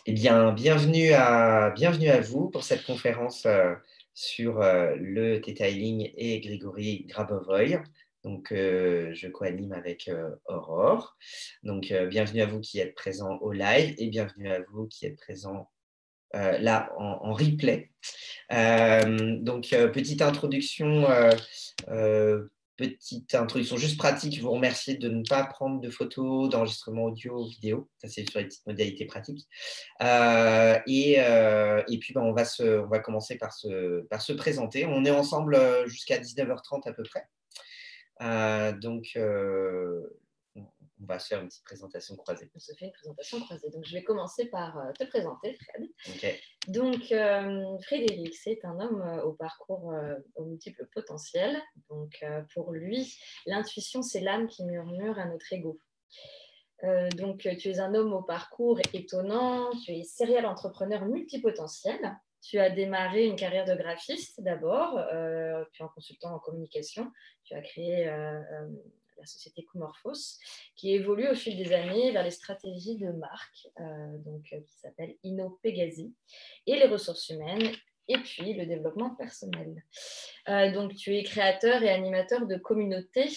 Eh bien, bienvenue à vous pour cette conférence sur le detailing et Grigory Grabovoy. Donc, je co-anime avec Aurore. Donc, bienvenue à vous qui êtes présents au live et bienvenue à vous qui êtes présents là en replay. Petite introduction. Petite introduction juste pratique, vous remercier de ne pas prendre de photos, d'enregistrement audio ou vidéo. Ça, c'est sur les petites modalités pratiques. Et puis, on va commencer par se présenter. On est ensemble jusqu'à 19h30 à peu près. On va se faire une petite présentation croisée. On se fait une présentation croisée. Donc, je vais commencer par te présenter, Fred. Okay. Donc, Frédéric, c'est un homme au parcours aux multiples potentiels. Donc, pour lui, l'intuition, c'est l'âme qui murmure à notre ego. Donc, tu es un homme au parcours étonnant, tu es serial entrepreneur multipotentiel. Tu as démarré une carrière de graphiste d'abord, puis en consultant en communication. Tu as créé la société Coumorphos, qui évolue au fil des années vers les stratégies de marque, qui s'appelle InnoPegasi, et les ressources humaines, et puis le développement personnel. Donc, tu es créateur et animateur de communautés,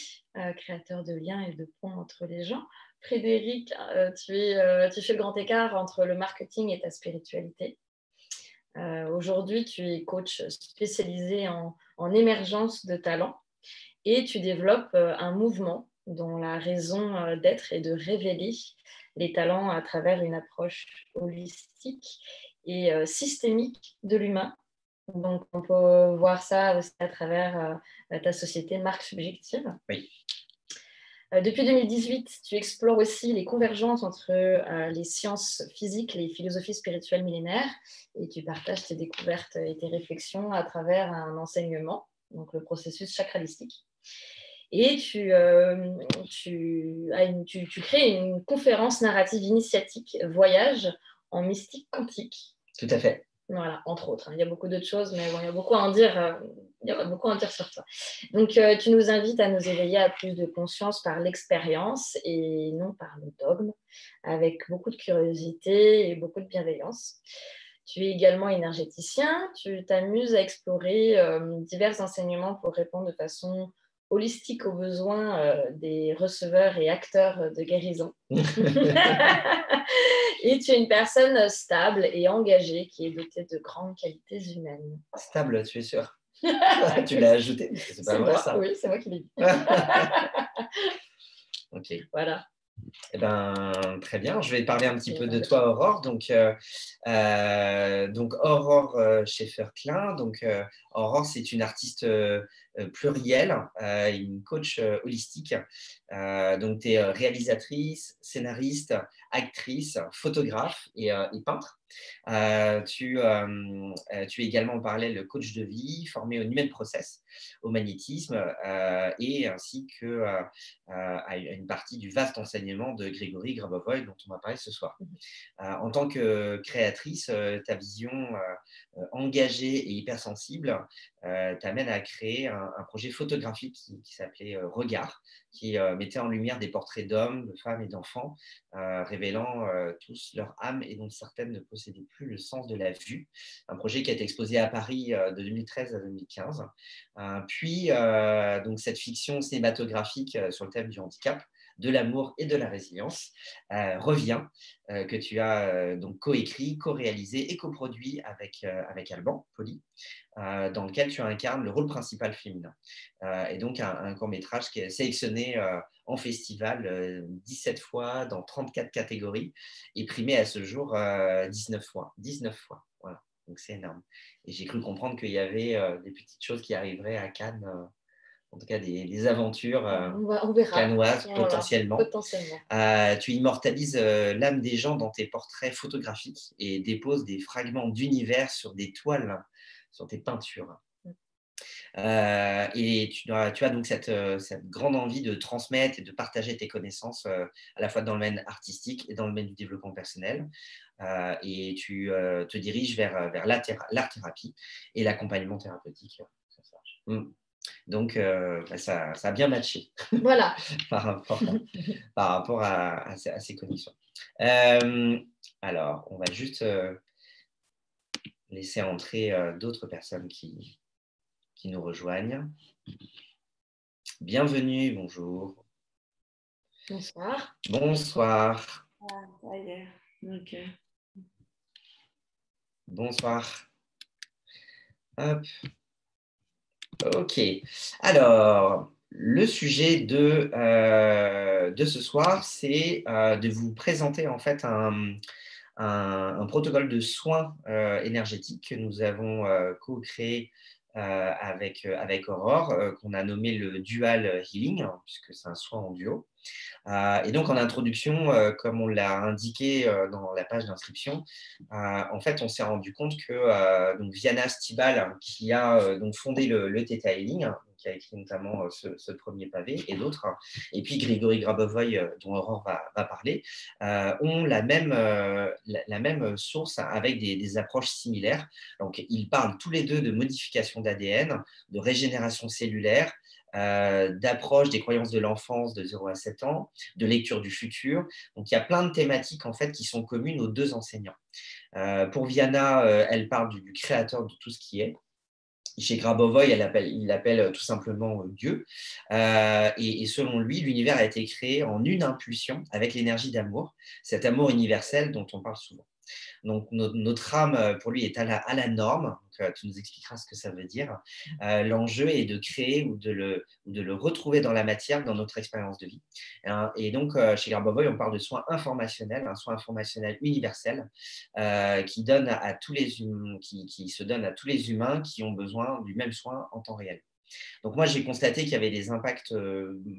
créateur de liens et de ponts entre les gens. Frédéric, tu fais le grand écart entre le marketing et ta spiritualité. Aujourd'hui, tu es coach spécialisé en émergence de talent et tu développes un mouvement dont la raison d'être est de révéler les talents à travers une approche holistique et systémique de l'humain. Donc, on peut voir ça aussi à travers ta société Marque Subjective. Oui. Depuis 2018, tu explores aussi les convergences entre les sciences physiques et les philosophies spirituelles millénaires et tu partages tes découvertes et tes réflexions à travers un enseignement, donc le processus chakralistique. Et tu crées une conférence narrative initiatique, Voyage en mystique quantique. Tout à fait. Voilà, entre autres. Il y a beaucoup d'autres choses, mais bon, il y a beaucoup à en dire. Il y a beaucoup à en dire sur toi. Donc, tu nous invites à nous éveiller à plus de conscience par l'expérience et non par le dogme, avec beaucoup de curiosité et beaucoup de bienveillance. Tu es également énergéticien. Tu t'amuses à explorer divers enseignements pour répondre de façon holistique aux besoins des receveurs et acteurs de guérison. Et tu es une personne stable et engagée qui est dotée de grandes qualités humaines. Stable, tu es sûr? Tu l'as ajouté? C'est pas vrai, ça. Oui, c'est moi qui l'ai dit. Ok. Voilà. Eh ben, très bien. Je vais parler un petit peu de toi, Aurore. Donc Aurore Scheffer-Klein. Aurore, c'est une artiste plurielle, une coach holistique. Donc, tu es réalisatrice, scénariste, actrice, photographe et peintre. Tu es également en parallèle coach de vie, formé au Numen Process, au magnétisme et ainsi que à une partie du vaste enseignement de Grigory Grabovoy dont on va parler ce soir. En tant que créatrice, ta vision engagée et hypersensible t'amène à créer un projet photographique qui s'appelait Regard, qui mettait en lumière des portraits d'hommes, de femmes et d'enfants, révélant tous leur âme et dont certaines ne possédaient plus le sens de la vue. Un projet qui a été exposé à Paris de 2013 à 2015. Donc cette fiction cinématographique sur le thème du handicap, de l'amour et de la résilience revient, que tu as donc coécrit, co-réalisé et coproduit avec Alban Poli, dans lequel tu incarnes le rôle principal féminin. Et donc un court-métrage qui est sélectionné en festival 17 fois dans 34 catégories et primé à ce jour 19 fois. 19 fois, voilà. Donc c'est énorme. Et j'ai cru comprendre qu'il y avait des petites choses qui arriveraient à Cannes, en tout cas des aventures on verra. Cannoises, Voilà, potentiellement. potentiellement. Tu immortalises l'âme des gens dans tes portraits photographiques et déposes des fragments d'univers sur des toiles, sur tes peintures. Et tu as donc cette grande envie de transmettre et de partager tes connaissances à la fois dans le domaine artistique et dans le domaine du développement personnel. Et tu te diriges vers l'art-thérapie et l'accompagnement thérapeutique. Donc, ça a bien matché. Voilà. par rapport à ces conditions. Alors, on va juste laisser entrer d'autres personnes qui nous rejoignent. Bienvenue, bonjour. Bonsoir. Bonsoir. Ah, ça y est. Ok. Bonsoir. Hop. Ok. Alors, le sujet de ce soir, c'est de vous présenter en fait un protocole de soins énergétiques que nous avons co-créé avec Aurore, qu'on a nommé le Dual Healing, puisque c'est un soin en duo. Et donc, en introduction, comme on l'a indiqué dans la page d'inscription, en fait, on s'est rendu compte que donc Viana Stibal, qui a donc fondé le Theta Healing, qui a écrit notamment ce premier pavé et d'autres, et puis Grigory Grabovoy, dont Aurore va parler, ont la même source avec des approches similaires. Donc, ils parlent tous les deux de modification d'ADN, de régénération cellulaire, d'approche des croyances de l'enfance de 0 à 7 ans, de lecture du futur. Donc, il y a plein de thématiques en fait, qui sont communes aux deux enseignants. Pour Viana, elle parle du créateur de tout ce qui est. Chez Grabovoy, il l'appelle tout simplement Dieu. Et selon lui, l'univers a été créé en une impulsion avec l'énergie d'amour, cet amour universel dont on parle souvent. Donc, notre âme, pour lui, est à la norme. Donc, tu nous expliqueras ce que ça veut dire. L'enjeu est de créer ou de le retrouver dans la matière, dans notre expérience de vie. Et donc, chez Grabovoy, on parle de soin informationnel, un soin informationnel universel qui se donne à tous les humains qui ont besoin du même soin en temps réel. Donc moi, j'ai constaté qu'il y avait des impacts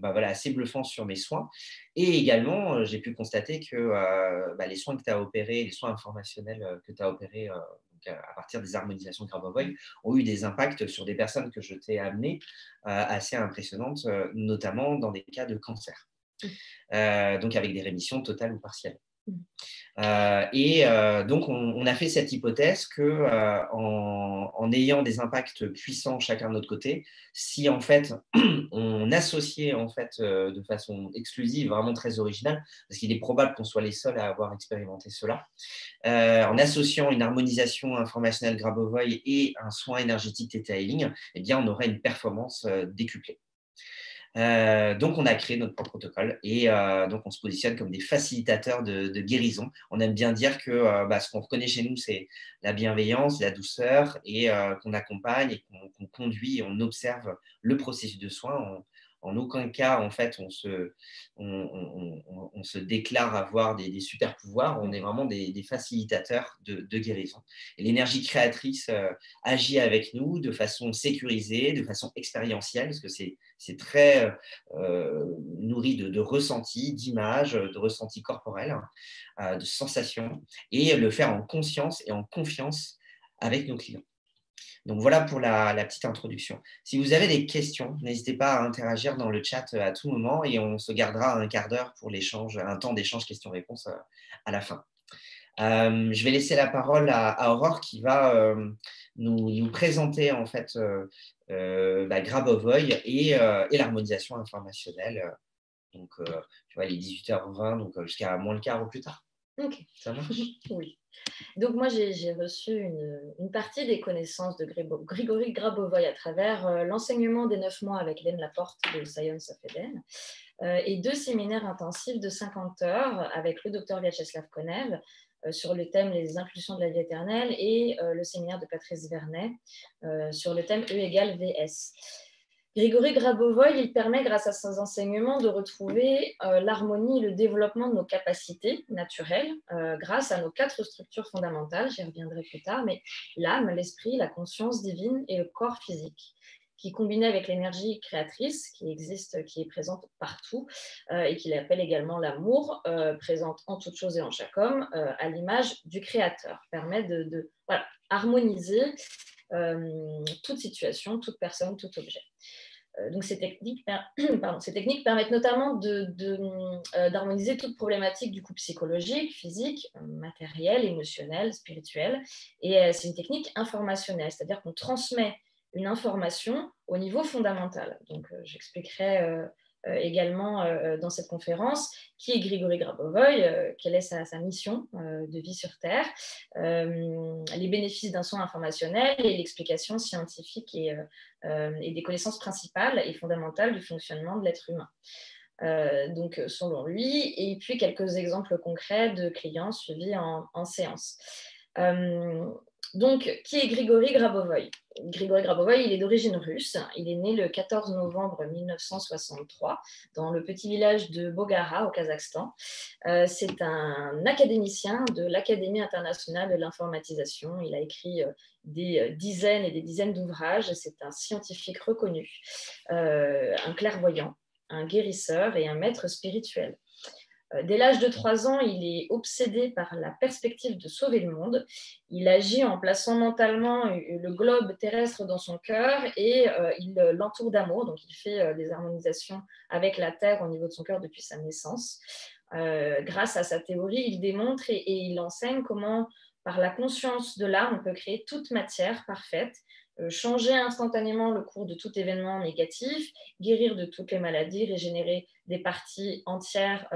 assez bluffants sur mes soins. Et également, j'ai pu constater que les soins que tu as opérés, les soins informationnels que tu as opérés à partir des harmonisations Grabovoy ont eu des impacts sur des personnes que je t'ai amenées assez impressionnantes, notamment dans des cas de cancer. Donc avec des rémissions totales ou partielles. Donc, on a fait cette hypothèse que en ayant des impacts puissants chacun de notre côté, si en fait on associait en fait de façon exclusive, vraiment très originale, parce qu'il est probable qu'on soit les seuls à avoir expérimenté cela, en associant une harmonisation informationnelle Grabovoy et un soin énergétique Theta Healing, eh bien, on aurait une performance décuplée. Donc, on a créé notre propre protocole et donc on se positionne comme des facilitateurs de guérison. On aime bien dire que ce qu'on reconnaît chez nous, c'est la bienveillance, la douceur et qu'on accompagne et qu'on conduit et on observe le processus de soin. En aucun cas, en fait, on se déclare avoir des super pouvoirs. On est vraiment des facilitateurs de guérison. Et l'énergie créatrice agit avec nous de façon sécurisée, de façon expérientielle, parce que c'est très nourri de ressentis, d'images, de ressentis corporels, de sensations, et le faire en conscience et en confiance avec nos clients. Donc voilà pour la petite introduction. Si vous avez des questions, n'hésitez pas à interagir dans le chat à tout moment et on se gardera un quart d'heure pour un temps d'échange questions-réponses à la fin. Je vais laisser la parole à Aurore qui va nous présenter en fait Grabovoy et l'harmonisation informationnelle. Donc, tu vois, il est 18h20, donc jusqu'à moins le quart ou plus tard. Ok. Ça marche? Oui. Donc moi, j'ai reçu une partie des connaissances de Grigory Grabovoy à travers l'enseignement des 9 mois avec Hélène Laporte de Science of Eden et 2 séminaires intensifs de 50 heures avec le docteur Vyacheslav Konev sur le thème les impulsions de la vie éternelle et le séminaire de Patrice Vernet sur le thème E égale VS. Grigory Grabovoy, il permet, grâce à ses enseignements, de retrouver l'harmonie et le développement de nos capacités naturelles grâce à nos 4 structures fondamentales, j'y reviendrai plus tard, mais l'âme, l'esprit, la conscience divine et le corps physique, qui combinés avec l'énergie créatrice qui existe, qui est présente partout et qu'il appelle également l'amour, présente en toute chose et en chaque homme, à l'image du créateur, permet de harmoniser toute situation, toute personne, tout objet. Donc, ces techniques permettent notamment d'harmoniser toute problématique du coup psychologique, physique, matériel, émotionnel, spirituel. Et c'est une technique informationnelle, c'est-à-dire qu'on transmet une information au niveau fondamental. Donc, j'expliquerai également dans cette conférence. Qui est Grigory Grabovoï? Quelle est sa mission de vie sur Terre? Les bénéfices d'un soin informationnel et l'explication scientifique et des connaissances principales et fondamentales du fonctionnement de l'être humain. Donc, selon lui, et puis quelques exemples concrets de clients suivis en séance. Donc, qui est Grigory Grabovoï? Grigory Grabovoï, il est d'origine russe. Il est né le 14 novembre 1963 dans le petit village de Bogara, au Kazakhstan. C'est un académicien de l'Académie internationale de l'informatisation. Il a écrit des dizaines et des dizaines d'ouvrages. C'est un scientifique reconnu, un clairvoyant, un guérisseur et un maître spirituel. Dès l'âge de 3 ans, il est obsédé par la perspective de sauver le monde. Il agit en plaçant mentalement le globe terrestre dans son cœur et il l'entoure d'amour. Donc, il fait des harmonisations avec la Terre au niveau de son cœur depuis sa naissance. Grâce à sa théorie, il démontre et il enseigne comment, par la conscience de l'âme, on peut créer toute matière parfaite, changer instantanément le cours de tout événement négatif, guérir de toutes les maladies, régénérer des parties entières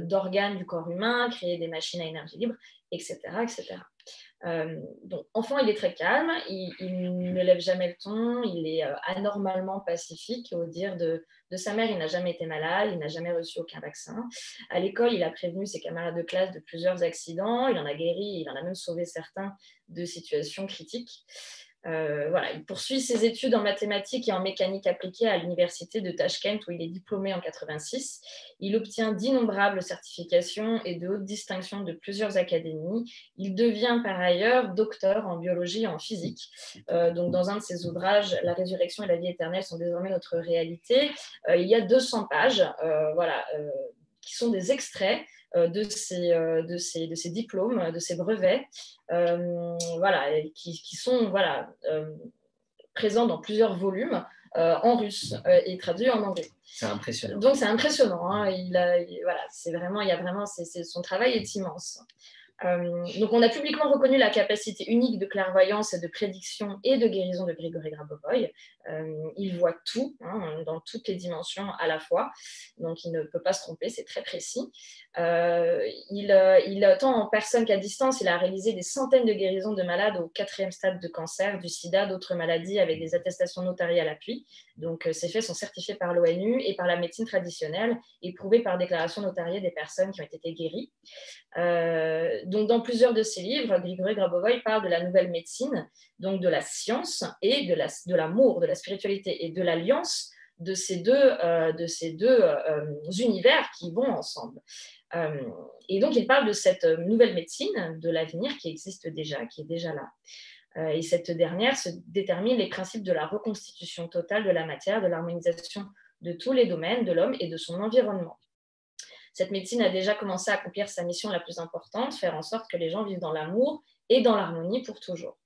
d'organes du corps humain, créer des machines à énergie libre, etc. etc. Donc, enfant, il est très calme, il ne lève jamais le ton, il est anormalement pacifique. Au dire de sa mère, il n'a jamais été malade, il n'a jamais reçu aucun vaccin. À l'école, il a prévenu ses camarades de classe de plusieurs accidents, il en a guéri, il en a même sauvé certains de situations critiques. Voilà, il poursuit ses études en mathématiques et en mécanique appliquée à l'université de Tashkent où il est diplômé en 86. Il obtient d'innombrables certifications et de hautes distinctions de plusieurs académies. Il devient par ailleurs docteur en biologie et en physique. Donc dans un de ses ouvrages, La résurrection et la vie éternelle sont désormais notre réalité. Il y a 200 pages qui sont des extraits de ces diplômes, de ces brevets, voilà, qui sont présents dans plusieurs volumes en russe et traduits en anglais. C'est impressionnant. Donc c'est impressionnant. Hein. Son travail est immense. Donc, on a publiquement reconnu la capacité unique de clairvoyance et de prédiction et de guérison de Grigory Grabovoï. Il voit tout, hein, dans toutes les dimensions à la fois, donc il ne peut pas se tromper, c'est très précis. Tant en personne qu'à distance, il a réalisé des centaines de guérisons de malades au 4e stade de cancer, du sida, d'autres maladies avec des attestations notariées à l'appui. Donc, ces faits sont certifiés par l'ONU et par la médecine traditionnelle et prouvés par déclaration notariée des personnes qui ont été guéries. Donc, dans plusieurs de ses livres, Grigory Grabovoï parle de la nouvelle médecine, donc de la science et de l'amour, de la spiritualité et de l'alliance de ces deux univers qui vont ensemble. Et donc, il parle de cette nouvelle médecine de l'avenir qui existe déjà, qui est déjà là. Et cette dernière se détermine les principes de la reconstitution totale de la matière, de l'harmonisation de tous les domaines de l'homme et de son environnement. Cette médecine a déjà commencé à accomplir sa mission la plus importante, faire en sorte que les gens vivent dans l'amour et dans l'harmonie pour toujours.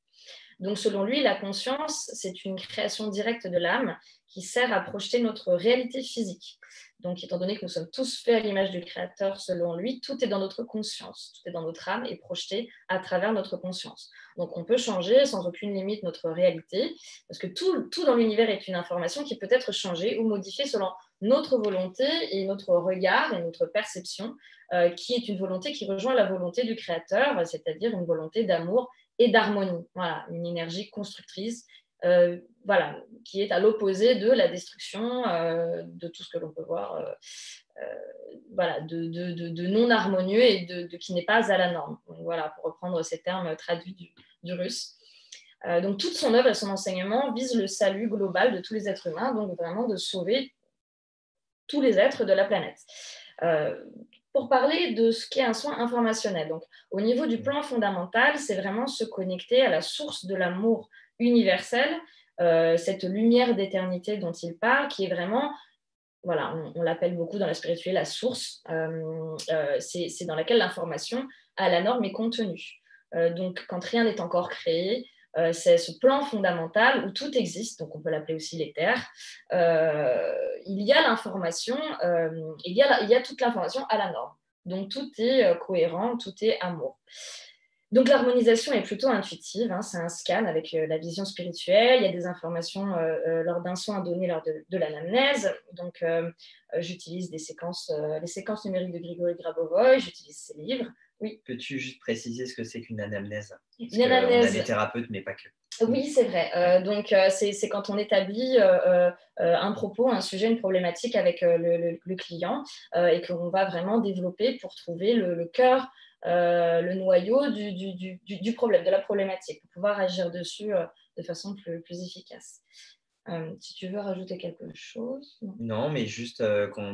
Donc, selon lui, la conscience, c'est une création directe de l'âme qui sert à projeter notre réalité physique. Donc, étant donné que nous sommes tous faits à l'image du Créateur, selon lui, tout est dans notre conscience, tout est dans notre âme et projeté à travers notre conscience. Donc, on peut changer sans aucune limite notre réalité, parce que tout dans l'univers est une information qui peut être changée ou modifiée selon notre volonté et notre regard et notre perception, qui est une volonté qui rejoint la volonté du Créateur, c'est-à-dire une volonté d'amour et d'harmonie. Voilà, une énergie constructrice, qui est à l'opposé de la destruction, de tout ce que l'on peut voir, de non harmonieux et de qui n'est pas à la norme. Donc, voilà, pour reprendre ces termes traduits du russe. Donc, toute son œuvre et son enseignement visent le salut global de tous les êtres humains, donc vraiment de sauver tous les êtres de la planète. Pour parler de ce qu'est un soin informationnel, donc au niveau du plan fondamental, c'est vraiment se connecter à la source de l'amour universel, cette lumière d'éternité dont il parle, qui est vraiment, voilà, on l'appelle beaucoup dans la spiritualité la source, c'est dans laquelle l'information à la norme est contenue. Donc, quand rien n'est encore créé, c'est ce plan fondamental où tout existe, donc on peut l'appeler aussi l'éther. Il y a l'information, il y a toute l'information à la norme. Donc tout est cohérent, tout est amour. Donc, l'harmonisation est plutôt intuitive, hein, c'est un scan avec la vision spirituelle, il y a des informations lors d'un soin donné lors de l'anamnèse. Donc, j'utilise les séquences numériques de Grigory Grabovoy, j'utilise ses livres. Oui. Peux-tu juste préciser ce que c'est qu'une anamnèse? Parce Une anamnèse. on a des thérapeutes, mais pas que. Oui, c'est vrai. Donc, c'est quand on établit un propos, un sujet, une problématique avec le client et qu'on va vraiment développer pour trouver le cœur, le noyau du problème, de la problématique, pour pouvoir agir dessus de façon plus efficace. Si tu veux rajouter quelque chose. Non, mais juste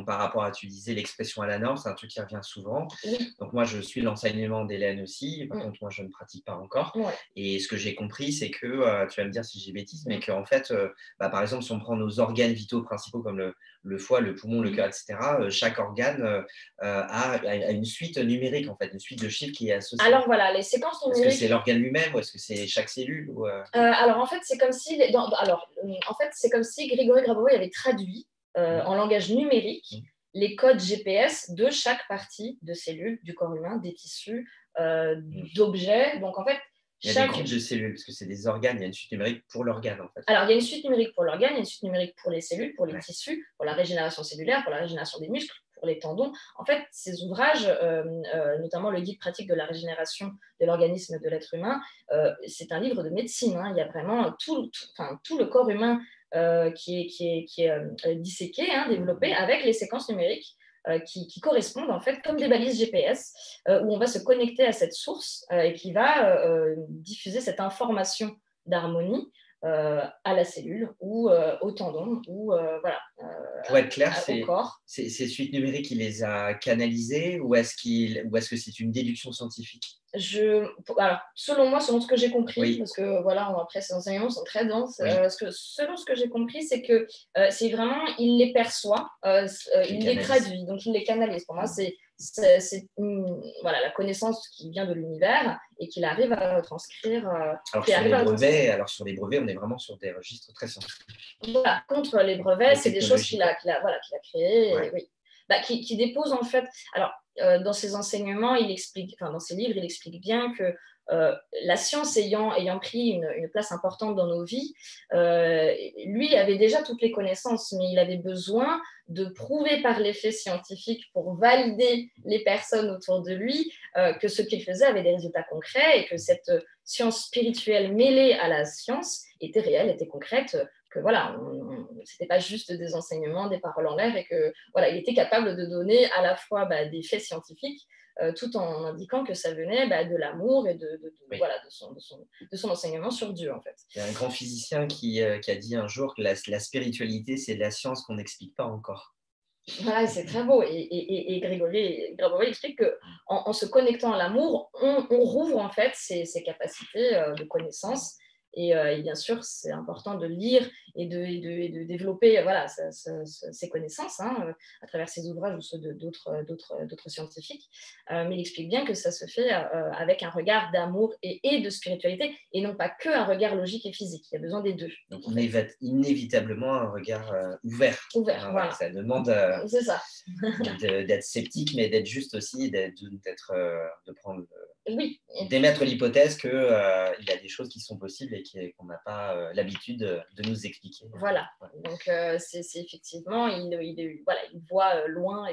par rapport à, tu disais, l'expression à la norme, c'est un truc qui revient souvent. Oui. Donc moi, je suis l'enseignement d'Hélène aussi. Par contre, moi, je ne pratique pas encore. Ouais. Et ce que j'ai compris, c'est que, tu vas me dire si j'ai bêtise, mais qu'en fait, par exemple, si on prend nos organes vitaux principaux comme le foie, le poumon, le cœur, etc., chaque organe a une suite numérique, en fait, une suite de chiffres qui est associée. Alors voilà, les séquences numériques… Est-ce que c'est l'organe lui-même ou est-ce que c'est chaque cellule ou alors en fait, c'est comme si Grigory Grabovoy avait traduit en langage numérique les codes GPS de chaque partie de cellules du corps humain, des tissus, d'objets. Donc en fait, il y a des groupes de cellules, parce que c'est des organes, il y a une suite numérique pour l'organe en fait. Alors il y a une suite numérique pour l'organe, il y a une suite numérique pour les cellules, pour les tissus, pour la régénération cellulaire, pour la régénération des muscles, pour les tendons. En fait, ces ouvrages, notamment le guide pratique de la régénération de l'organisme de l'être humain, c'est un livre de médecine, hein. Il y a vraiment tout le corps humain qui est disséqué, hein, développé avec les séquences numériques qui correspondent en fait comme des balises GPS où on va se connecter à cette source et qui va diffuser cette information d'harmonie à la cellule ou au tendon ou voilà. Pour être clair, ces suites numériques, il les a canalisées ou est-ce que c'est une déduction scientifique? Alors, selon moi, selon ce que j'ai compris, oui. Parce que voilà, après ces enseignements sont très denses, selon ce que j'ai compris, c'est que c'est vraiment, il les perçoit, il les traduit, donc il les canalise. Pour moi, c'est la connaissance qui vient de l'univers et qu'il arrive à transcrire. Alors sur les brevets, on est vraiment sur des registres très scientifiques. Voilà, contre les brevets, c'est des choses qu'il a créées. Ouais. Oui. Qui dépose en fait. Alors, dans ses enseignements, dans ses livres, il explique bien que la science ayant pris une place importante dans nos vies, lui avait déjà toutes les connaissances, mais il avait besoin de prouver par les faits scientifiques pour valider les personnes autour de lui que ce qu'il faisait avait des résultats concrets et que cette science spirituelle mêlée à la science était réelle, était concrète, que voilà, c'était pas juste des enseignements, des paroles en l'air et que voilà, il était capable de donner à la fois des faits scientifiques tout en indiquant que ça venait de l'amour et de son enseignement sur Dieu, en fait. Il y a un grand physicien qui a dit un jour que la spiritualité, c'est de la science qu'on n'explique pas encore. Voilà, c'est très beau. Et Grigory Grabovoy explique qu'en se connectant à l'amour, on rouvre en fait ses capacités de connaissance. Et bien sûr, c'est important de lire et de développer ses connaissances à travers ses ouvrages ou ceux d'autres scientifiques. Mais il explique bien que ça se fait avec un regard d'amour et de spiritualité, et non pas qu'un regard logique et physique. Il y a besoin des deux. Donc, inévitablement un regard ouvert. Voilà. Ça demande d'être sceptique, mais d'être juste aussi, de prendre... d'émettre l'hypothèse qu'il y a des choses qui sont possibles et qu'on n'a pas l'habitude de nous expliquer. Voilà. Donc, c'est effectivement, il voit loin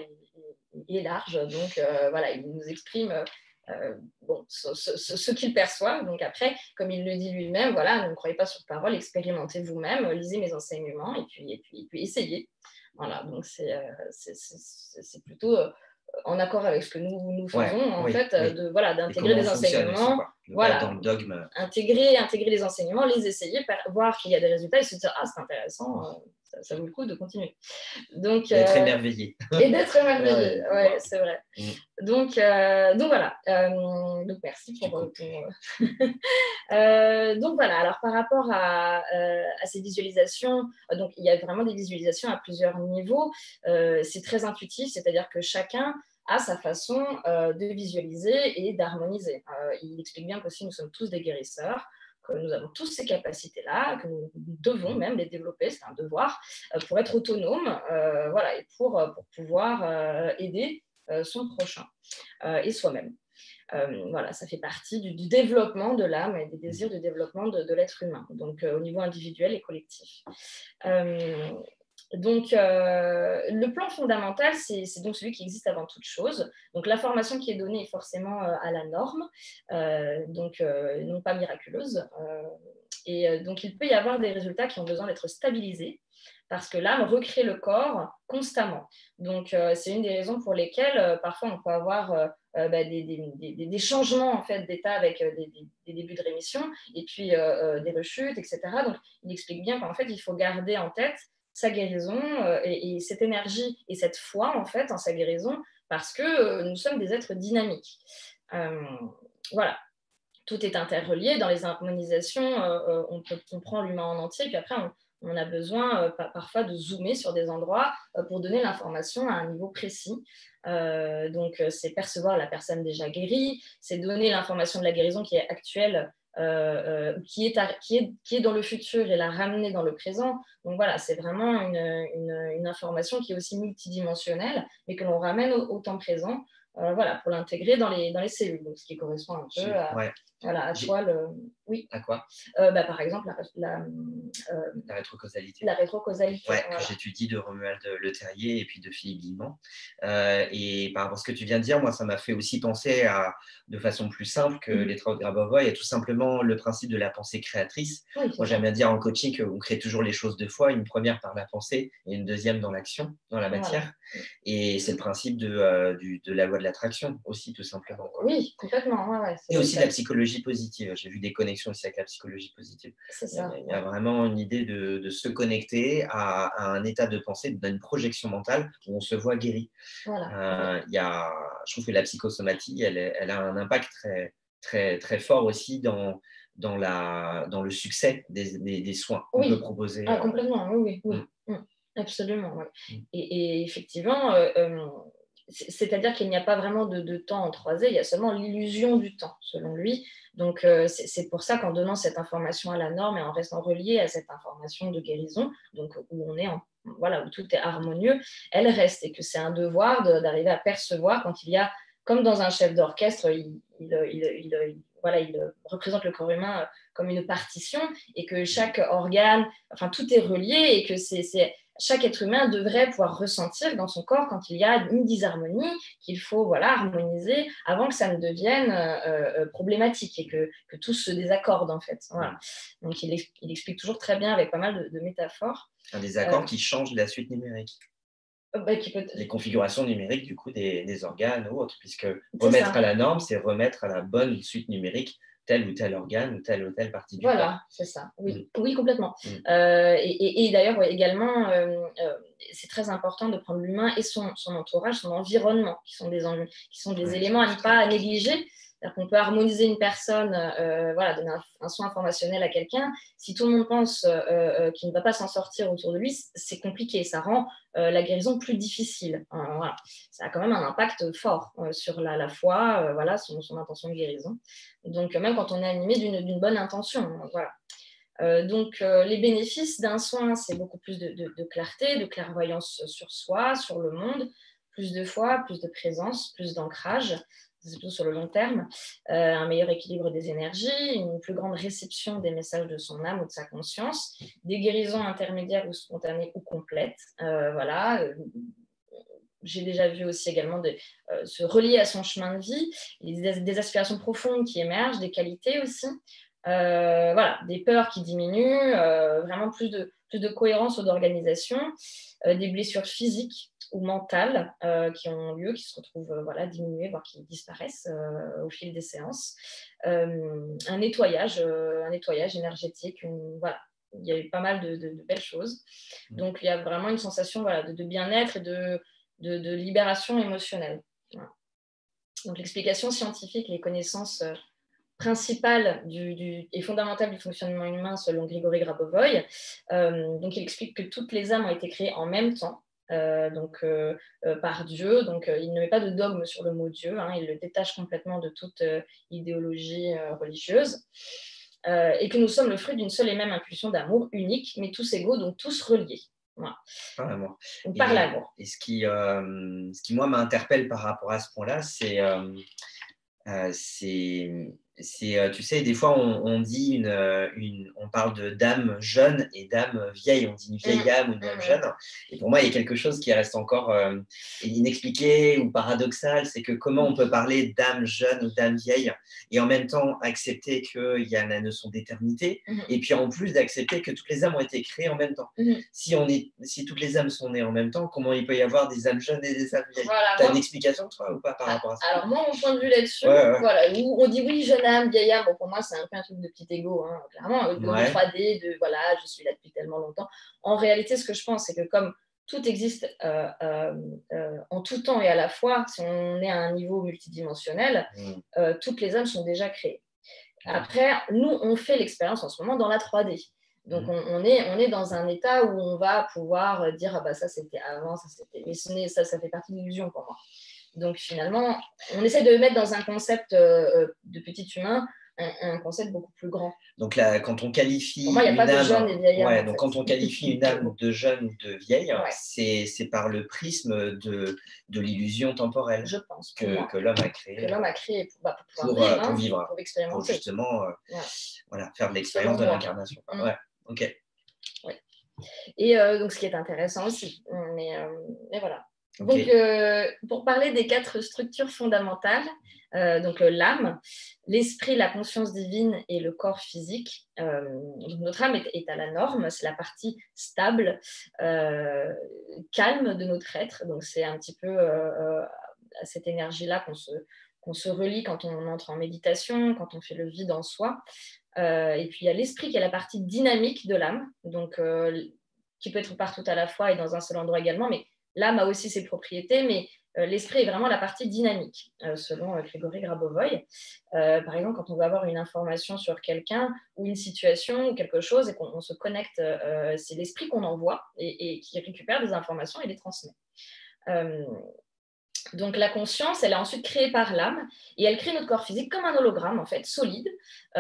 et large. Donc, il nous exprime ce qu'il perçoit. Donc, après, comme il le dit lui-même, ne croyez pas sur parole, expérimentez vous-même, lisez mes enseignements et puis essayez. Voilà. Donc, c'est plutôt... en accord avec ce que nous faisons, d'intégrer les enseignements, dans le dogme. Intégrer les enseignements, les essayer, voir qu'il y a des résultats et se dire c'est intéressant, ça vaut le coup de continuer. Donc, d'être émerveillé. Et d'être émerveillé, c'est vrai. Donc voilà. Donc merci pour donc voilà. Alors par rapport à ces visualisations, donc il y a vraiment des visualisations à plusieurs niveaux. C'est très intuitif, c'est-à-dire que chacun a sa façon de visualiser et d'harmoniser. Il explique bien qu'aussi nous sommes tous des guérisseurs, que nous avons tous ces capacités-là, que nous devons même les développer, c'est un devoir, pour être autonome, et pour pouvoir aider son prochain et soi-même. Voilà, ça fait partie du développement de l'âme et des désirs de développement de l'être humain, donc au niveau individuel et collectif. Donc, le plan fondamental, c'est donc celui qui existe avant toute chose. Donc, l'information qui est donnée est forcément à la norme, donc non pas miraculeuse. Donc, il peut y avoir des résultats qui ont besoin d'être stabilisés parce que l'âme recrée le corps constamment. Donc, c'est une des raisons pour lesquelles parfois on peut avoir des changements en fait, d'état avec des débuts de rémission et puis des rechutes, etc. Donc, il explique bien qu'en fait, il faut garder en tête sa guérison et cette énergie et cette foi en fait en sa guérison parce que nous sommes des êtres dynamiques. Voilà. Tout est interrelié. Dans les harmonisations, on peut comprendre l'humain en entier, puis après, on a besoin parfois de zoomer sur des endroits pour donner l'information à un niveau précis. Donc, c'est percevoir la personne déjà guérie, c'est donner l'information de la guérison qui est actuelle, qui est dans le futur et la ramener dans le présent. Donc voilà, c'est vraiment une information qui est aussi multidimensionnelle, mais que l'on ramène au temps présent. Voilà, pour l'intégrer dans les cellules, donc ce qui correspond un peu à toi. Oui. À quoi par exemple, la rétrocausalité. La rétrocausalité. Ouais, que j'étudie de Romuald Le Terrier et puis de Philippe Guillemont. Et par rapport à ce que tu viens de dire, moi, ça m'a fait aussi penser de façon plus simple que les travaux de Grabovoi. Il y a tout simplement le principe de la pensée créatrice. Oui, moi, j'aime bien dire en coaching qu'on crée toujours les choses deux fois, une première par la pensée et une deuxième dans l'action, dans la matière. Voilà. Et c'est le principe de la loi de l'attraction aussi, tout simplement. Quoi. Oui, complètement. Ouais, et aussi la psychologie positive. J'ai vu des connexions aussi avec la psychologie positive. C'est ça. Il y a vraiment une idée de se connecter à un état de pensée, d'une projection mentale où on se voit guéri. Voilà. Je trouve que la psychosomatie, elle a un impact très, très, très fort aussi dans le succès des soins qu'on peut proposer. Complètement, oui. Absolument. Ouais. Et effectivement, c'est-à-dire qu'il n'y a pas vraiment de temps en 3D, il y a seulement l'illusion du temps, selon lui. Donc, c'est pour ça qu'en donnant cette information à la norme et en restant relié à cette information de guérison, donc où on est où tout est harmonieux, elle reste et que c'est un devoir d'arriver à percevoir quand il y a, comme dans un chef d'orchestre, il représente le corps humain comme une partition et que chaque organe, enfin tout est relié et que chaque être humain devrait pouvoir ressentir dans son corps quand il y a une disharmonie qu'il faut harmoniser avant que ça ne devienne problématique et que tout se désaccorde en fait. Voilà. Donc il explique toujours très bien avec pas mal de métaphores. Un désaccord qui change la suite numérique. Les configurations numériques du coup des organes ou autres, puisque remettre à la norme, c'est remettre à la bonne suite numérique tel ou tel organe ou telle partie du corps. Voilà, c'est ça. Oui, oui complètement. Et d'ailleurs, également, c'est très important de prendre l'humain et son entourage, son environnement, qui sont des éléments à ne pas négliger. C'est-à-dire qu'on peut harmoniser une personne, donner un soin informationnel à quelqu'un. Si tout le monde pense qu'il ne va pas s'en sortir autour de lui, c'est compliqué. Ça rend la guérison plus difficile. Voilà. Ça a quand même un impact fort sur la foi, son intention de guérison. Donc, même quand on est animé d'une bonne intention. Voilà. Donc, les bénéfices d'un soin, c'est beaucoup plus de clarté, de clairvoyance sur soi, sur le monde, plus de foi, plus de présence, plus d'ancrage. C'est plutôt sur le long terme, un meilleur équilibre des énergies, une plus grande réception des messages de son âme ou de sa conscience, des guérisons intermédiaires ou spontanées ou complètes. J'ai déjà vu aussi également se relier à son chemin de vie, des aspirations profondes qui émergent, des qualités aussi. Des peurs qui diminuent, vraiment plus de cohérence ou d'organisation, des blessures physiques ou mentales qui ont lieu, qui se retrouvent diminuées, voire qui disparaissent au fil des séances. Un nettoyage énergétique, il y a eu pas mal de belles choses. Donc, il y a vraiment une sensation de bien-être et de libération émotionnelle. Voilà. Donc, l'explication scientifique, les connaissances principale et fondamentale du fonctionnement humain selon Grigory Grabovoi. Donc, il explique que toutes les âmes ont été créées en même temps, par Dieu. Donc, il ne met pas de dogme sur le mot Dieu, il le détache complètement de toute idéologie religieuse. Et que nous sommes le fruit d'une seule et même impulsion d'amour unique, mais tous égaux, donc tous reliés. Voilà. Par l'amour. Par l'amour. Et ce qui moi, m'interpelle par rapport à ce point-là, c'est Tu sais, des fois, on dit on parle de dame jeune et dame vieille. On dit une vieille âme ou une âme jeune. Et pour moi, il y a quelque chose qui reste encore inexpliqué ou paradoxal. C'est que comment on peut parler d'âme jeune ou d'âme vieille et en même temps accepter qu'il y a la notion d'éternité et puis en plus d'accepter que toutes les âmes ont été créées en même temps. Si toutes les âmes sont nées en même temps, comment il peut y avoir des âmes jeunes et des âmes vieilles? Voilà, Tu as une explication, toi, ou pas par rapport à ça? Alors, moi, mon point de vue là-dessus, voilà, où on dit oui, jeune âme, vieille âme, bon, pour moi, c'est un peu un truc de petit égo, hein, clairement, de 3D, de voilà, je suis là depuis tellement longtemps. En réalité, ce que je pense, c'est que comme tout existe en tout temps et à la fois, si on est à un niveau multidimensionnel, toutes les âmes sont déjà créées. Après, nous, on fait l'expérience en ce moment dans la 3D. Donc, on est dans un état où on va pouvoir dire, ah bah ça, c'était avant, ça, c'était... Mais ça fait partie de l'illusion pour moi. Donc, finalement, on essaie de mettre dans un concept de petit humain un concept beaucoup plus grand. Donc là, quand on qualifie pour moi, il n'y a pas de jeune et vieille âme. Donc quand on qualifie une âme de jeune ou de vieille, c'est par le prisme de l'illusion temporelle. Je pense que l'homme a créé. Que l'homme a créé pour vivre, pour expérimenter. Pour justement faire de l'expérience de l'incarnation. Ok. Et donc, ce qui est intéressant aussi. Mais voilà. Okay. Donc, pour parler des 4 structures fondamentales, donc l'âme, l'esprit, la conscience divine et le corps physique. Donc notre âme est à la norme, c'est la partie stable, calme de notre être. Donc c'est un petit peu à cette énergie-là qu'on se relie quand on entre en méditation, quand on fait le vide en soi. Et puis il y a l'esprit qui est la partie dynamique de l'âme, donc qui peut être partout à la fois et dans un seul endroit également, mais l'âme a aussi ses propriétés, mais l'esprit est vraiment la partie dynamique, selon Grégory Grabovoy. Par exemple, quand on va avoir une information sur quelqu'un ou une situation ou quelque chose et qu'on se connecte, c'est l'esprit qu'on envoie et qui récupère des informations et les transmet. Donc la conscience, elle est ensuite créée par l'âme et elle crée notre corps physique comme un hologramme en fait, solide, et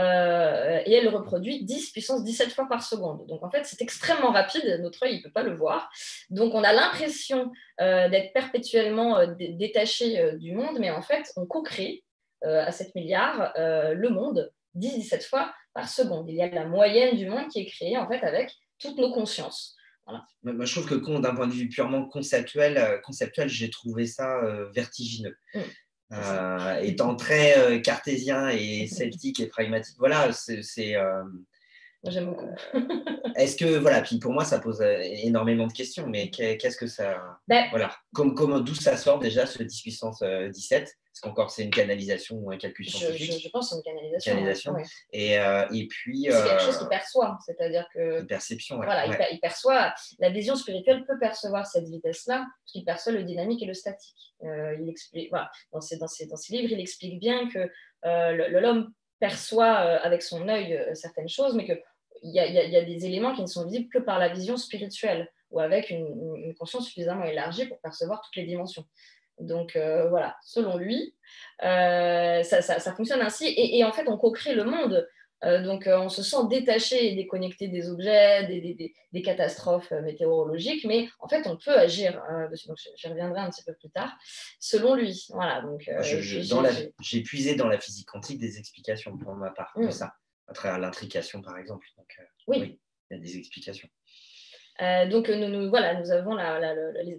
elle le reproduit 10 puissance 17 fois par seconde. Donc en fait, c'est extrêmement rapide, notre œil ne peut pas le voir. Donc on a l'impression d'être perpétuellement détaché du monde, mais en fait, on co-crée à 7 milliards le monde 10-17 fois par seconde. Il y a la moyenne du monde qui est créée en fait avec toutes nos consciences. Voilà. Moi, je trouve que d'un point de vue purement conceptuel, j'ai trouvé ça vertigineux. Étant très cartésien et sceptique et pragmatique, voilà, j'aime beaucoup. Est-ce que, voilà, puis pour moi, ça pose énormément de questions, mais qu'est-ce que ça... voilà. D'où ça sort déjà, ce 10 puissance 17? Est-ce qu'encore c'est une canalisation ou un calcul scientifique? Je pense que c'est une canalisation. Ouais. Et puis... c'est quelque chose qu'il perçoit, c'est-à-dire que... Une perception, voilà, il perçoit... La vision spirituelle peut percevoir cette vitesse-là, parce qu'il perçoit le dynamique et le statique. Il explique... Voilà, dans ses livres, il explique bien que l'homme perçoit avec son œil certaines choses, mais qu'il y a des éléments qui ne sont visibles que par la vision spirituelle ou avec une conscience suffisamment élargie pour percevoir toutes les dimensions. Donc voilà, selon lui, ça fonctionne ainsi et en fait on co-crée le monde. Donc on se sent détaché et déconnecté des objets, des catastrophes météorologiques, mais en fait on peut agir dessus. Donc j'y reviendrai un petit peu plus tard, selon lui. Voilà, donc, j'ai puisé dans la physique quantique des explications pour ma part de ça, à travers l'intrication par exemple. Donc, oui, il y a des explications. Donc nous avons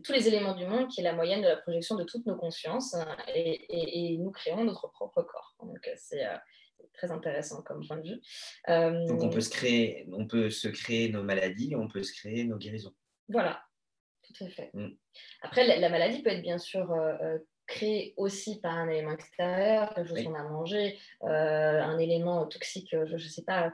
tous les éléments du monde qui est la moyenne de la projection de toutes nos consciences et nous créons notre propre corps. Donc c'est très intéressant comme point de vue. Donc on peut se créer nos maladies, on peut se créer nos guérisons. Voilà, tout à fait. Après, la maladie peut être bien sûr créée aussi par un élément extérieur, quelque chose qu'on a mangé, un élément toxique, je ne sais pas,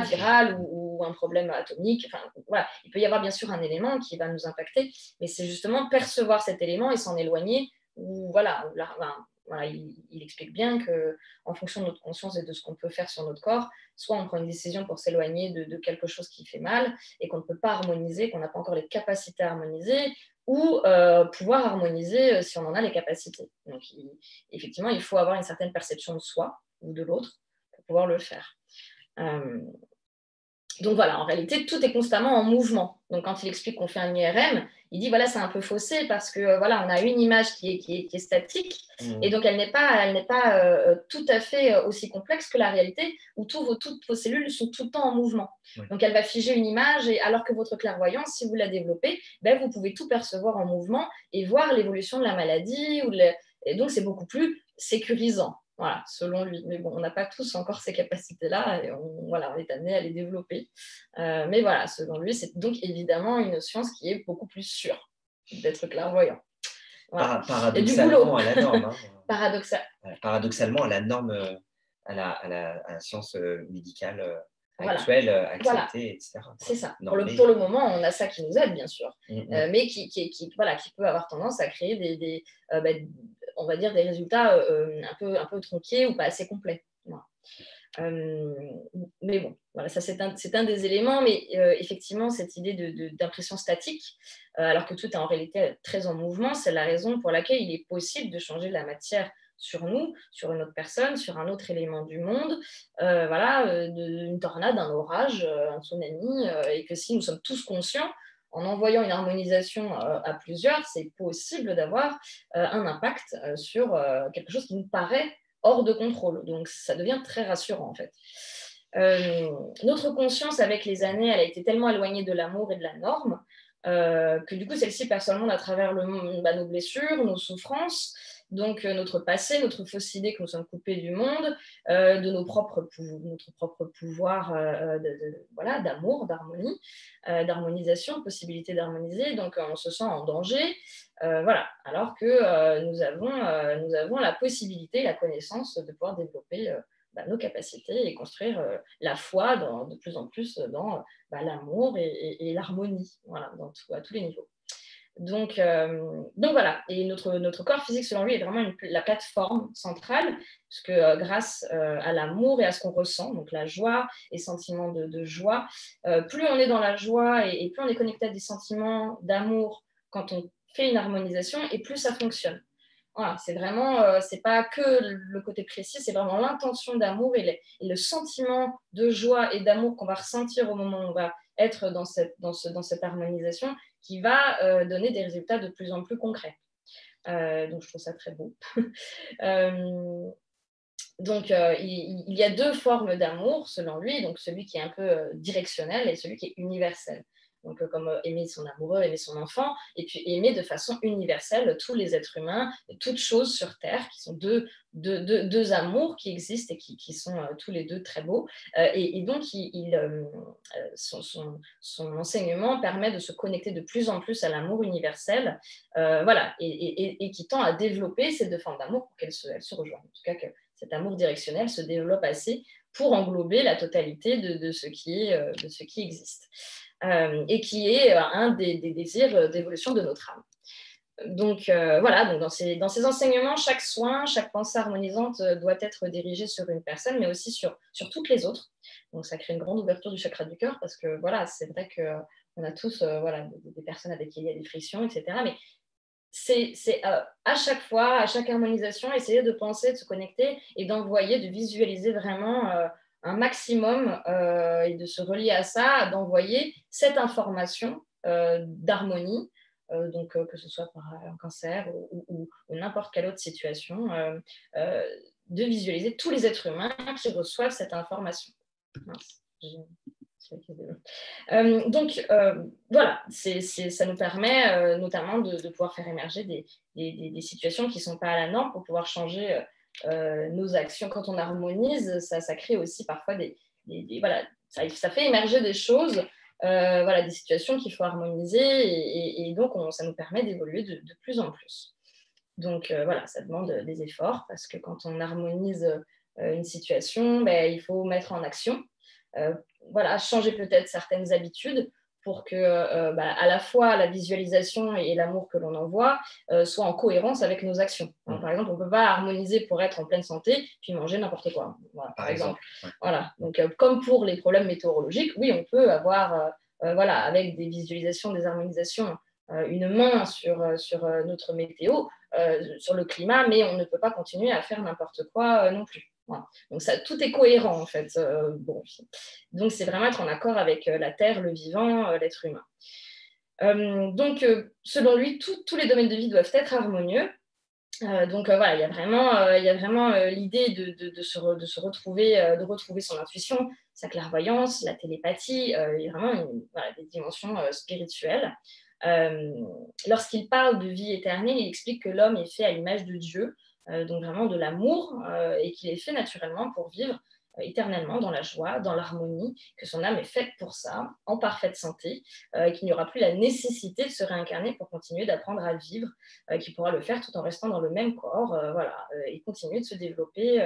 viral ou un problème atomique. Enfin, voilà. Il peut y avoir bien sûr un élément qui va nous impacter, mais c'est justement percevoir cet élément et s'en éloigner. Ou voilà, il explique bien qu'en fonction de notre conscience et de ce qu'on peut faire sur notre corps, soit on prend une décision pour s'éloigner de quelque chose qui fait mal et qu'on ne peut pas harmoniser, qu'on n'a pas encore les capacités à harmoniser, ou pouvoir harmoniser si on en a les capacités. Donc, effectivement, il faut avoir une certaine perception de soi ou de l'autre pour pouvoir le faire. Donc voilà, en réalité, tout est constamment en mouvement. Donc quand il explique qu'on fait un IRM, il dit voilà, c'est un peu faussé parce que voilà, on a une image qui est statique et donc elle n'est pas tout à fait aussi complexe que la réalité où toutes vos cellules sont tout le temps en mouvement. Oui. Donc elle va figer une image et alors que votre clairvoyance, si vous la développez, vous pouvez tout percevoir en mouvement et voir l'évolution de la maladie. Et donc c'est beaucoup plus sécurisant. Voilà, selon lui. Mais bon, on n'a pas tous encore ces capacités-là et on est amené à les développer. Mais voilà, selon lui, c'est donc évidemment une science qui est beaucoup plus sûre d'être clairvoyant. Voilà. Paradoxalement à la norme. Paradoxalement à la norme, à la science médicale actuelle, acceptée, etc. C'est ça. Pour le moment, on a ça qui nous aide, bien sûr, mais qui peut avoir tendance à créer on va dire des résultats un peu tronqués ou pas assez complets. Voilà. Mais bon, voilà, ça c'est un des éléments, mais effectivement, cette idée d'impression statique, alors que tout est en réalité très en mouvement, c'est la raison pour laquelle il est possible de changer la matière sur nous, sur une autre personne, sur un autre élément du monde, une tornade, un orage, un tsunami, et que si nous sommes tous conscients, en envoyant une harmonisation à plusieurs, c'est possible d'avoir un impact sur quelque chose qui nous paraît hors de contrôle. Donc, ça devient très rassurant, en fait. Notre conscience, avec les années, elle a été tellement éloignée de l'amour et de la norme que du coup, celle-ci passe seulement à travers nos blessures, nos souffrances, donc notre passé, notre fausse idée que nous sommes coupés du monde, de notre propre pouvoir d'amour, d'harmonie, d'harmonisation, possibilité d'harmoniser. Donc, on se sent en danger. Alors que nous avons la possibilité, la connaissance de pouvoir développer nos capacités et construire la foi de plus en plus dans l'amour et l'harmonie, à tous les niveaux. Donc voilà, et notre corps physique, selon lui, est vraiment la plateforme centrale, parce que grâce à l'amour et à ce qu'on ressent, donc la joie et sentiments de joie, plus on est dans la joie et plus on est connecté à des sentiments d'amour quand on fait une harmonisation, et plus ça fonctionne. Voilà, c'est vraiment, c'est pas que le côté précis, c'est vraiment l'intention d'amour et le sentiment de joie et d'amour qu'on va ressentir au moment où on va être dans cette harmonisation qui va donner des résultats de plus en plus concrets. Donc, je trouve ça très beau. Il y a deux formes d'amour, selon lui, donc celui qui est un peu directionnel et celui qui est universel. Donc, comme aimer son amoureux, aimer son enfant, et puis aimer de façon universelle tous les êtres humains, toutes choses sur Terre, qui sont deux amours qui existent et qui sont tous les deux très beaux. Et donc, son enseignement permet de se connecter de plus en plus à l'amour universel, et qui tend à développer ces deux formes d'amour pour qu'elles se rejoignent. En tout cas, que cet amour directionnel se développe assez pour englober la totalité de ce qui existe. Et qui est un des désirs d'évolution de notre âme. Donc donc dans ces enseignements, chaque soin, chaque pensée harmonisante doit être dirigée sur une personne, mais aussi sur toutes les autres. Donc ça crée une grande ouverture du chakra du cœur, parce que c'est vrai qu'on a tous des personnes avec qui il y a des frictions, etc. Mais c'est à chaque fois, à chaque harmonisation, essayer de penser, de se connecter et d'envoyer, de visualiser vraiment un maximum et de se relier à ça, d'envoyer cette information d'harmonie, que ce soit par un cancer ou n'importe quelle autre situation, de visualiser tous les êtres humains qui reçoivent cette information. Mince, ça nous permet notamment de pouvoir faire émerger des situations qui ne sont pas à la norme pour pouvoir changer nos actions. Quand on harmonise, ça crée aussi parfois ça fait émerger des choses, des situations qu'il faut harmoniser et donc ça nous permet d'évoluer de plus en plus. Donc ça demande des efforts parce que quand on harmonise une situation, il faut mettre en action. Changer peut-être certaines habitudes pour que à la fois la visualisation et l'amour que l'on envoie soient en cohérence avec nos actions. Par exemple, on ne peut pas harmoniser pour être en pleine santé puis manger n'importe quoi. Par exemple. Donc, comme pour les problèmes météorologiques, oui, on peut avoir avec des visualisations, des harmonisations, une main sur notre météo, sur le climat, mais on ne peut pas continuer à faire n'importe quoi non plus. Voilà. Donc ça, tout est cohérent en fait. Bon. Donc c'est vraiment être en accord avec la Terre, le vivant, l'être humain. Donc selon lui, tous les domaines de vie doivent être harmonieux. Donc voilà, il y a vraiment l'idée de se retrouver, de retrouver son intuition, sa clairvoyance, la télépathie, il y a vraiment des dimensions spirituelles. Lorsqu'il parle de vie éternelle, il explique que l'homme est fait à l'image de Dieu, donc vraiment de l'amour, et qu'il est fait naturellement pour vivre éternellement dans la joie, dans l'harmonie, que son âme est faite pour ça, en parfaite santé, et qu'il n'y aura plus la nécessité de se réincarner pour continuer d'apprendre à vivre, qu'il pourra le faire tout en restant dans le même corps, et continuer de se développer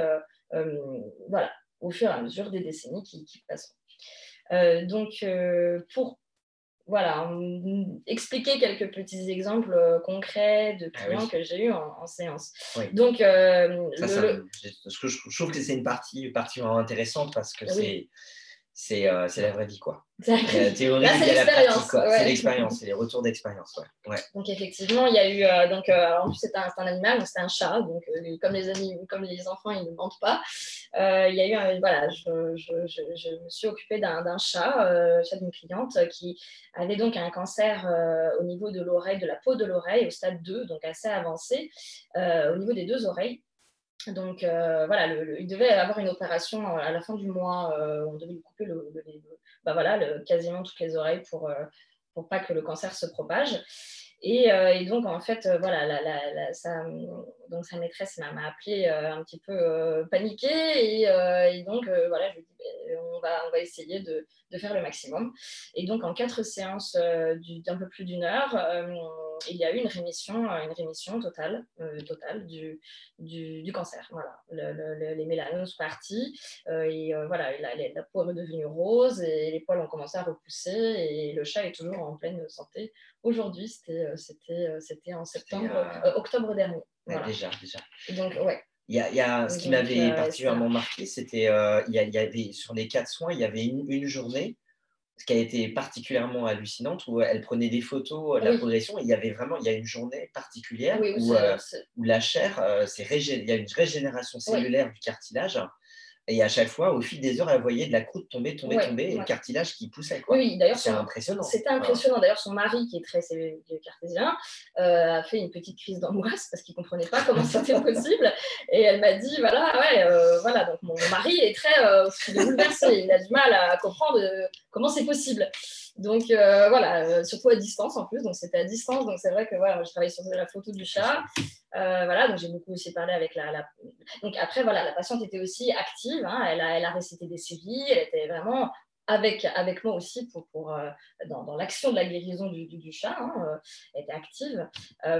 voilà, au fur et à mesure des décennies qui passeront. Donc, pour voilà, expliquer quelques petits exemples concrets de clients que j'ai eus en séance. Oui. Donc, je trouve que c'est une partie vraiment intéressante parce que c'est la vraie vie, quoi. La théorie, là, il y a la pratique, quoi. Ouais. C'est l'expérience, c'est les retours d'expérience. Ouais. Donc effectivement, il y a eu en plus c'était un animal, donc c'était un chat, donc comme les enfants ils ne mentent pas. Il y a eu voilà, je me suis occupée d'un chat, chat d'une cliente qui avait donc un cancer au niveau de l'oreille, de la peau de l'oreille au stade 2, donc assez avancé, au niveau des 2 oreilles. Donc voilà, il devait avoir une opération à la fin du mois. On devait lui couper quasiment toutes les oreilles pour pas que le cancer se propage. Et donc en fait, voilà, donc sa maîtresse m'a appelée un petit peu paniquée, et donc voilà, je lui ai dit on va essayer de faire le maximum. Et donc en 4 séances d'un peu plus d'1 heure, il y a eu une rémission totale du cancer. Voilà, les mélanomes sont partis, et voilà, la peau est redevenue rose et les poils ont commencé à repousser, et le chat est toujours en pleine santé. Aujourd'hui, c'était en octobre dernier. Voilà. Déjà. Donc, ouais. Ce qui m'avait particulièrement marqué, c'était il y avait sur les 4 soins, il y avait une journée, ce qui a été particulièrement hallucinante, où elle prenait des photos de la progression. Et il y a une journée particulière où la chair, il y a une régénération cellulaire du cartilage. Et à chaque fois, au fil des heures, elle voyait de la croûte tomber, et le cartilage qui poussait, quoi. Oui, d'ailleurs, c'est impressionnant. C'était impressionnant. D'ailleurs, son mari, qui est très cartésien, a fait une petite crise d'angoisse parce qu'il ne comprenait pas comment c'était possible. Et elle m'a dit, voilà, donc mon mari est il est bouleversé. Il a du mal à comprendre comment c'est possible. Donc, voilà, surtout à distance en plus. Donc, c'était à distance. Donc, c'est vrai que voilà, je travaille sur la photo du chat. Voilà, donc j'ai beaucoup aussi parlé avec Donc après, voilà, la patiente était aussi active, hein, elle a récité des séries, elle était vraiment avec moi aussi dans l'action de la guérison du chat, hein, elle était active.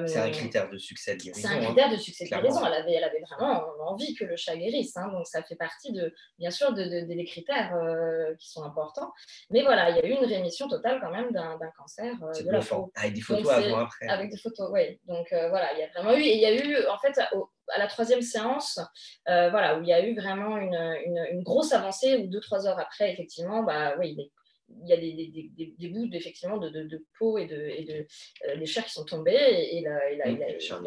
C'est un critère de succès de guérison. C'est un critère de succès de guérison. Elle avait vraiment envie que le chat guérisse, hein, donc ça fait partie bien sûr des critères qui sont importants. Mais voilà, il y a eu une rémission totale quand même d'un cancer de la peau. Avec des photos avant-après. Avec des photos, oui. Donc voilà, il y a vraiment eu, et il y a eu en fait à la 3e séance, voilà, où il y a eu vraiment une grosse avancée, où 2-3 heures après, effectivement, oui, il y a des bouts effectivement de peau et des chairs qui sont tombées, et la chair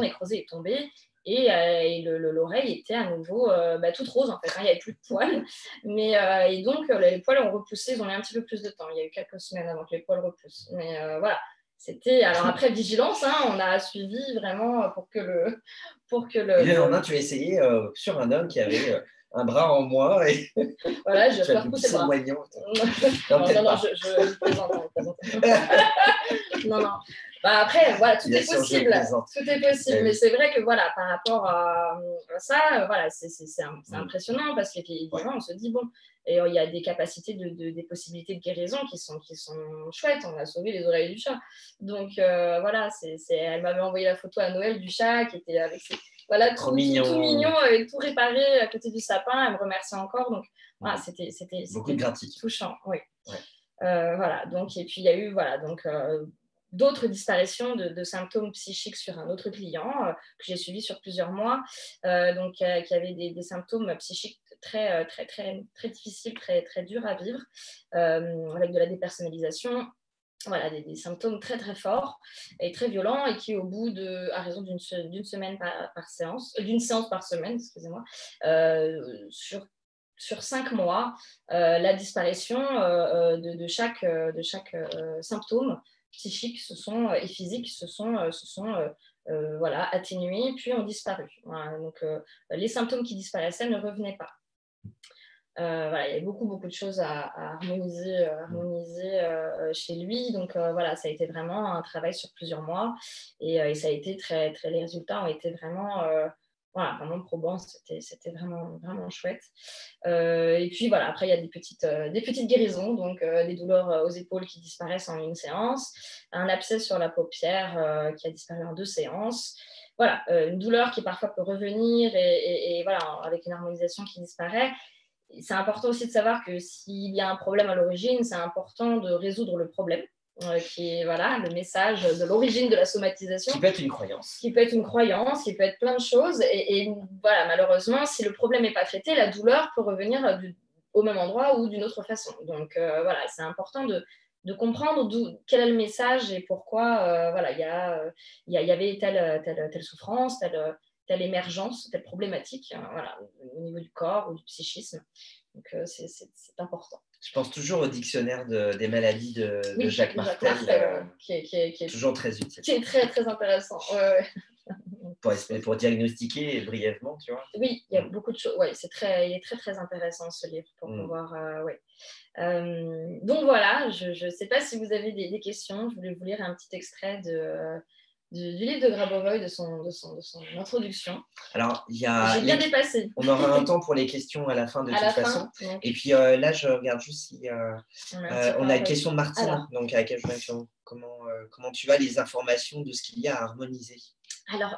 nécrosée est tombée, et l'oreille était à nouveau toute rose en fait, hein, il n'y avait plus de poils, mais et donc les poils ont repoussé, ils ont mis un petit peu plus de temps, il y a eu quelques semaines avant que les poils repoussent, mais voilà. C'était, alors après vigilance, hein, on a suivi vraiment pour que le... Et le lendemain, tu as essayé sur un homme qui avait un bras en moins, et voilà, je vais faire pousser le bras. Non, je plaisante. Non. Après, voilà, tout est possible. Tout est possible. Mais c'est vrai que voilà, par rapport à ça, voilà, c'est impressionnant parce qu'évidemment, on se dit, bon, et il y a des capacités, des possibilités de guérison qui sont chouettes. On a sauvé les oreilles du chat. Donc voilà, elle m'avait envoyé la photo à Noël du chat qui était avec ses... Voilà, tout mignon, et tout réparé à côté du sapin. Elle me remercie encore. Donc, voilà, c'était beaucoup de gratitude. Touchant, oui. Ouais. Voilà, donc, et puis il y a eu d'autres disparitions de symptômes psychiques sur un autre client que j'ai suivi sur plusieurs mois, donc qui avait des symptômes psychiques très difficiles, très durs à vivre, avec de la dépersonnalisation, voilà, des symptômes très très forts et très violents et qui au bout à raison d'une semaine par séance, d'une séance par semaine, excusez-moi, sur 5 mois, la disparition de chaque symptôme psychique et physique se sont voilà, atténués puis ont disparu. Voilà, donc les symptômes qui disparaissaient ne revenaient pas. Voilà, il y avait beaucoup de choses à harmoniser, chez lui. Donc voilà, ça a été vraiment un travail sur plusieurs mois et ça a été les résultats ont été vraiment, voilà, vraiment probants. C'était vraiment chouette. Et puis voilà, après, il y a des petites guérisons, donc des douleurs aux épaules qui disparaissent en une séance, un abcès sur la paupière qui a disparu en 2 séances. Voilà, une douleur qui parfois peut revenir et voilà, avec une harmonisation qui disparaît. C'est important aussi de savoir que s'il y a un problème à l'origine, c'est important de résoudre le problème, qui est voilà, le message de l'origine de la somatisation. Qui peut être une croyance. Qui peut être une croyance, qui peut être plein de choses. Et voilà, malheureusement, si le problème n'est pas traité, la douleur peut revenir au même endroit ou d'une autre façon. Donc voilà, c'est important de comprendre quel est le message et pourquoi voilà, il y avait telle souffrance, telle émergence, telle problématique, voilà, au niveau du corps ou du psychisme. Donc, c'est important. Je pense toujours au dictionnaire des maladies de Jacques Martel, qui est toujours très utile. Qui est très, très intéressant. Pour diagnostiquer brièvement, tu vois. Oui, il y a beaucoup de choses. Ouais, il est très, très intéressant ce livre pour pouvoir. Donc voilà, je ne sais pas si vous avez des questions. Je voulais vous lire un petit extrait du livre de Grabovoi, de son introduction. Alors, j'ai bien dépassé. On aura un temps pour les questions à la fin de toute façon. Donc. Et puis là, je regarde juste si on a une question de Martine, alors. Donc à laquelle je me comment tu as les informations de ce qu'il y a à harmoniser? Alors,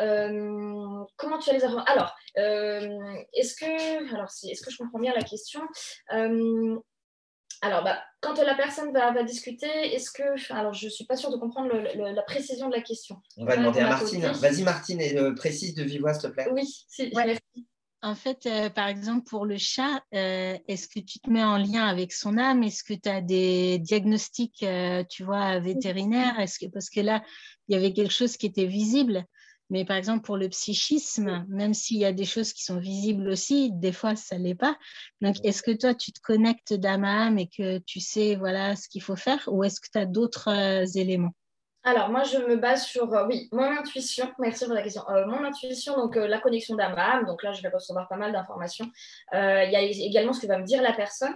comment tu as les informations? Alors, est-ce que je comprends bien la question? Alors, quand la personne va discuter, alors je ne suis pas sûre de comprendre la précision de la question. On va demander à Martine. Vas-y Martine, précise de vive voix, s'il te plaît. Oui, ouais. Merci. En fait, par exemple, pour le chat, est-ce que tu te mets en lien avec son âme? Est-ce que tu as des diagnostics, tu vois, vétérinaires? Parce que là, il y avait quelque chose qui était visible. Mais par exemple, pour le psychisme, même s'il y a des choses qui sont visibles aussi, des fois, ça ne l'est pas. Donc, est-ce que toi, tu te connectes d'âme à âme et que tu sais voilà, ce qu'il faut faire? Ou est-ce que tu as d'autres éléments? Alors, moi, je me base sur, mon intuition. Merci pour la question. Mon intuition, donc la connexion d'âme à âme. Donc là, je vais recevoir pas mal d'informations. Il y a également ce que va me dire la personne.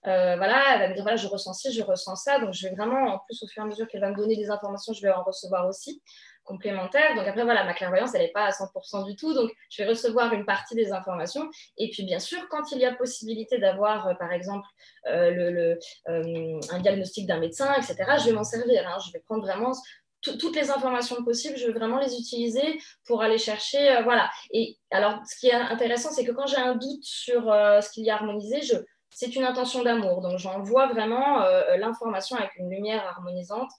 Voilà, elle va me dire, voilà, je ressens ci, je ressens ça. Donc, je vais vraiment, en plus, au fur et à mesure qu'elle va me donner des informations, je vais en recevoir aussi complémentaires. Donc, après, voilà, ma clairvoyance, elle n'est pas à 100% du tout. Donc, je vais recevoir une partie des informations. Et puis, bien sûr, quand il y a possibilité d'avoir, par exemple, un diagnostic d'un médecin, etc., je vais m'en servir. Hein. Je vais prendre vraiment toutes les informations possibles, je vais vraiment les utiliser pour aller chercher. Voilà. Et alors, ce qui est intéressant, c'est que quand j'ai un doute sur ce qu'il y a harmonisé, c'est une intention d'amour. Donc, j'envoie vraiment l'information avec une lumière harmonisante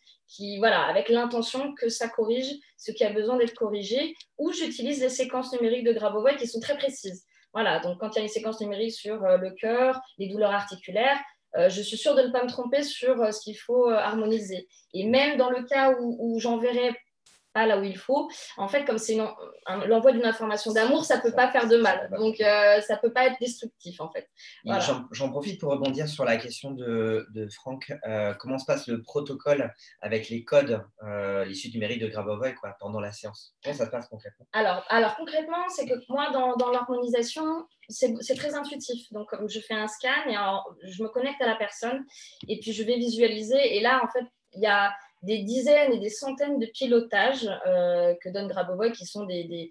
voilà, avec l'intention que ça corrige ce qui a besoin d'être corrigé, ou j'utilise les séquences numériques de Grabovoi qui sont très précises. Voilà, donc quand il y a une séquence numérique sur le cœur, les douleurs articulaires, je suis sûre de ne pas me tromper sur ce qu'il faut harmoniser. Et même dans le cas où j'enverrai pas là où il faut, en fait, comme c'est l'envoi d'une information d'amour, ça ne peut pas faire de mal. Donc, ça ne peut pas être destructif, en fait. Voilà. J'en profite pour rebondir sur la question de Franck. Comment se passe le protocole avec les codes issus du mérite de Grabovoi pendant la séance? Comment ça se passe concrètement? Alors concrètement, c'est que moi, dans l'harmonisation, c'est très intuitif. Donc, je fais un scan et je me connecte à la personne et puis je vais visualiser. Et là, en fait, il y a des dizaines et des centaines de pilotages que donne Grabovoi, qui sont les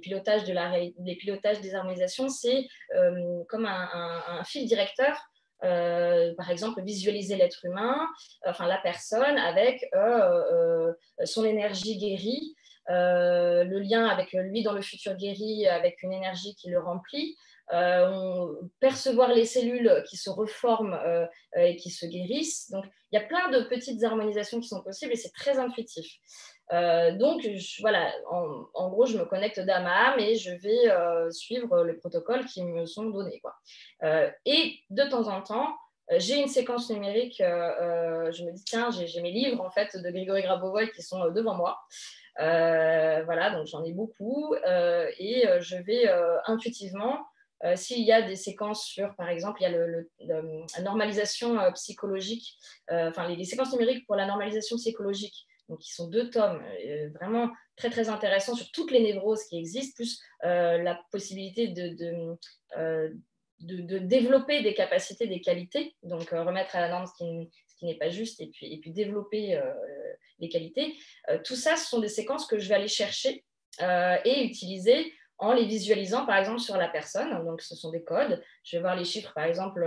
pilotages des harmonisations. C'est comme un fil directeur. Par exemple, visualiser l'être humain, enfin la personne avec son énergie guérie, le lien avec lui dans le futur guéri, avec une énergie qui le remplit, percevoir les cellules qui se reforment et qui se guérissent. Donc, il y a plein de petites harmonisations qui sont possibles et c'est très intuitif. Donc, voilà, en gros, je me connecte d'âme à âme et je vais suivre les protocoles qui me sont donnés, quoi. Et de temps en temps, j'ai une séquence numérique, je me dis, tiens, j'ai mes livres en fait, de Grigory Grabovoï qui sont devant moi. Voilà, donc j'en ai beaucoup et je vais intuitivement, s'il y a des séquences sur, par exemple, il y a la normalisation psychologique, enfin les séquences numériques pour la normalisation psychologique, donc qui sont 2 tomes, vraiment très très intéressants sur toutes les névroses qui existent, plus la possibilité de développer des capacités, des qualités, donc remettre à la norme ce qui n'est pas juste et puis développer les qualités. Tout ça, ce sont des séquences que je vais aller chercher et utiliser en les visualisant, par exemple, sur la personne. Donc, ce sont des codes. Je vais voir les chiffres, par exemple,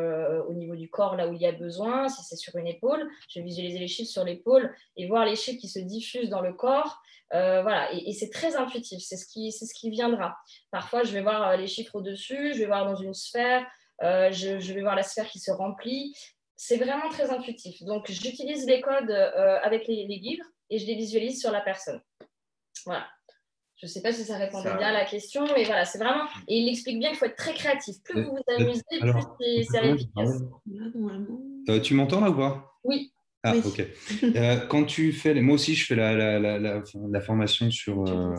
au niveau du corps, là où il y a besoin. Si c'est sur une épaule, je vais visualiser les chiffres sur l'épaule et voir les chiffres qui se diffusent dans le corps. Voilà, et c'est très intuitif. C'est ce qui viendra. Parfois, je vais voir les chiffres au-dessus. Je vais voir dans une sphère. Je vais voir la sphère qui se remplit. C'est vraiment très intuitif. Donc, j'utilise les codes avec les livres et je les visualise sur la personne. Voilà. Je ne sais pas si ça répondait bien à la question, mais voilà, c'est vraiment… Et il explique bien qu'il faut être très créatif. Plus vous vous amusez, plus c'est efficace. Tu m'entends là ou pas? Oui. Ah, Oui. ok. Quand tu fais… Moi aussi, je fais la formation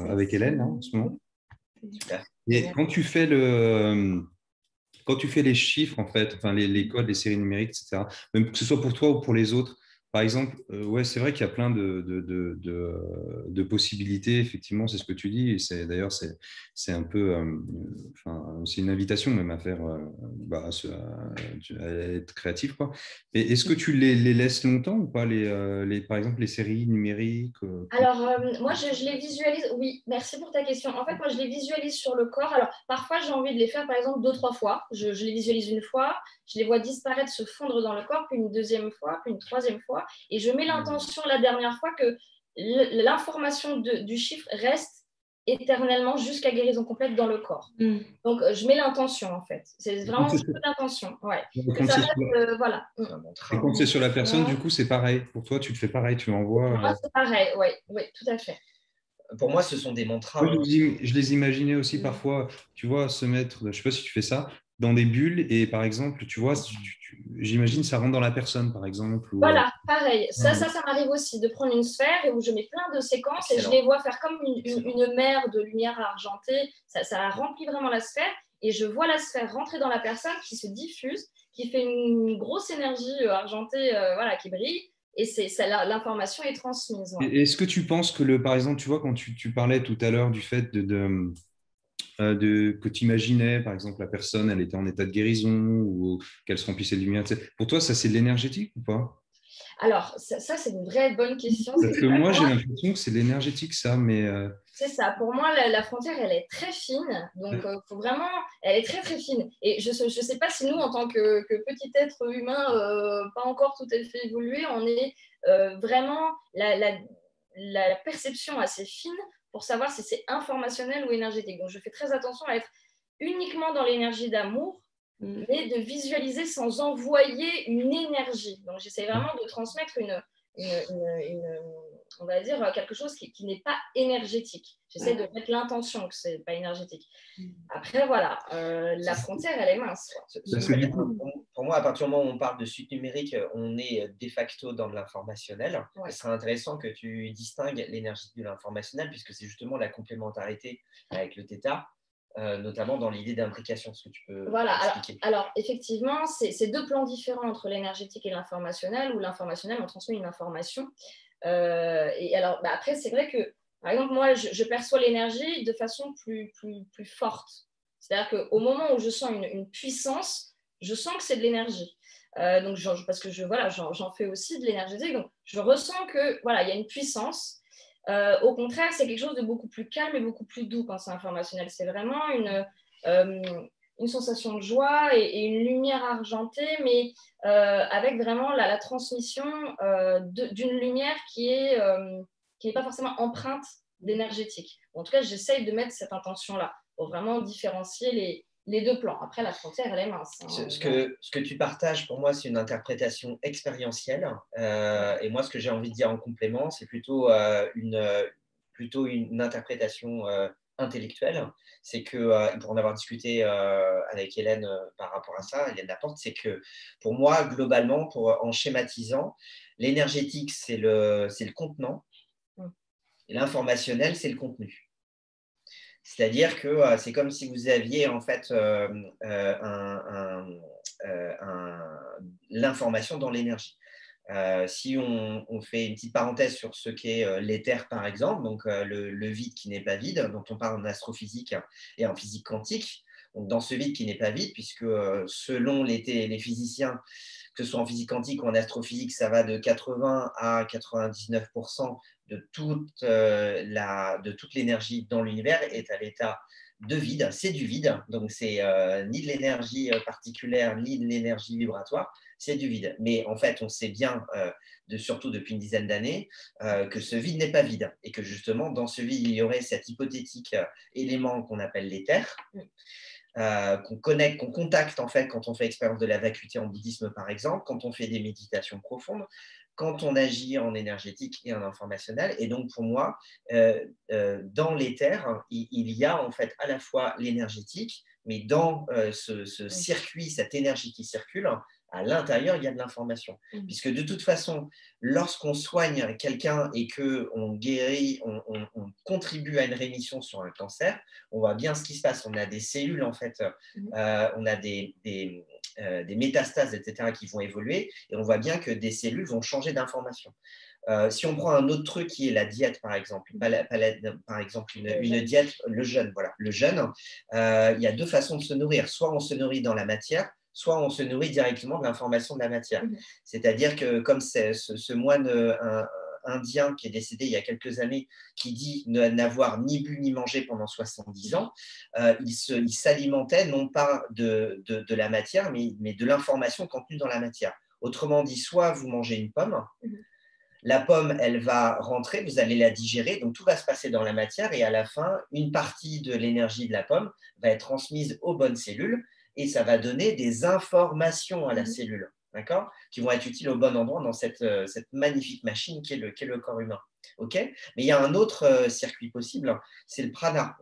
avec Hélène là, en ce moment. Super. Et quand tu fais les chiffres, en fait, enfin, les codes, les séries numériques, etc., même que ce soit pour toi ou pour les autres, par exemple, ouais, c'est vrai qu'il y a plein de possibilités, effectivement, c'est ce que tu dis. Et d'ailleurs, c'est un peu, enfin, c'est une invitation même à faire, à être créatif, quoi. Et est-ce que tu les laisses longtemps ou pas, par exemple, les séries numériques Alors, moi, je les visualise. Oui, merci pour ta question. En fait, moi, je les visualise sur le corps. Alors, parfois, j'ai envie de les faire, par exemple, 2-3 fois. Je les visualise une fois, je les vois disparaître, se fondre dans le corps, puis une deuxième fois, puis une troisième fois. Et je mets l'intention la dernière fois que l'information du chiffre reste éternellement jusqu'à guérison complète dans le corps. Donc, je mets l'intention, en fait. C'est vraiment l'intention. Ouais. Voilà. Et quand c'est sur la personne, du coup, c'est pareil. Pour toi, tu le fais pareil, tu l'envoies. Pour moi, c'est pareil, oui, tout à fait. Pour moi, ce sont des mantras. Je les imaginais aussi parfois, tu vois, se mettre, je ne sais pas si tu fais ça, dans des bulles et par exemple, tu vois, j'imagine ça rentre dans la personne, par exemple. Voilà, pareil. Ça m'arrive aussi de prendre une sphère et où je mets plein de séquences. Excellent. Et je les vois faire comme une mer de lumière argentée. Ça remplit vraiment la sphère et je vois la sphère rentrer dans la personne qui se diffuse, qui fait une grosse énergie argentée voilà, qui brille. Et l'information est transmise. Ouais. Est-ce que tu penses que, par exemple, tu vois, quand tu parlais tout à l'heure du fait que tu imaginais, par exemple, la personne, elle était en état de guérison ou qu'elle se remplissait de lumière, pour toi, ça, c'est de l'énergétique ou pas? Alors, ça c'est une vraie bonne question. Parce que moi, j'ai l'impression que c'est de l'énergétique, ça, mais… C'est ça. Pour moi, la frontière, elle est très fine. Donc, faut vraiment… Elle est très, très fine. Et je ne sais pas si nous, en tant que petit être humain, pas encore tout à fait évolué, on est vraiment… La perception assez fine pour savoir si c'est informationnel ou énergétique. Donc, je fais très attention à être uniquement dans l'énergie d'amour, mais de visualiser sans envoyer une énergie. Donc, j'essaie vraiment de transmettre on va dire quelque chose qui n'est pas énergétique. J'essaie de mettre l'intention que ce n'est pas énergétique. Après, voilà, la frontière, elle est mince. Pour moi, à partir du moment où on parle de suite numérique, on est de facto dans de l'informationnel. Ouais. Ce serait intéressant que tu distingues l'énergie de l'informationnel, puisque c'est justement la complémentarité avec le θ. Notamment dans l'idée d'imbrication, ce que tu peux expliquer. Alors, effectivement, c'est 2 plans différents entre l'énergétique et l'informationnel, où l'informationnel, on transmet une information. Et alors, après, c'est vrai que, par exemple, moi, je perçois l'énergie de façon plus forte. C'est-à-dire qu'au moment où je sens une puissance, je sens que c'est de l'énergie. Donc, parce que j'en fais aussi de l'énergétique. Donc, je ressens que, voilà, il y a une puissance. Au contraire, c'est quelque chose de beaucoup plus calme et beaucoup plus doux quand c'est informationnel. C'est vraiment une sensation de joie et une lumière argentée, mais avec vraiment la transmission d'une lumière qui n'est pas forcément empreinte d'énergétique. En tout cas, j'essaye de mettre cette intention-là pour vraiment différencier les 2 plans. Après, la frontière, elle est mince. Ce que tu partages, pour moi, c'est une interprétation expérientielle. Et moi, ce que j'ai envie de dire en complément, c'est plutôt une interprétation intellectuelle, c'est que, pour en avoir discuté avec Hélène par rapport à ça, Hélène Laporte, c'est que pour moi, globalement, en schématisant, l'énergétique, c'est le contenant, et l'informationnel, c'est le contenu. C'est-à-dire que c'est comme si vous aviez en fait l'information dans l'énergie. Si on fait une petite parenthèse sur ce qu'est l'éther, par exemple, donc le vide qui n'est pas vide, dont on parle en astrophysique et en physique quantique. Donc, dans ce vide qui n'est pas vide, puisque selon les physiciens, que ce soit en physique quantique ou en astrophysique, ça va de 80 à 99% de toute l'énergie dans l'univers est à l'état de vide. C'est du vide, donc c'est ni de l'énergie particulière, ni de l'énergie vibratoire, c'est du vide. Mais en fait, on sait bien, surtout depuis une dizaine d'années, que ce vide n'est pas vide et que justement, dans ce vide, il y aurait cet hypothétique élément qu'on appelle l'éther, qu'on contacte en fait quand on fait l'expérience de la vacuité en bouddhisme, par exemple, quand on fait des méditations profondes, quand on agit en énergétique et en informationnel. Et donc, pour moi, dans l'éther, il y a en fait à la fois l'énergétique, mais dans ce circuit, cette énergie qui circule, à l'intérieur, il y a de l'information. Puisque de toute façon, lorsqu'on soigne quelqu'un et qu'on guérit, on contribue à une rémission sur un cancer, on voit bien ce qui se passe. On a des cellules, en fait, on a des métastases, etc., qui vont évoluer, et on voit bien que des cellules vont changer d'information. Si on prend un autre truc qui est la diète, par exemple, par exemple une diète, le jeûne, voilà, le jeûne, il y a deux façons de se nourrir. Soit on se nourrit dans la matière, soit on se nourrit directement de l'information de la matière. C'est-à-dire que comme ce moine indien qui est décédé il y a quelques années, qui dit n'avoir ni bu ni mangé pendant 70 ans, il s'alimentait non pas de la matière, mais de l'information contenue dans la matière. Autrement dit, soit vous mangez une pomme, la pomme, elle va rentrer, vous allez la digérer, donc tout va se passer dans la matière, et à la fin, une partie de l'énergie de la pomme va être transmise aux bonnes cellules, et ça va donner des informations à la cellule, d'accord, qui vont être utiles au bon endroit dans cette magnifique machine qui est le corps humain. Okay, mais il y a un autre circuit possible, c'est le prana,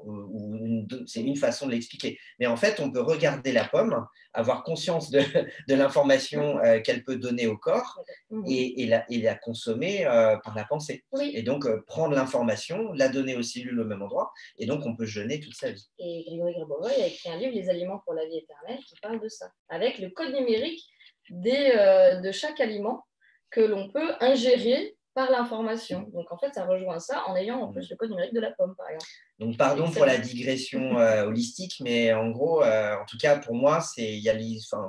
c'est une façon de l'expliquer. Mais en fait, on peut regarder la pomme, avoir conscience de l'information qu'elle peut donner au corps et la consommer par la pensée. Et donc, prendre l'information, la donner aux cellules au même endroit, et donc on peut jeûner toute sa vie. Et Grégory Grabovoi a écrit un livre, Les aliments pour la vie éternelle, qui parle de ça, avec le code numérique de chaque aliment que l'on peut ingérer par l'information. Donc, en fait, ça rejoint ça en ayant en plus le code numérique de la pomme, par exemple. Donc, pardon pour la digression holistique, mais en gros, en tout cas, pour moi,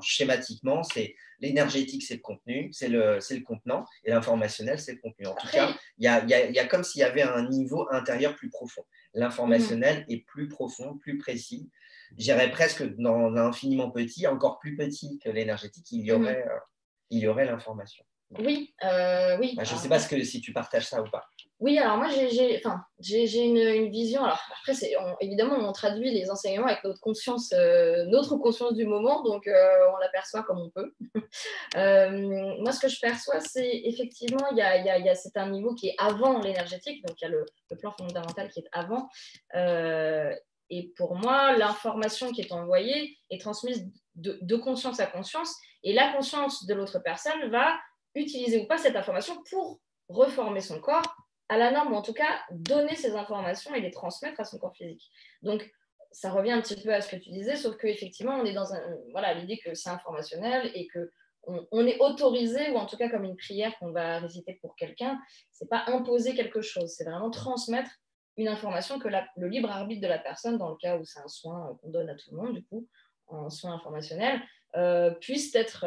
schématiquement, c'est l'énergétique, c'est le contenu, c'est le contenant, et l'informationnel, c'est le contenu. En tout cas, il y a comme s'il y avait un niveau intérieur plus profond. L'informationnel est plus profond, plus précis. J'irais presque dans l'infiniment petit, encore plus petit que l'énergétique, il y aurait l'information. Oui. Je ne sais pas si tu partages ça ou pas. Oui, alors moi, j'ai une vision. Alors après, évidemment, on traduit les enseignements avec notre conscience du moment, donc on l'aperçoit comme on peut. Moi, ce que je perçois, c'est effectivement, c'est un niveau qui est avant l'énergétique, donc il y a le plan fondamental qui est avant. Et pour moi, l'information qui est envoyée est transmise de conscience à conscience, et la conscience de l'autre personne va utiliser ou pas cette information pour reformer son corps à la norme, ou en tout cas donner ces informations et les transmettre à son corps physique. Donc, ça revient un petit peu à ce que tu disais, sauf qu'effectivement, on est dans l'idée que c'est informationnel et qu'on est autorisé, ou en tout cas comme une prière qu'on va réciter pour quelqu'un, c'est pas imposer quelque chose, c'est vraiment transmettre une information que le libre arbitre de la personne, dans le cas où c'est un soin qu'on donne à tout le monde, du coup, un soin informationnel, puisse être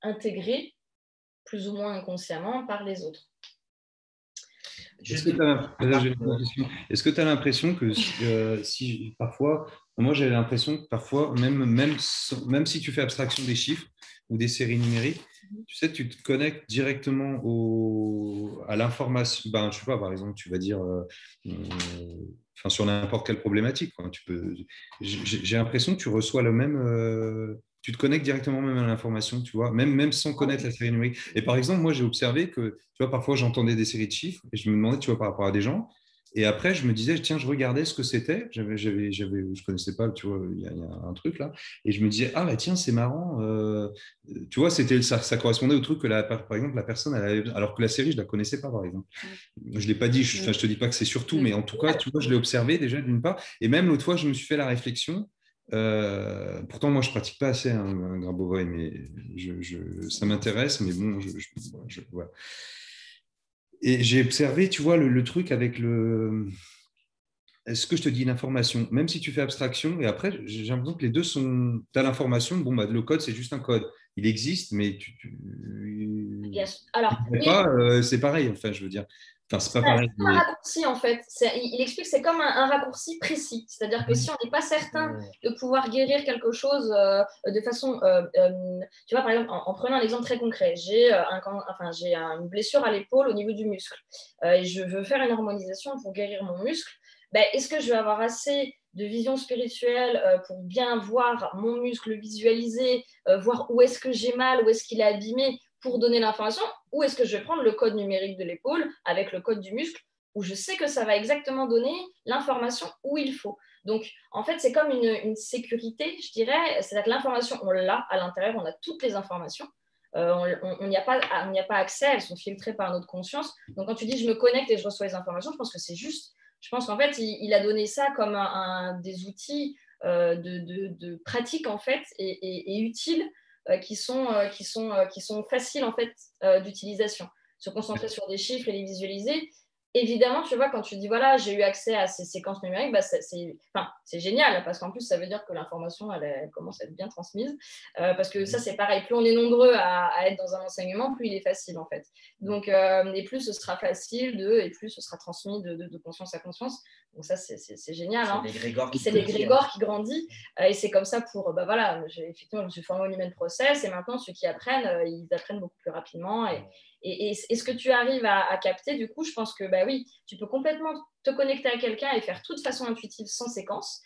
intégré plus ou moins inconsciemment par les autres. Est-ce que tu as l'impression que si parfois, moi j'ai l'impression que parfois, même si tu fais abstraction des chiffres ou des séries numériques, tu sais, tu te connectes directement à l'information. Ben, je sais pas, par exemple, tu vas dire sur n'importe quelle problématique. J'ai l'impression que tu reçois le même. Tu te connectes directement même à l'information, tu vois, même sans connaître la série numérique. Et par exemple, moi, j'ai observé que, tu vois, parfois, j'entendais des séries de chiffres et je me demandais, tu vois, par rapport à des gens, Et après, je me disais, tiens, je regardais ce que c'était. Je connaissais pas, tu vois, il y a un truc là. Et je me disais, ah, bah, tiens, c'est marrant. Tu vois, ça correspondait au truc que, par exemple, la personne, elle avait, alors que la série, je la connaissais pas, par exemple. Je l'ai pas dit, enfin, je te dis pas que c'est surtout, mais en tout cas, tu vois, je l'ai observé déjà d'une part. Et même l'autre fois, je me suis fait la réflexion. Pourtant, moi, je pratique pas assez un Grabovoi, mais ça m'intéresse. Mais bon, voilà. Et j'ai observé, tu vois, le truc avec le. Est-ce que je te dis l'information, même si tu fais abstraction, et après, j'ai l'impression que les deux sont. Tu as l'information, bon, bah, le code, c'est juste un code. Il existe, mais Alors, sais oui, pas, c'est pareil, enfin, je veux dire. Enfin, c'est pas c'est pareil. comme un raccourci en fait. Il explique que c'est comme un raccourci précis. C'est-à-dire que si on n'est pas certain de pouvoir guérir quelque chose de façon. Tu vois, par exemple, en prenant un exemple très concret, j'ai une blessure à l'épaule au niveau du muscle et je veux faire une harmonisation pour guérir mon muscle. Ben, est-ce que je vais avoir assez de vision spirituelle pour bien voir mon muscle, le visualiser, voir où est-ce que j'ai mal, où est-ce qu'il est abîmé pour donner l'information, ou est-ce que je vais prendre le code numérique de l'épaule avec le code du muscle, où je sais que ça va exactement donner l'information où il faut. Donc, en fait, c'est comme une sécurité, je dirais. C'est-à-dire que l'information, on l'a à l'intérieur, on a toutes les informations. On n'y a pas accès, elles sont filtrées par notre conscience. Donc, quand tu dis je me connecte et je reçois les informations, je pense que c'est juste. Je pense qu'en fait, il a donné ça comme des outils de pratique, en fait, et utiles qui sont faciles en fait d'utilisation. Se concentrer sur des chiffres et les visualiser. Évidemment, tu vois, quand tu dis voilà, j'ai eu accès à ces séquences numériques, bah, c'est génial parce qu'en plus, ça veut dire que l'information, elle commence à être bien transmise. Parce que ça, c'est pareil, plus on est nombreux à être dans un enseignement, plus il est facile en fait. Donc, et plus ce sera facile et plus ce sera transmis de conscience à conscience. Donc, ça, c'est génial. C'est l'égrégore qui grandit. Et c'est comme ça pour, bah voilà, effectivement, je me suis formée au Human Process et maintenant, ceux qui apprennent, ils apprennent beaucoup plus rapidement. Et ce que tu arrives à capter, du coup, je pense que, bah oui, tu peux complètement te connecter à quelqu'un et faire tout de façon intuitive sans séquence.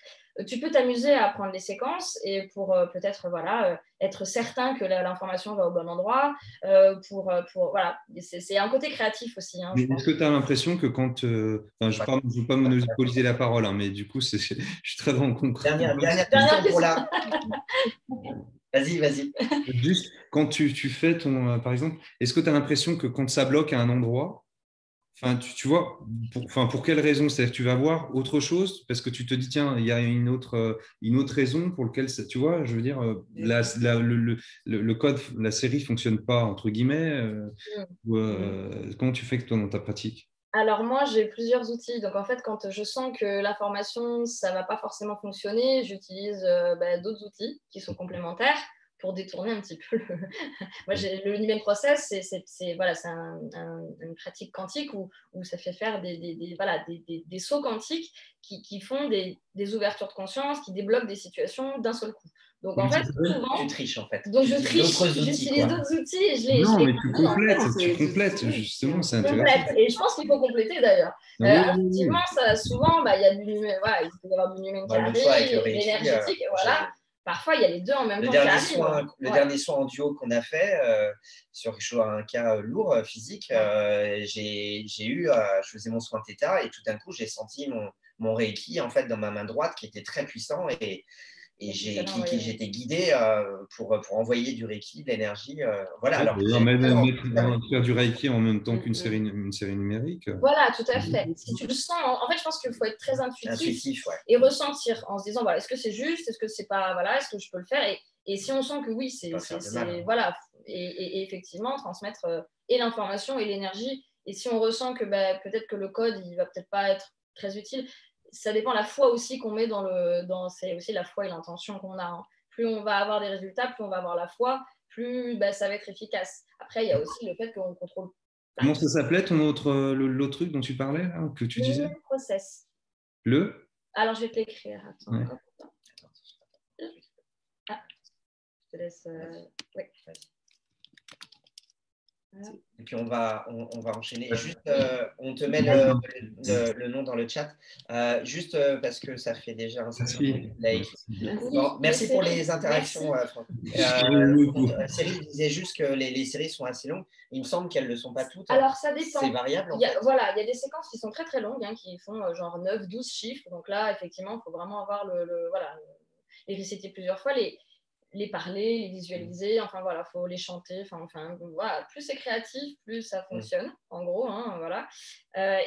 Tu peux t'amuser à apprendre les séquences et pour peut-être voilà, être certain que l'information va au bon endroit. Voilà, c'est un côté créatif aussi, hein, Mais je pense. est-ce que tu as l'impression que quand. Enfin, je ne veux pas monopoliser la parole, hein, mais du coup, je suis très dans le concret. Dernière question pour la. Vas-y. Juste, quand tu fais ton. Par exemple, est-ce que tu as l'impression que quand ça bloque à un endroit, enfin, tu vois, pour quelle raison? C'est-à-dire que tu vas voir autre chose parce que tu te dis, tiens, il y a une autre raison pour laquelle, tu vois, je veux dire, le code, la série ne fonctionne pas, entre guillemets. Comment tu fais que toi dans ta pratique? Alors moi, j'ai plusieurs outils. Donc en fait, quand je sens que l'information, ça ne va pas forcément fonctionner, j'utilise d'autres outils qui sont complémentaires pour détourner un petit peu le. Moi, le Human Process, c'est une pratique quantique où ça fait faire des sauts quantiques qui font des ouvertures de conscience, qui débloquent des situations d'un seul coup. Donc en fait, souvent, tu triches en fait. donc je triche, j'utilise d'autres outils et je les Non, mais combine, tu complètes, justement, c'est intéressant. complète. Et je pense qu'il faut compléter d'ailleurs. Oui. Effectivement, souvent, il y a il peut y avoir du numérique qui arrive, l'énergétique, et voilà. Parfois, il y a les deux en même temps qui arrivent. Le dernier soin en duo qu'on a fait sur un cas lourd physique, je faisais mon soin Theta et tout d'un coup, j'ai senti mon Reiki en fait dans ma main droite qui était très puissant et j'étais guidé pour envoyer du Reiki, de l'énergie. Voilà. Alors, faire du Reiki en même temps qu'une série numérique. Voilà, tout à fait. Si tu le sens, en fait, je pense qu'il faut être très intuitif et ressentir en se disant, voilà, est-ce que c'est juste, est-ce que c'est pas, voilà, est-ce que je peux le faire et si on sent que oui, c'est voilà, et effectivement, transmettre et l'information et l'énergie. Et si on ressent que peut-être que le code, il va peut-être pas être très utile, ça dépend la foi aussi qu'on met c'est aussi la foi et l'intention qu'on a. Hein. Plus on va avoir des résultats, plus on va avoir la foi, plus ça va être efficace. Après, il y a aussi le fait qu'on contrôle. Comment ça s'appelait l'autre truc dont tu parlais, là, que tu disais? Le process. Alors, je vais te l'écrire. Attends. Ouais. Je te laisse. Oui, vas-y. Et puis on va enchaîner. Juste, on te met le nom dans le chat, juste parce que ça fait déjà un certain temps que tu l'as écrit. Bon, merci pour les interactions, Franck. Cyril disait juste que les séries sont assez longues. Il me semble qu'elles ne le sont pas toutes. Alors, ça dépend. C'est variable. Voilà, il y a des séquences qui sont très très longues, qui font genre 9-12 chiffres. Donc là, effectivement, il faut vraiment avoir les réciter plusieurs fois, les parler, les visualiser, enfin voilà, il faut les chanter, enfin voilà, plus c'est créatif, plus ça fonctionne, en gros, hein, voilà.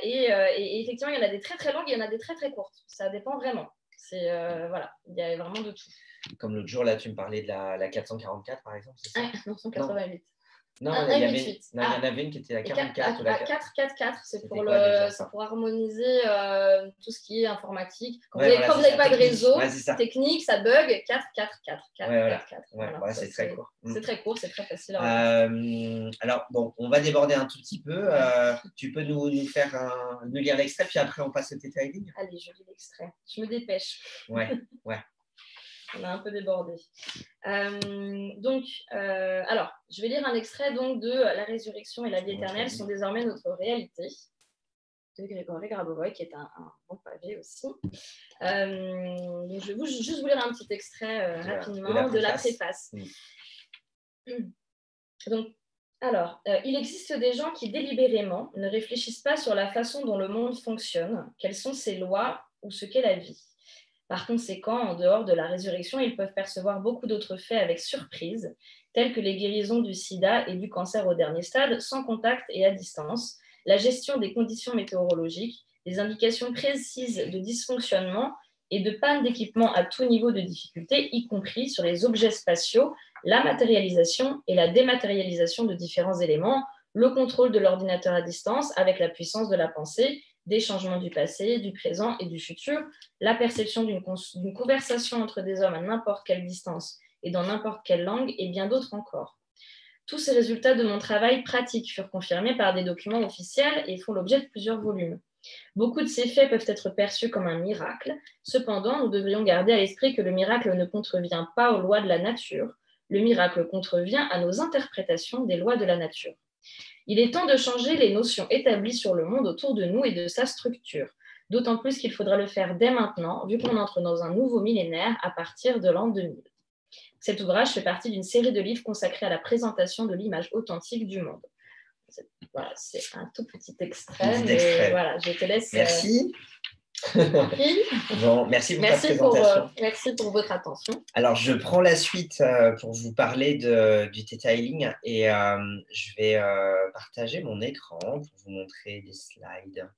Et effectivement, il y en a des très très longues, il y en a des très très courtes, ça dépend vraiment. C'est voilà, il y a vraiment de tout. Comme l'autre jour, là, tu me parlais de la 444, par exemple, c'est ça? 988. Non, il y en avait une qui était la 44 ou la 444, c'est pour harmoniser tout ce qui est informatique. Quand vous n'avez pas de réseau technique, ça bug. 444. C'est très court. C'est très court, c'est très facile. Alors, bon, on va déborder un tout petit peu. Tu peux nous lire l'extrait, puis après, on passe au Theta Healing. Allez, je lis l'extrait. Je me dépêche. Ouais. On a un peu débordé. Alors, je vais lire un extrait donc, de La résurrection et la vie éternelle sont désormais notre réalité, de Grégory Grabovoi, qui est un bon pavé aussi. Donc, je vais juste vous lire un petit extrait rapidement de la préface. Donc, alors, il existe des gens qui délibérément ne réfléchissent pas sur la façon dont le monde fonctionne, quelles sont ses lois ou ce qu'est la vie. Par conséquent, en dehors de la résurrection, ils peuvent percevoir beaucoup d'autres faits avec surprise, tels que les guérisons du sida et du cancer au dernier stade, sans contact et à distance, la gestion des conditions météorologiques, les indications précises de dysfonctionnement et de panne d'équipement à tout niveau de difficulté, y compris sur les objets spatiaux, la matérialisation et la dématérialisation de différents éléments, le contrôle de l'ordinateur à distance avec la puissance de la pensée, des changements du passé, du présent et du futur, la perception d'une conversation entre des hommes à n'importe quelle distance et dans n'importe quelle langue, et bien d'autres encore. Tous ces résultats de mon travail pratique furent confirmés par des documents officiels et font l'objet de plusieurs volumes. Beaucoup de ces faits peuvent être perçus comme un miracle. Cependant, nous devrions garder à l'esprit que le miracle ne contrevient pas aux lois de la nature. Le miracle contrevient à nos interprétations des lois de la nature. Il est temps de changer les notions établies sur le monde autour de nous et de sa structure, d'autant plus qu'il faudra le faire dès maintenant, vu qu'on entre dans un nouveau millénaire à partir de l'an 2000. Cet ouvrage fait partie d'une série de livres consacrés à la présentation de l'image authentique du monde. Voilà, c'est un tout petit extrait, mais voilà, je te laisse. Merci. Bon, merci pour ta présentation. Merci pour votre attention. Alors, je prends la suite pour vous parler du Theta Healing et je vais partager mon écran pour vous montrer des slides.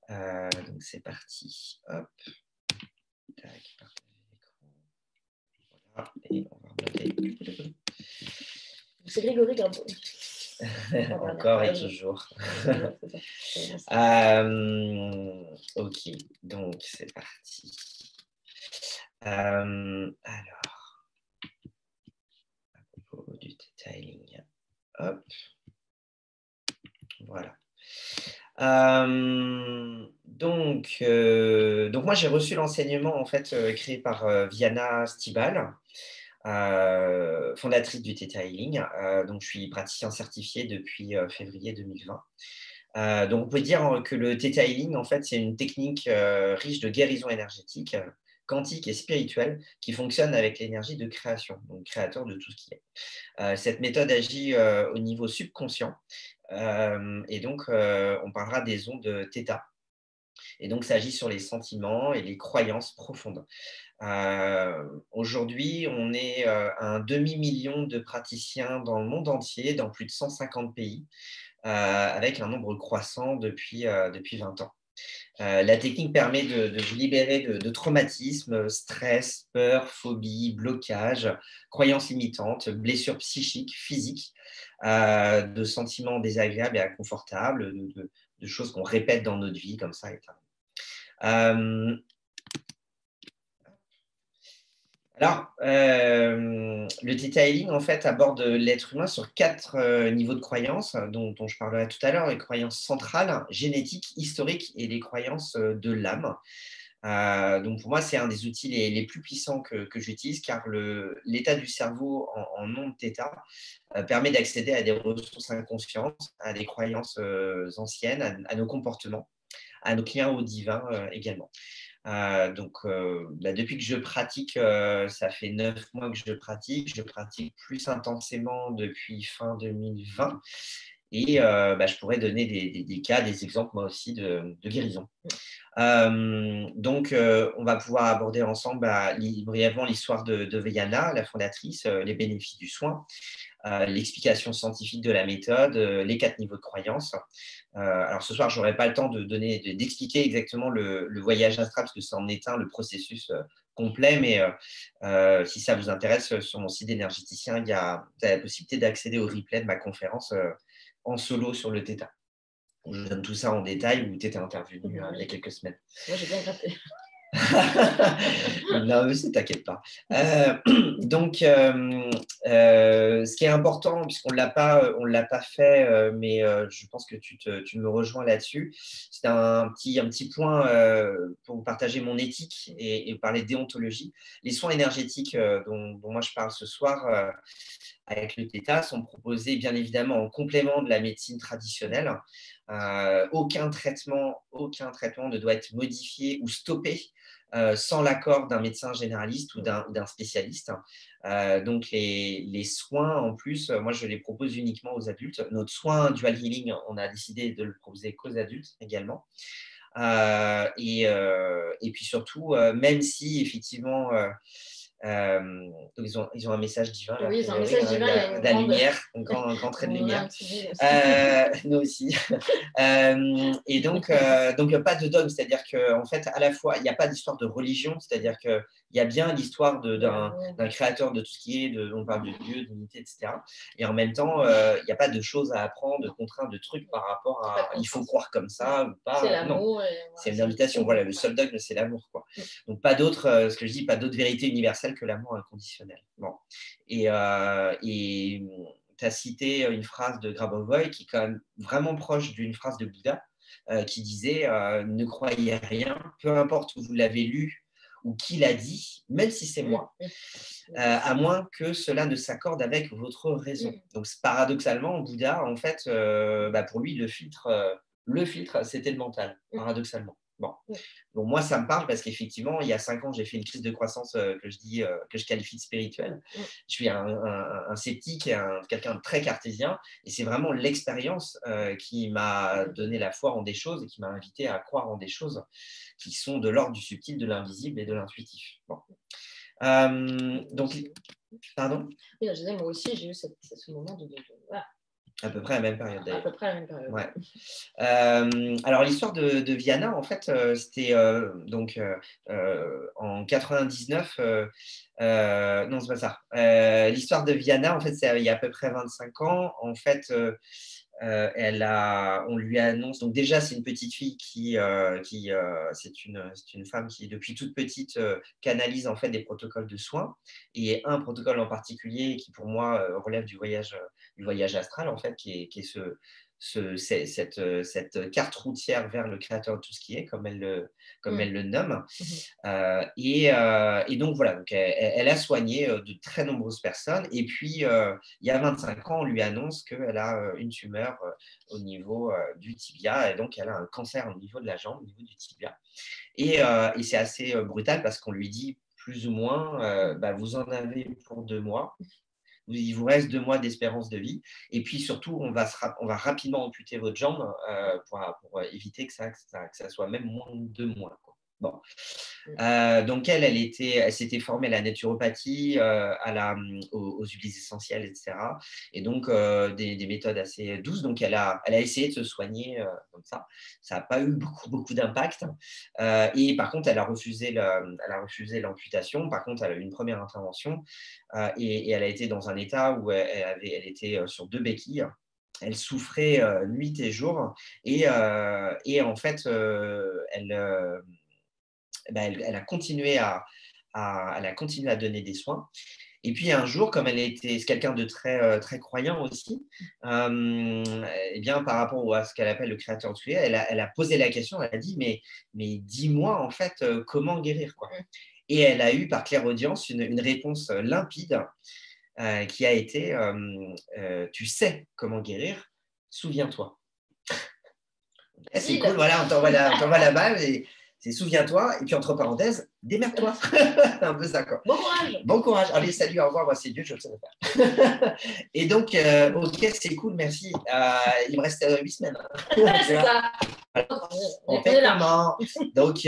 Donc, c'est parti. Hop. Tac, partager l'écran. Voilà, et on va remonter. C'est Grégory Grabovoi. Encore et toujours. Ok, donc c'est parti. Alors, à propos du detailing, hop, voilà. Donc moi j'ai reçu l'enseignement en fait créé par Viana Stibal. Fondatrice du Theta Healing. Donc, je suis praticien certifié depuis février 2020. Donc, on peut dire que le Theta Healing, en fait, c'est une technique riche de guérison énergétique, quantique et spirituelle qui fonctionne avec l'énergie de création, donc créateur de tout ce qui est. Cette méthode agit au niveau subconscient et donc, on parlera des ondes Theta. Et donc, ça agit sur les sentiments et les croyances profondes. Aujourd'hui, on est un demi-million de praticiens dans le monde entier, dans plus de 150 pays, avec un nombre croissant depuis 20 ans. La technique permet de vous libérer de traumatismes, stress, peur, phobie, blocage, croyances limitantes, blessures psychiques, physiques, de sentiments désagréables et inconfortables, de choses qu'on répète dans notre vie comme ça. Alors, le Theta Healing, en fait, aborde l'être humain sur 4 niveaux de croyances dont je parlerai tout à l'heure, les croyances centrales, génétiques, historiques et les croyances de l'âme. Donc pour moi, c'est un des outils les plus puissants que j'utilise, car l'état du cerveau en ondes θ permet d'accéder à des ressources inconscientes, à des croyances anciennes, à nos comportements, à nos liens au divin également. Depuis que je pratique, ça fait 9 mois que je pratique plus intensément depuis fin 2020. Et je pourrais donner des cas, des exemples moi aussi de guérison. On va pouvoir aborder ensemble brièvement l'histoire de Viana, la fondatrice, les bénéfices du soin, l'explication scientifique de la méthode, les 4 niveaux de croyance. Alors ce soir, je n'aurai pas le temps d'expliquer exactement le voyage astral, parce que ça en est le processus complet, mais si ça vous intéresse, sur mon site d'énergéticien, il y a la possibilité d'accéder au replay de ma conférence en solo sur le θ. Je donne tout ça en détail, où tu étais intervenu il y a quelques semaines. Moi, j'ai bien gratté. Non, mais t'inquiète pas. Ce qui est important, puisqu'on l'a pas fait, mais je pense que tu me rejoins là-dessus. C'est un petit point pour vous partager mon éthique et parler de déontologie. Les soins énergétiques dont moi je parle ce soir avec le θ sont proposés bien évidemment en complément de la médecine traditionnelle. Aucun traitement ne doit être modifié ou stoppé sans l'accord d'un médecin généraliste ou d'un spécialiste. Donc, les soins, en plus, moi, je les propose uniquement aux adultes. Notre soin Dual Healing, on a décidé de le proposer qu'aux adultes également. Et puis surtout, même si, effectivement, donc ils ont un message divin. Oui, ils ont un message divin, il y a la lumière, un grand trait de lumière. Nous aussi. Et donc, pas de dogme, c'est-à-dire qu'en fait, à la fois, il n'y a pas d'histoire de religion, c'est-à-dire qu'il y a bien l'histoire d'un créateur de tout ce qui est, on parle de Dieu, d'unité, etc. Et en même temps, il n'y a pas de choses à apprendre, de contraintes, de trucs par rapport à il faut croire comme ça ou pas. C'est l'amour. C'est une invitation. Voilà, le seul dogme, c'est l'amour, quoi. Donc, pas d'autre, ce que je dis, pas d'autre vérité universelle que l'amour inconditionnel. Bon. Et tu as cité une phrase de Grabovoi qui est quand même vraiment proche d'une phrase de Bouddha qui disait ne croyez rien, peu importe où vous l'avez lu ou qui l'a dit, même si c'est moi, à moins que cela ne s'accorde avec votre raison. Donc, paradoxalement, Bouddha, en fait, pour lui, le filtre, c'était le mental, paradoxalement. Bon. Donc moi, ça me parle parce qu'effectivement, il y a 5 ans, j'ai fait une crise de croissance que je qualifie de spirituelle. Je suis un sceptique et quelqu'un de très cartésien. Et c'est vraiment l'expérience qui m'a donné la foi en des choses et qui m'a invité à croire en des choses qui sont de l'ordre du subtil, de l'invisible et de l'intuitif. Bon. Pardon ? Oui, je disais, moi aussi, j'ai eu ce moment de voilà. À peu près à la même période, d'ailleurs. À peu près à la même période. Ouais. Alors, l'histoire de Viana, en fait, c'était en 99. Non, c'est pas ça. L'histoire de Viana, en fait, c'est il y a à peu près 25 ans. En fait, on lui annonce. Donc, déjà, c'est une petite fille c'est une femme qui, depuis toute petite, canalise en fait des protocoles de soins. Et un protocole en particulier qui, pour moi, relève du voyage astral, en fait, qui est cette carte routière vers le créateur de tout ce qui est, comme elle le nomme. Et donc, voilà, donc elle a soigné de très nombreuses personnes. Et puis, il y a 25 ans, on lui annonce qu'elle a une tumeur au niveau du tibia. Et donc, elle a un cancer au niveau de la jambe, au niveau du tibia. Et c'est assez brutal parce qu'on lui dit plus ou moins, vous en avez pour 2 mois. Il vous reste 2 mois d'espérance de vie. Et puis surtout, on va rapidement amputer votre jambe pour éviter que ça soit même moins de 2 mois. Quoi. Bon. Donc, elle s'était formée à la naturopathie, aux huiles essentielles, etc. Et donc, des méthodes assez douces. Donc, elle a essayé de se soigner comme ça. Ça n'a pas eu beaucoup d'impact. Et par contre, elle a refusé l'amputation. Par contre, elle a eu une première intervention et elle a été dans un état où elle était sur 2 béquilles. Elle souffrait nuit et jour. Et en fait, elle a continué à donner des soins. Et puis un jour, comme c'est quelqu'un de très, très croyant aussi, eh bien, par rapport à ce qu'elle appelle le créateur de souliers, elle a posé la question, elle a dit, mais dis-moi en fait comment guérir, quoi. Et elle a eu par clairaudience une réponse limpide qui a été tu sais comment guérir, souviens-toi. C'est cool, voilà, on t'envoie la balle et c'est souviens-toi, et puis entre parenthèses, démerde-toi. C'est un peu ça, quoi. Bon courage. Bon courage. Allez, salut, au revoir, moi c'est Dieu, je le sais faire. Et donc, ok, c'est cool, merci. Il me reste 8 semaines. C'est ça. On fait comment? Donc,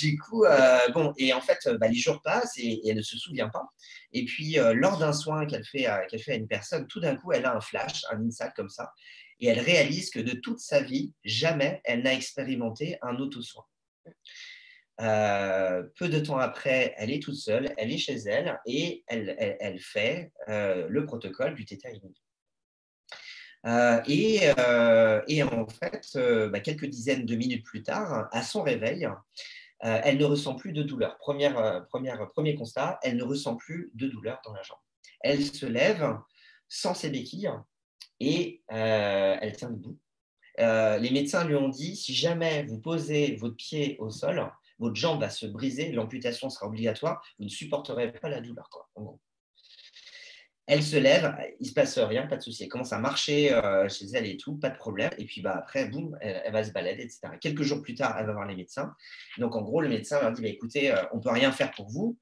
du coup, bon, et en fait, les jours passent et elle ne se souvient pas. Et puis, lors d'un soin qu'elle fait à une personne, tout d'un coup, elle a un flash, un insight comme ça, et elle réalise que de toute sa vie, jamais elle n'a expérimenté un auto-soin. Peu de temps après, elle est toute seule, elle est chez elle et elle fait le protocole du Theta Healing. Et en fait, quelques dizaines de minutes plus tard, à son réveil, elle ne ressent plus de douleur. Premier constat, elle ne ressent plus de douleur dans la jambe. Elle se lève sans ses béquilles et elle tient debout. Les médecins lui ont dit, si jamais vous posez votre pied au sol, votre jambe va se briser, l'amputation sera obligatoire, vous ne supporterez pas la douleur, quoi, en gros. Elle se lève, il ne se passe rien, pas de souci. Elle commence à marcher chez elle et tout, pas de problème. Et puis après, boum, elle va se balader, etc. Quelques jours plus tard, elle va voir les médecins. Donc en gros, le médecin leur dit, écoutez, on ne peut rien faire pour vous.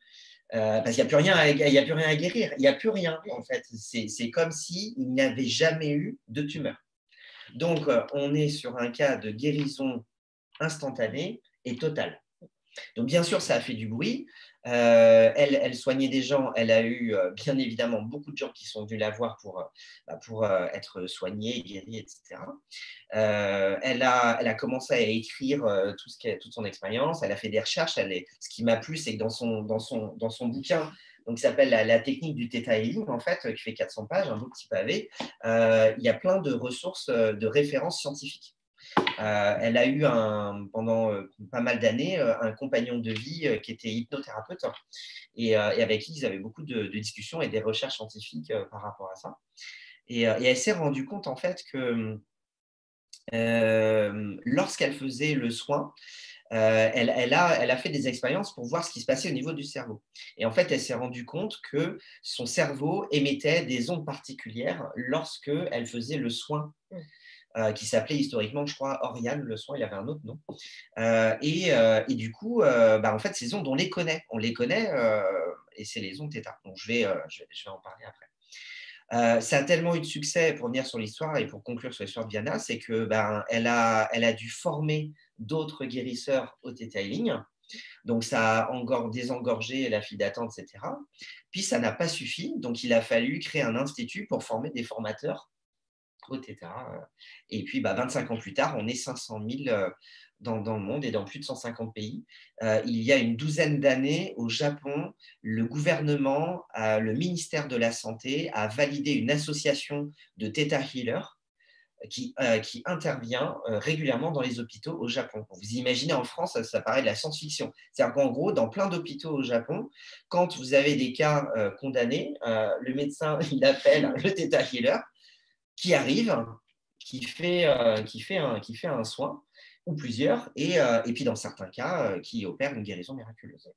Parce qu'il n'y a plus rien à guérir. Il n'y a plus rien, en fait. C'est comme s'il n'y avait jamais eu de tumeur. Donc, on est sur un cas de guérison instantanée et totale. Donc, bien sûr, ça a fait du bruit. Elle soignait des gens. Elle a eu, bien évidemment, beaucoup de gens qui sont venus la voir pour être soignés, guéris, etc. Elle a commencé à écrire toute son expérience. Elle a fait des recherches. Ce qui m'a plu, c'est que dans son bouquin, donc, qui s'appelle la technique du Theta Healing, en fait, qui fait 400 pages, un beau petit pavé, il y a plein de ressources de références scientifiques. Elle a eu pendant pas mal d'années un compagnon de vie qui était hypnothérapeute et avec qui ils avaient beaucoup de discussions et des recherches scientifiques par rapport à ça. Et elle s'est rendue compte en fait que lorsqu'elle faisait le soin, elle a fait des expériences pour voir ce qui se passait au niveau du cerveau. Et en fait, elle s'est rendue compte que son cerveau émettait des ondes particulières lorsqu'elle faisait le soin. Qui s'appelait historiquement, je crois, Oriane, le soin, il avait un autre nom. Et du coup, en fait, ces ondes, on les connaît. Et c'est les ondes θ. Donc, je vais en parler après. Ça a tellement eu de succès, pour venir sur l'histoire et pour conclure sur l'histoire de Viana, c'est que elle a dû former d'autres guérisseurs au Theta Healing. Donc, ça a désengorgé la file d'attente, etc. Puis, ça n'a pas suffi. Donc, il a fallu créer un institut pour former des formateurs au Theta. Et puis, 25 ans plus tard, on est 500 000 dans le monde et dans plus de 150 pays. Il y a une douzaine d'années, au Japon, le gouvernement, le ministère de la Santé a validé une association de Theta Healers qui intervient régulièrement dans les hôpitaux au Japon. Vous imaginez, en France, ça paraît de la science-fiction. C'est-à-dire qu'en gros, dans plein d'hôpitaux au Japon, quand vous avez des cas condamnés, le médecin, il appelle le Theta Healer qui arrive, qui fait un soin, ou plusieurs, et puis dans certains cas, qui opère une guérison miraculeuse.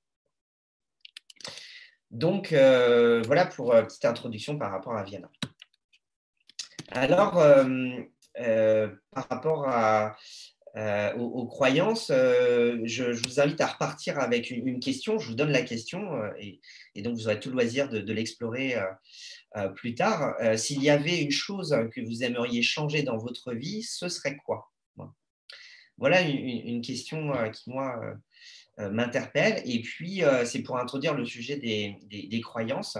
Donc, voilà pour une petite introduction par rapport à Viana. Alors, par rapport aux croyances, je vous invite à repartir avec une question. Je vous donne la question et donc vous aurez tout le loisir de l'explorer plus tard. S'il y avait une chose que vous aimeriez changer dans votre vie, ce serait quoi? Voilà une question qui, moi, m'interpelle. Et puis, c'est pour introduire le sujet des croyances.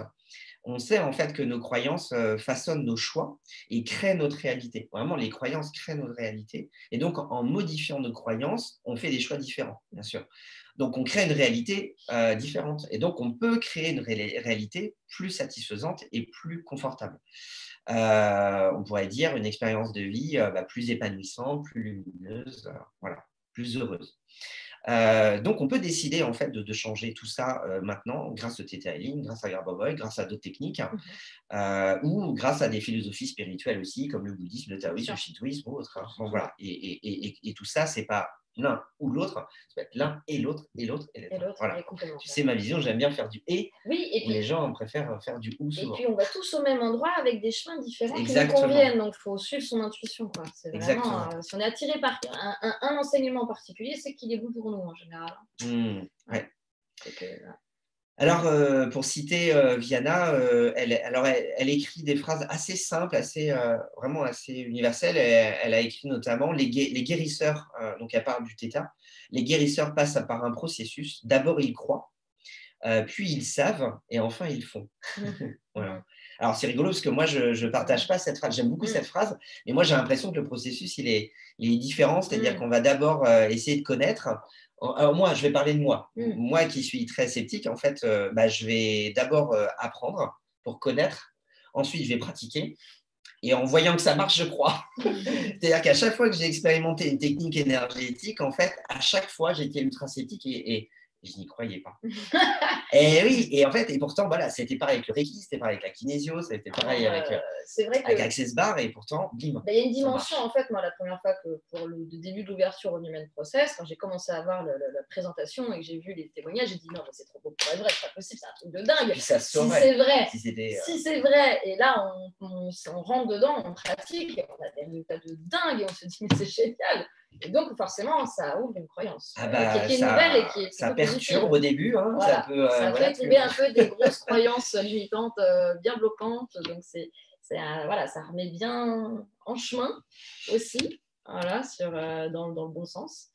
On sait en fait que nos croyances façonnent nos choix et créent notre réalité. Vraiment, les croyances créent notre réalité. Et donc, en modifiant nos croyances, on fait des choix différents, bien sûr. Donc, on crée une réalité différente. Et donc, on peut créer une réalité plus satisfaisante et plus confortable. On pourrait dire une expérience de vie plus épanouissante, plus lumineuse, voilà, plus heureuse. Donc, on peut décider en fait de changer tout ça maintenant grâce au Theta Healing, grâce à Garboboy, grâce à d'autres techniques, ou grâce à des philosophies spirituelles aussi, comme le bouddhisme, le taoïsme, le shintoïsme ou autre. Bon, voilà. Et tout ça, c'est pas l'un ou l'autre, ça peut être l'un et l'autre, et l'autre, et l'autre. Voilà. Tu sais, ma vision, j'aime bien faire du et. Oui, et puis, les gens préfèrent faire du ou souvent. Et puis, on va tous au même endroit avec des chemins différents qui nous conviennent. Donc, il faut suivre son intuition. Quoi. C'est vraiment, si on est attiré par un enseignement particulier, c'est qu'il est bon pour nous en général. Ouais. Que, voilà. Alors, pour citer Viana, elle écrit des phrases assez simples, vraiment assez universelles. Elle a écrit notamment les guérisseurs, donc elle parle du Theta. Les guérisseurs passent par un processus. D'abord, ils croient, puis ils savent, et enfin, ils font. Voilà. Alors, c'est rigolo parce que moi, je ne partage pas cette phrase. J'aime beaucoup cette phrase, mais moi, j'ai l'impression que le processus, il est différent. C'est-à-dire qu'on va d'abord essayer de connaître. Alors moi, je vais parler de moi. Moi qui suis très sceptique, en fait, je vais d'abord apprendre pour connaître. Ensuite, je vais pratiquer. Et en voyant que ça marche, je crois. C'est-à-dire qu'à chaque fois que j'ai expérimenté une technique énergétique, en fait, à chaque fois, j'étais ultra sceptique et je n'y croyais pas. Et oui, et en fait, et pourtant, voilà, c'était pareil avec le Reiki, c'était pareil avec la kinésio, c'était pareil avec Access Bar, et pourtant, bim. Il y a une dimension, en fait, moi, la première fois que pour le début de l'ouverture au Human Process, quand j'ai commencé à voir la présentation et que j'ai vu les témoignages, j'ai dit non, mais c'est trop beau pour être vrai, c'est pas possible, c'est un truc de dingue. Puis ça si c'est vrai, si c'est vrai, et là, on rentre dedans, on pratique, on a des résultats de dingue et on se dit, mais c'est génial. Et donc, forcément, ça ouvre une croyance qui est nouvelle et qui est ça perturbe au début. Hein, voilà. Ça fait tomber un peu des grosses croyances limitantes bien bloquantes. Donc, voilà, ça remet bien en chemin aussi, voilà, dans le bon sens.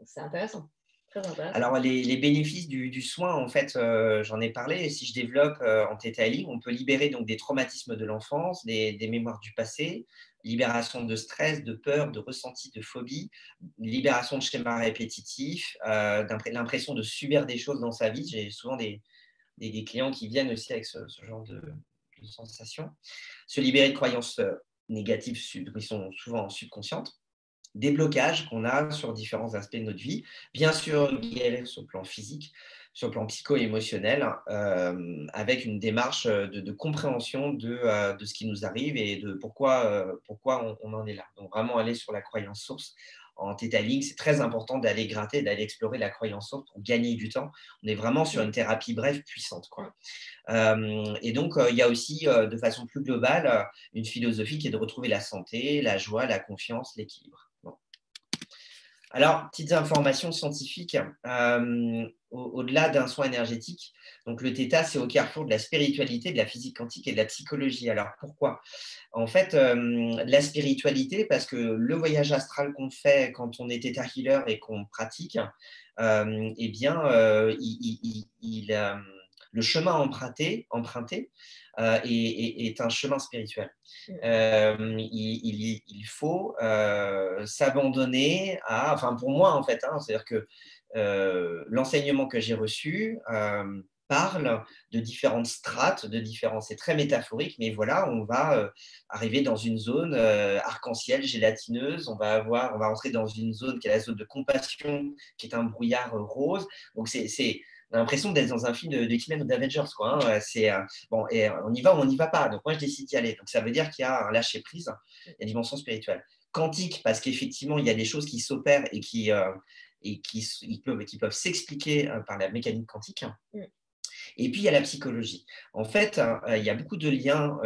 C'est intéressant. Très intéressant. Alors, les bénéfices du soin, en fait, j'en ai parlé. Si je développe en Theta Healing, on peut libérer donc, des traumatismes de l'enfance, des mémoires du passé, libération de stress, de peur, de ressenti, de phobie, libération de schémas répétitifs, l'impression de subir des choses dans sa vie. J'ai souvent des clients qui viennent aussi avec ce genre de sensations. Se libérer de croyances négatives qui sont souvent subconscientes. Des blocages qu'on a sur différents aspects de notre vie. Bien sûr, guérir sur le plan physique, sur le plan psycho-émotionnel, avec une démarche de compréhension de ce qui nous arrive et de pourquoi on en est là. Donc, vraiment aller sur la croyance source. En Theta Healing, c'est très important d'aller gratter, d'aller explorer la croyance source pour gagner du temps. On est vraiment sur une thérapie brève, puissante, quoi. Et donc, il y a aussi, de façon plus globale, une philosophie qui est de retrouver la santé, la joie, la confiance, l'équilibre. Bon. Alors, petites informations scientifiques. Au-delà d'un soin énergétique, donc le Theta, c'est au carrefour de la spiritualité, de la physique quantique et de la psychologie. Alors, pourquoi ? En fait, la spiritualité, parce que le voyage astral qu'on fait quand on est Theta Healer et qu'on pratique, eh bien, le chemin emprunté est un chemin spirituel. Il faut s'abandonner à, enfin pour moi en fait, hein, c'est-à-dire que l'enseignement que j'ai reçu parle de différentes strates, c'est très métaphorique, mais voilà, on va arriver dans une zone arc-en-ciel gélatineuse, on va entrer dans une zone qui est la zone de compassion, qui est un brouillard rose. Donc on a l'impression d'être dans un film de X-Men ou d'Avengers, quoi. Hein. Bon, et on y va ou on n'y va pas. Donc moi, je décide d'y aller. Donc ça veut dire qu'il y a un lâcher-prise, il y a une dimension spirituelle. Quantique, parce qu'effectivement, il y a des choses qui s'opèrent et qui peuvent s'expliquer par la mécanique quantique. Et puis, il y a la psychologie. En fait, il y a beaucoup de liens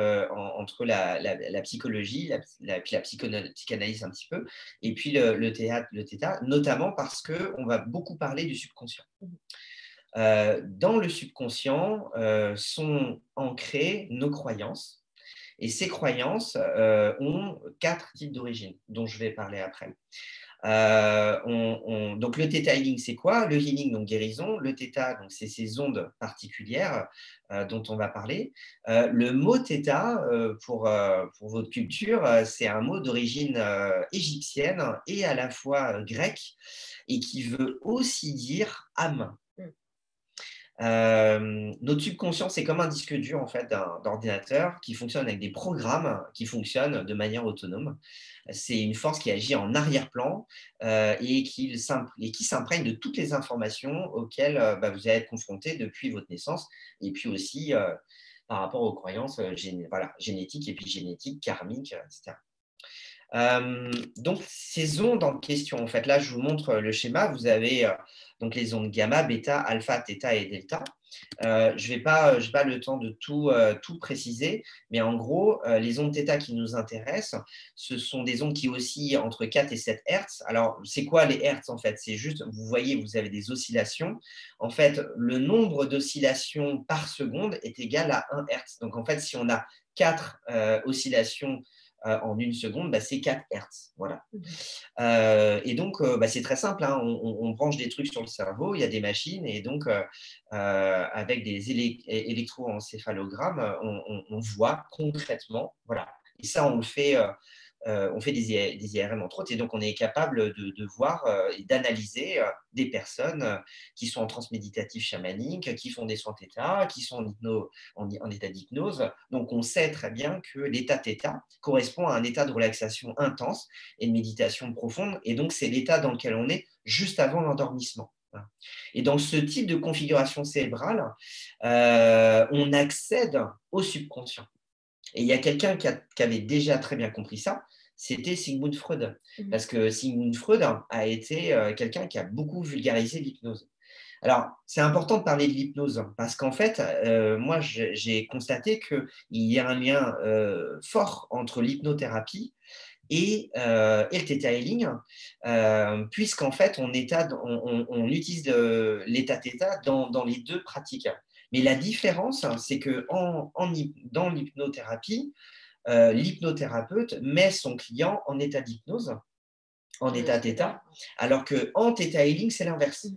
entre la psychologie, puis la psychanalyse un petit peu, et puis le Theta, notamment parce qu'on va beaucoup parler du subconscient. Dans le subconscient sont ancrées nos croyances. Et ces croyances ont 4 types d'origine, dont je vais parler après. Donc le Theta Healing, c'est quoi ? Le healing, donc guérison. Le Theta, donc c'est ces ondes particulières dont on va parler. Le mot Theta, pour votre culture, c'est un mot d'origine égyptienne et à la fois grecque, et qui veut aussi dire âme. Notre subconscient, c'est comme un disque dur en fait, d'ordinateur qui fonctionne avec des programmes qui fonctionnent de manière autonome. C'est une force qui agit en arrière-plan et qui s'imprègne de toutes les informations auxquelles vous allez être confronté depuis votre naissance et puis aussi par rapport aux croyances génétiques, épigénétiques, karmiques, etc. Donc, ces ondes en question, en fait, là, je vous montre le schéma. Vous avez donc les ondes gamma, bêta, alpha, theta et delta. Je n'ai pas le temps de tout préciser, mais en gros, les ondes θ qui nous intéressent, ce sont des ondes qui oscillent entre 4 et 7 Hertz. Alors, c'est quoi les Hertz en fait? C'est juste, vous voyez, vous avez des oscillations. En fait, le nombre d'oscillations par seconde est égal à 1 Hertz. Donc, en fait, si on a 4 oscillations en une seconde, c'est 4 Hertz. Voilà. Et donc, c'est très simple. Hein. On branche des trucs sur le cerveau, il y a des machines, et donc, avec des électroencéphalogrammes, on voit concrètement. Voilà. Et ça, on le fait. On fait des IRM entre autres, et donc on est capable de voir et d'analyser des personnes qui sont en transe méditative chamanique, qui font des soins θ, qui sont en état d'hypnose. Donc on sait très bien que l'état θ correspond à un état de relaxation intense et de méditation profonde, et donc c'est l'état dans lequel on est juste avant l'endormissement. Et dans ce type de configuration cérébrale, on accède au subconscient. Et il y a quelqu'un qui avait déjà très bien compris ça, c'était Sigmund Freud. Parce que Sigmund Freud a été quelqu'un qui a beaucoup vulgarisé l'hypnose. Alors, c'est important de parler de l'hypnose, parce qu'en fait, moi, j'ai constaté qu'il y a un lien fort entre l'hypnothérapie et le Theta Healing, puisqu'en fait, on utilise l'état Theta dans les deux pratiques. Mais la différence, c'est que dans l'hypnothérapie, l'hypnothérapeute met son client en état d'hypnose, en état θ, alors qu'en Theta Healing, c'est l'inverse.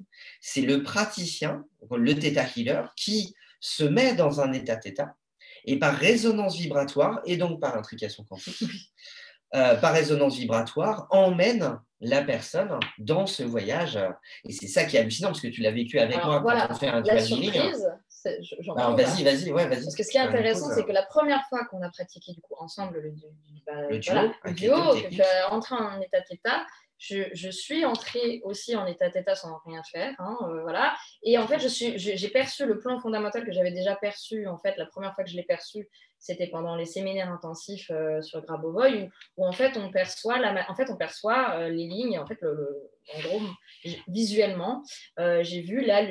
C'est le praticien, le Theta Healer, qui se met dans un état θ, et par résonance vibratoire, et donc par intrication quantique, par résonance vibratoire, emmène la personne dans ce voyage. Et c'est ça qui est hallucinant, parce que tu l'as vécu avec moi voilà, quand on fait un la dual healing. surprise, Alors, vas-y. Parce que ce qui est intéressant, c'est que la première fois qu'on a pratiqué du coup ensemble le duo, que tu as entré en état θ, je suis entrée aussi en état θ sans rien faire, hein, voilà. Et en fait, j'ai perçu le plan fondamental que j'avais déjà perçu. En fait, la première fois que je l'ai perçu, c'était pendant les séminaires intensifs sur Grabovoi, où en fait on perçoit les lignes. En fait, en gros, visuellement, j'ai vu là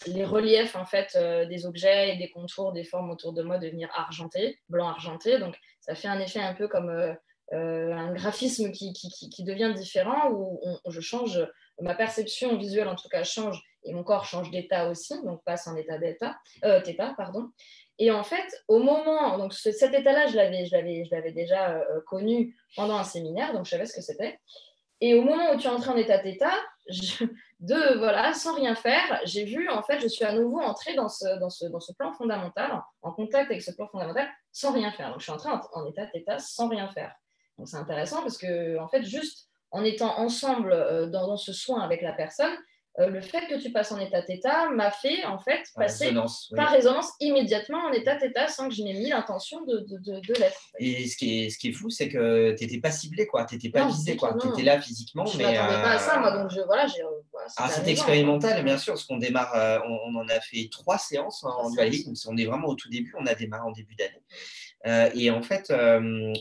les reliefs en fait des objets et des contours, des formes autour de moi devenir argentés, blanc argenté. Donc ça fait un effet un peu comme un graphisme qui devient différent, où je change, ma perception visuelle en tout cas change, et mon corps change d'état aussi, donc passe en état θ, pardon. Et en fait, au moment, donc cet état-là, je l'avais déjà connu pendant un séminaire, donc je savais ce que c'était. Et au moment où tu es entré en état θ, sans rien faire, j'ai vu, en fait, je suis à nouveau entrée dans ce plan fondamental, en contact avec ce plan fondamental, sans rien faire. Donc, je suis entrée en état θ sans rien faire. Donc, c'est intéressant parce que, en fait, juste en étant ensemble dans ce soin avec la personne, le fait que tu passes en état θ m'a fait en fait passer par résonance immédiatement en état θ sans que je n'ai mis l'intention de l'être. Et ce qui est fou, c'est que tu n'étais pas ciblé, tu n'étais pas visé, tu étais là physiquement. Je ne m'attendais pas à ça, moi, donc c'est expérimental, bien sûr, parce qu'on démarre, on en a fait 3 séances en dualisme, on est vraiment au tout début, on a démarré en début d'année. Et en fait,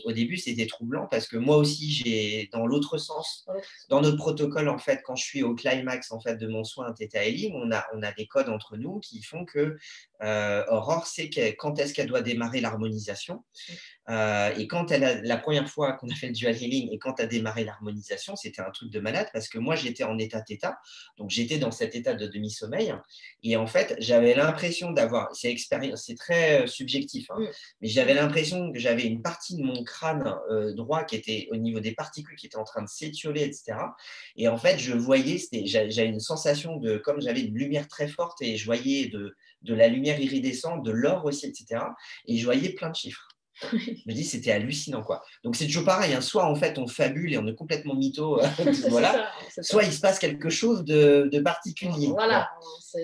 au début, c'était troublant parce que moi aussi, j'ai dans l'autre sens, dans notre protocole, en fait, quand je suis au climax en fait, de mon soin Theta Healing, on a des codes entre nous qui font que Aurore sait quand est-ce qu'elle doit démarrer l'harmonisation. Et quand la première fois qu'on a fait le dual healing et quand tu as démarré l'harmonisation, c'était un truc de malade parce que moi, j'étais en état θ, donc j'étais dans cet état de demi-sommeil. Et en fait, j'avais l'impression d'avoir, c'est très subjectif, hein, mais j'avais l'impression que j'avais une partie de mon crâne droit qui était au niveau des particules qui était en train de s'étioler, etc. Et en fait, je voyais, j'avais une sensation de, comme j'avais une lumière très forte et je voyais de la lumière iridescente, de l'or aussi, etc. Et je voyais plein de chiffres. Je me dis, c'était hallucinant, quoi. Donc, c'est toujours pareil. Hein. Soit, en fait, on fabule et on est complètement mytho. Voilà. Soit, il se passe quelque chose de particulier. Voilà.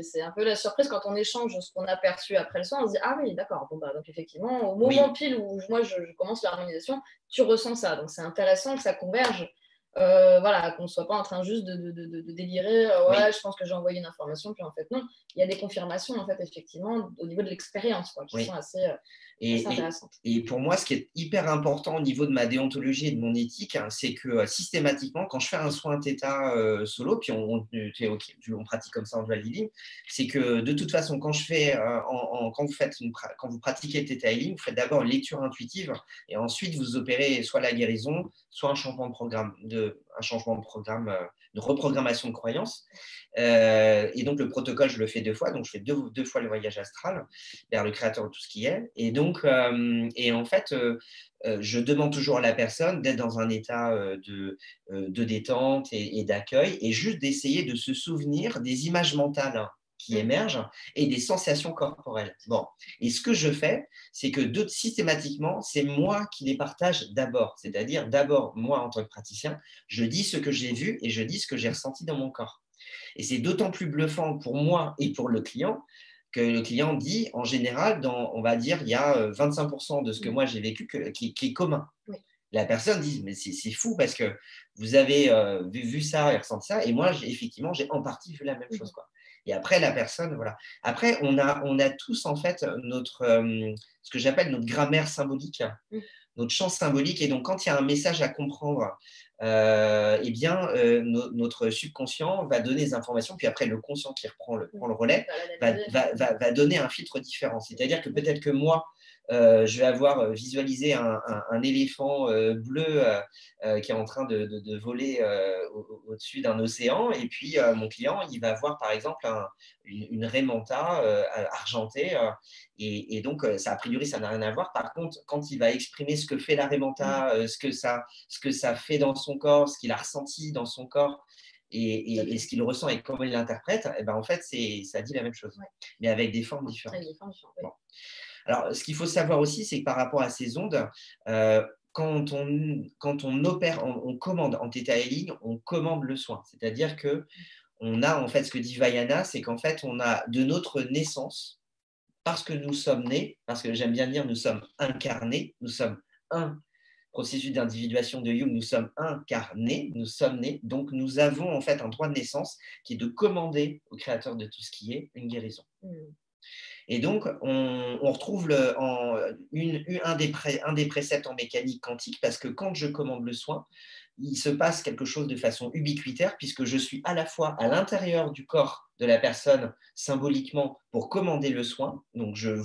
C'est un peu la surprise quand on échange ce qu'on a perçu après le soin. On se dit, ah oui, d'accord. Bon, bah, donc, effectivement, au moment pile où moi, je commence l'harmonisation, tu ressens ça. Donc, c'est intéressant que ça converge. Voilà, qu'on ne soit pas en train juste de délirer, ouais, je pense que j'ai envoyé une information, puis en fait, non. Il y a des confirmations, en fait, effectivement, au niveau de l'expérience, quoi, qui sont assez intéressantes. Et pour moi, ce qui est hyper important au niveau de ma déontologie et de mon éthique, hein, c'est que systématiquement, quand je fais un soin Theta solo, puis on pratique comme ça en dual healing, c'est que de toute façon, quand je fais, quand vous pratiquez le Theta healing, vous faites d'abord une lecture intuitive et ensuite vous opérez soit la guérison, soit un changement de programme, de reprogrammation de croyance. Et donc, le protocole, je le fais 2 fois. Donc, je fais deux fois le voyage astral vers le créateur de tout ce qui est. Et donc, en fait, je demande toujours à la personne d'être dans un état de détente et d'accueil et juste d'essayer de se souvenir des images mentales qui émergent et des sensations corporelles. Bon. Et ce que je fais, c'est que systématiquement, c'est moi qui les partage d'abord. C'est-à-dire, d'abord, moi, en tant que praticien, je dis ce que j'ai vu et je dis ce que j'ai ressenti dans mon corps. Et c'est d'autant plus bluffant pour moi et pour le client que le client dit, en général, on va dire, il y a 25% de ce que moi j'ai vécu qui est commun. Oui. La personne dit, mais c'est fou parce que vous avez vu ça et ressenti ça, et moi, effectivement, j'ai en partie vu la même chose, quoi. Et après, la personne, voilà. Après, on a tous, en fait, ce que j'appelle notre grammaire symbolique, notre champ symbolique. Et donc, quand il y a un message à comprendre, eh bien, notre subconscient va donner des informations, puis après, le conscient qui prend le relais va donner un filtre différent. C'est-à-dire que peut-être que moi, je vais avoir visualisé un éléphant bleu qui est en train de voler au-dessus d'un océan. Et puis, mon client, il va voir, par exemple, une raie manta argentée. Et donc, ça, a priori, ça n'a rien à voir. Par contre, quand il va exprimer ce que fait la raie manta, ce que ça fait dans son corps, ce qu'il a ressenti dans son corps, et ce qu'il ressent et comment il l'interprète, eh ben, en fait, ça dit la même chose, mais avec des formes différentes. Bon. Alors, ce qu'il faut savoir aussi, c'est que par rapport à ces ondes, quand on opère, on commande en Theta Healing, on commande le soin. C'est-à-dire qu'on a, en fait, ce que dit Vaiana, c'est qu'en fait, on a de notre naissance, parce que nous sommes nés, parce que j'aime bien dire, nous sommes incarnés, nous sommes un processus d'individuation de Jung, nous sommes incarnés, nous sommes nés, donc nous avons en fait un droit de naissance qui est de commander au créateur de tout ce qui est une guérison. Et donc, on retrouve un des préceptes en mécanique quantique, parce que quand je commande le soin, il se passe quelque chose de façon ubiquitaire, puisque je suis à la fois à l'intérieur du corps de la personne symboliquement pour commander le soin. Donc, je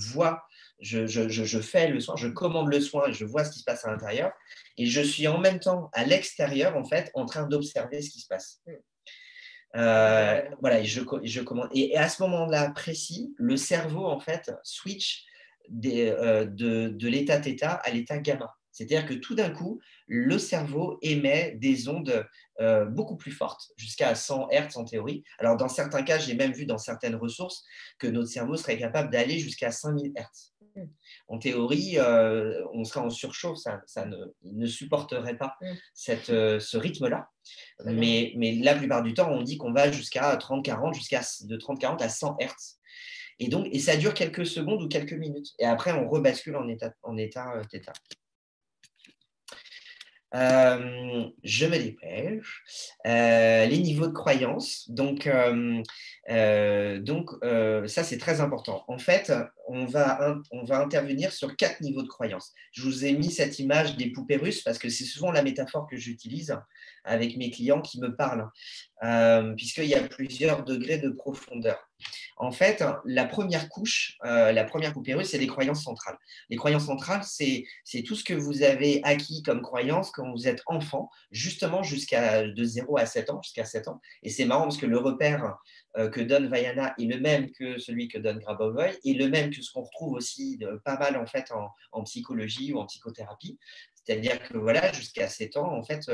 fais le soin, je commande le soin, je vois ce qui se passe à l'intérieur, et je suis en même temps à l'extérieur, en fait, en train d'observer ce qui se passe. Voilà, je commande. Et à ce moment-là précis, le cerveau, en fait, switch de l'état θ à l'état gamma. C'est-à-dire que tout d'un coup, le cerveau émet des ondes beaucoup plus fortes, jusqu'à 100 Hertz en théorie. Alors, dans certains cas, j'ai même vu dans certaines ressources que notre cerveau serait capable d'aller jusqu'à 5000 Hertz. En théorie, on serait en surchauffe, il ne supporterait pas ce rythme-là. Mais la plupart du temps, on dit qu'on va jusqu'à 30-40, de 30-40 à 100 Hertz. Et ça dure quelques secondes ou quelques minutes. Et après, on rebascule en état θ. Je me dépêche. Les niveaux de croyance. Donc, ça, c'est très important. En fait, on va intervenir sur 4 niveaux de croyance. Je vous ai mis cette image des poupées russes parce que c'est souvent la métaphore que j'utilise avec mes clients qui me parlent, puisqu'il y a plusieurs degrés de profondeur. En fait, la première couche, la première poupée russe, c'est les croyances centrales. Les croyances centrales, c'est tout ce que vous avez acquis comme croyance quand vous êtes enfant, justement de 0 à 7 ans, jusqu'à 7 ans. Et c'est marrant parce que le repère que donne Vaiana est le même que celui que donne Grabovoi, et le même que ce qu'on retrouve aussi pas mal en fait en psychologie ou en psychothérapie. C'est-à-dire que voilà, jusqu'à 7 ans, en fait,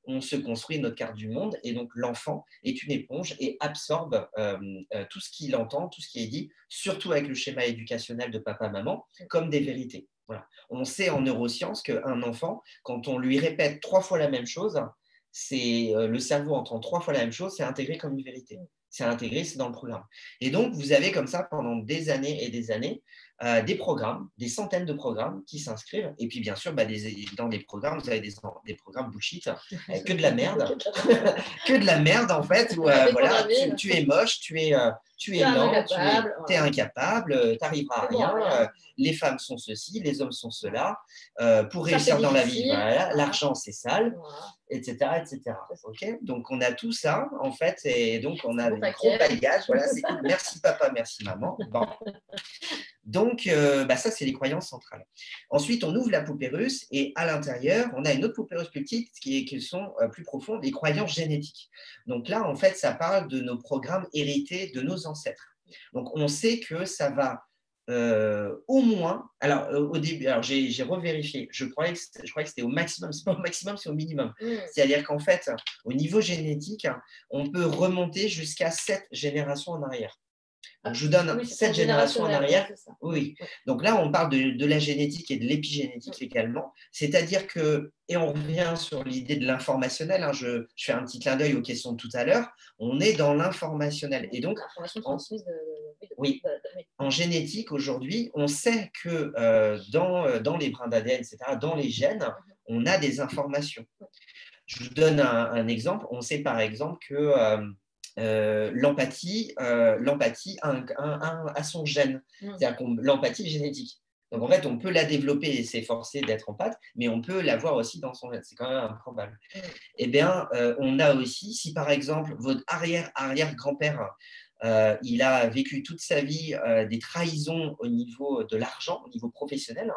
on se construit notre carte du monde, et donc l'enfant est une éponge et absorbe tout ce qu'il entend, tout ce qui est dit, surtout avec le schéma éducationnel de papa-maman, comme des vérités. Voilà. On sait en neurosciences qu'un enfant, quand on lui répète 3 fois la même chose, le cerveau entend 3 fois la même chose, c'est intégré comme une vérité. C'est intégré, c'est dans le programme. Et donc, vous avez comme ça, pendant des années et des années, des programmes, des centaines de programmes qui s'inscrivent. Et puis, bien sûr, dans les programmes, vous avez des programmes bullshit, que de la merde. Que de la merde, en fait, où voilà, tu es moche, tu es lent, tu es incapable, tu n'arriveras à rien. Les femmes sont ceci, les hommes sont cela. Pour réussir dans la vie, voilà, l'argent, c'est sale, etc. etc. Okay, donc, on a tout ça, en fait, et donc, on a un gros bagage. Voilà, c'est cool. Merci papa, merci maman. Bon. Donc, ça, c'est les croyances centrales. Ensuite, on ouvre la poupée russe et à l'intérieur, on a une autre poupée russe plus petite qui sont plus profondes, les croyances génétiques. Donc là, en fait, ça parle de nos programmes hérités de nos ancêtres. Donc, on sait que ça va au moins… Alors, au début, j'ai revérifié. Je croyais que c'était au maximum. Ce n'est pas au maximum, c'est au minimum. C'est-à-dire qu'en fait, au niveau génétique, on peut remonter jusqu'à 7 générations en arrière. Donc, je vous donne 7 générations en arrière. Oui. Donc là, on parle de la génétique et de l'épigénétique également. C'est-à-dire que, et on revient sur l'idée de l'informationnel, hein, je fais un petit clin d'œil aux questions de tout à l'heure, on est dans l'informationnel. Et donc, en génétique, aujourd'hui, on sait que dans les brins d'ADN, etc., dans les gènes, on a des informations. Je vous donne un exemple. On sait par exemple que… l'empathie a son gène. C'est-à-dire que l'empathie est génétique. Donc, en fait, on peut la développer et s'efforcer d'être empathe, mais on peut l'avoir aussi dans son gène. C'est quand même improbable. Eh bien, on a aussi, si par exemple, votre arrière-arrière-grand-père, il a vécu toute sa vie des trahisons au niveau de l'argent, au niveau professionnel,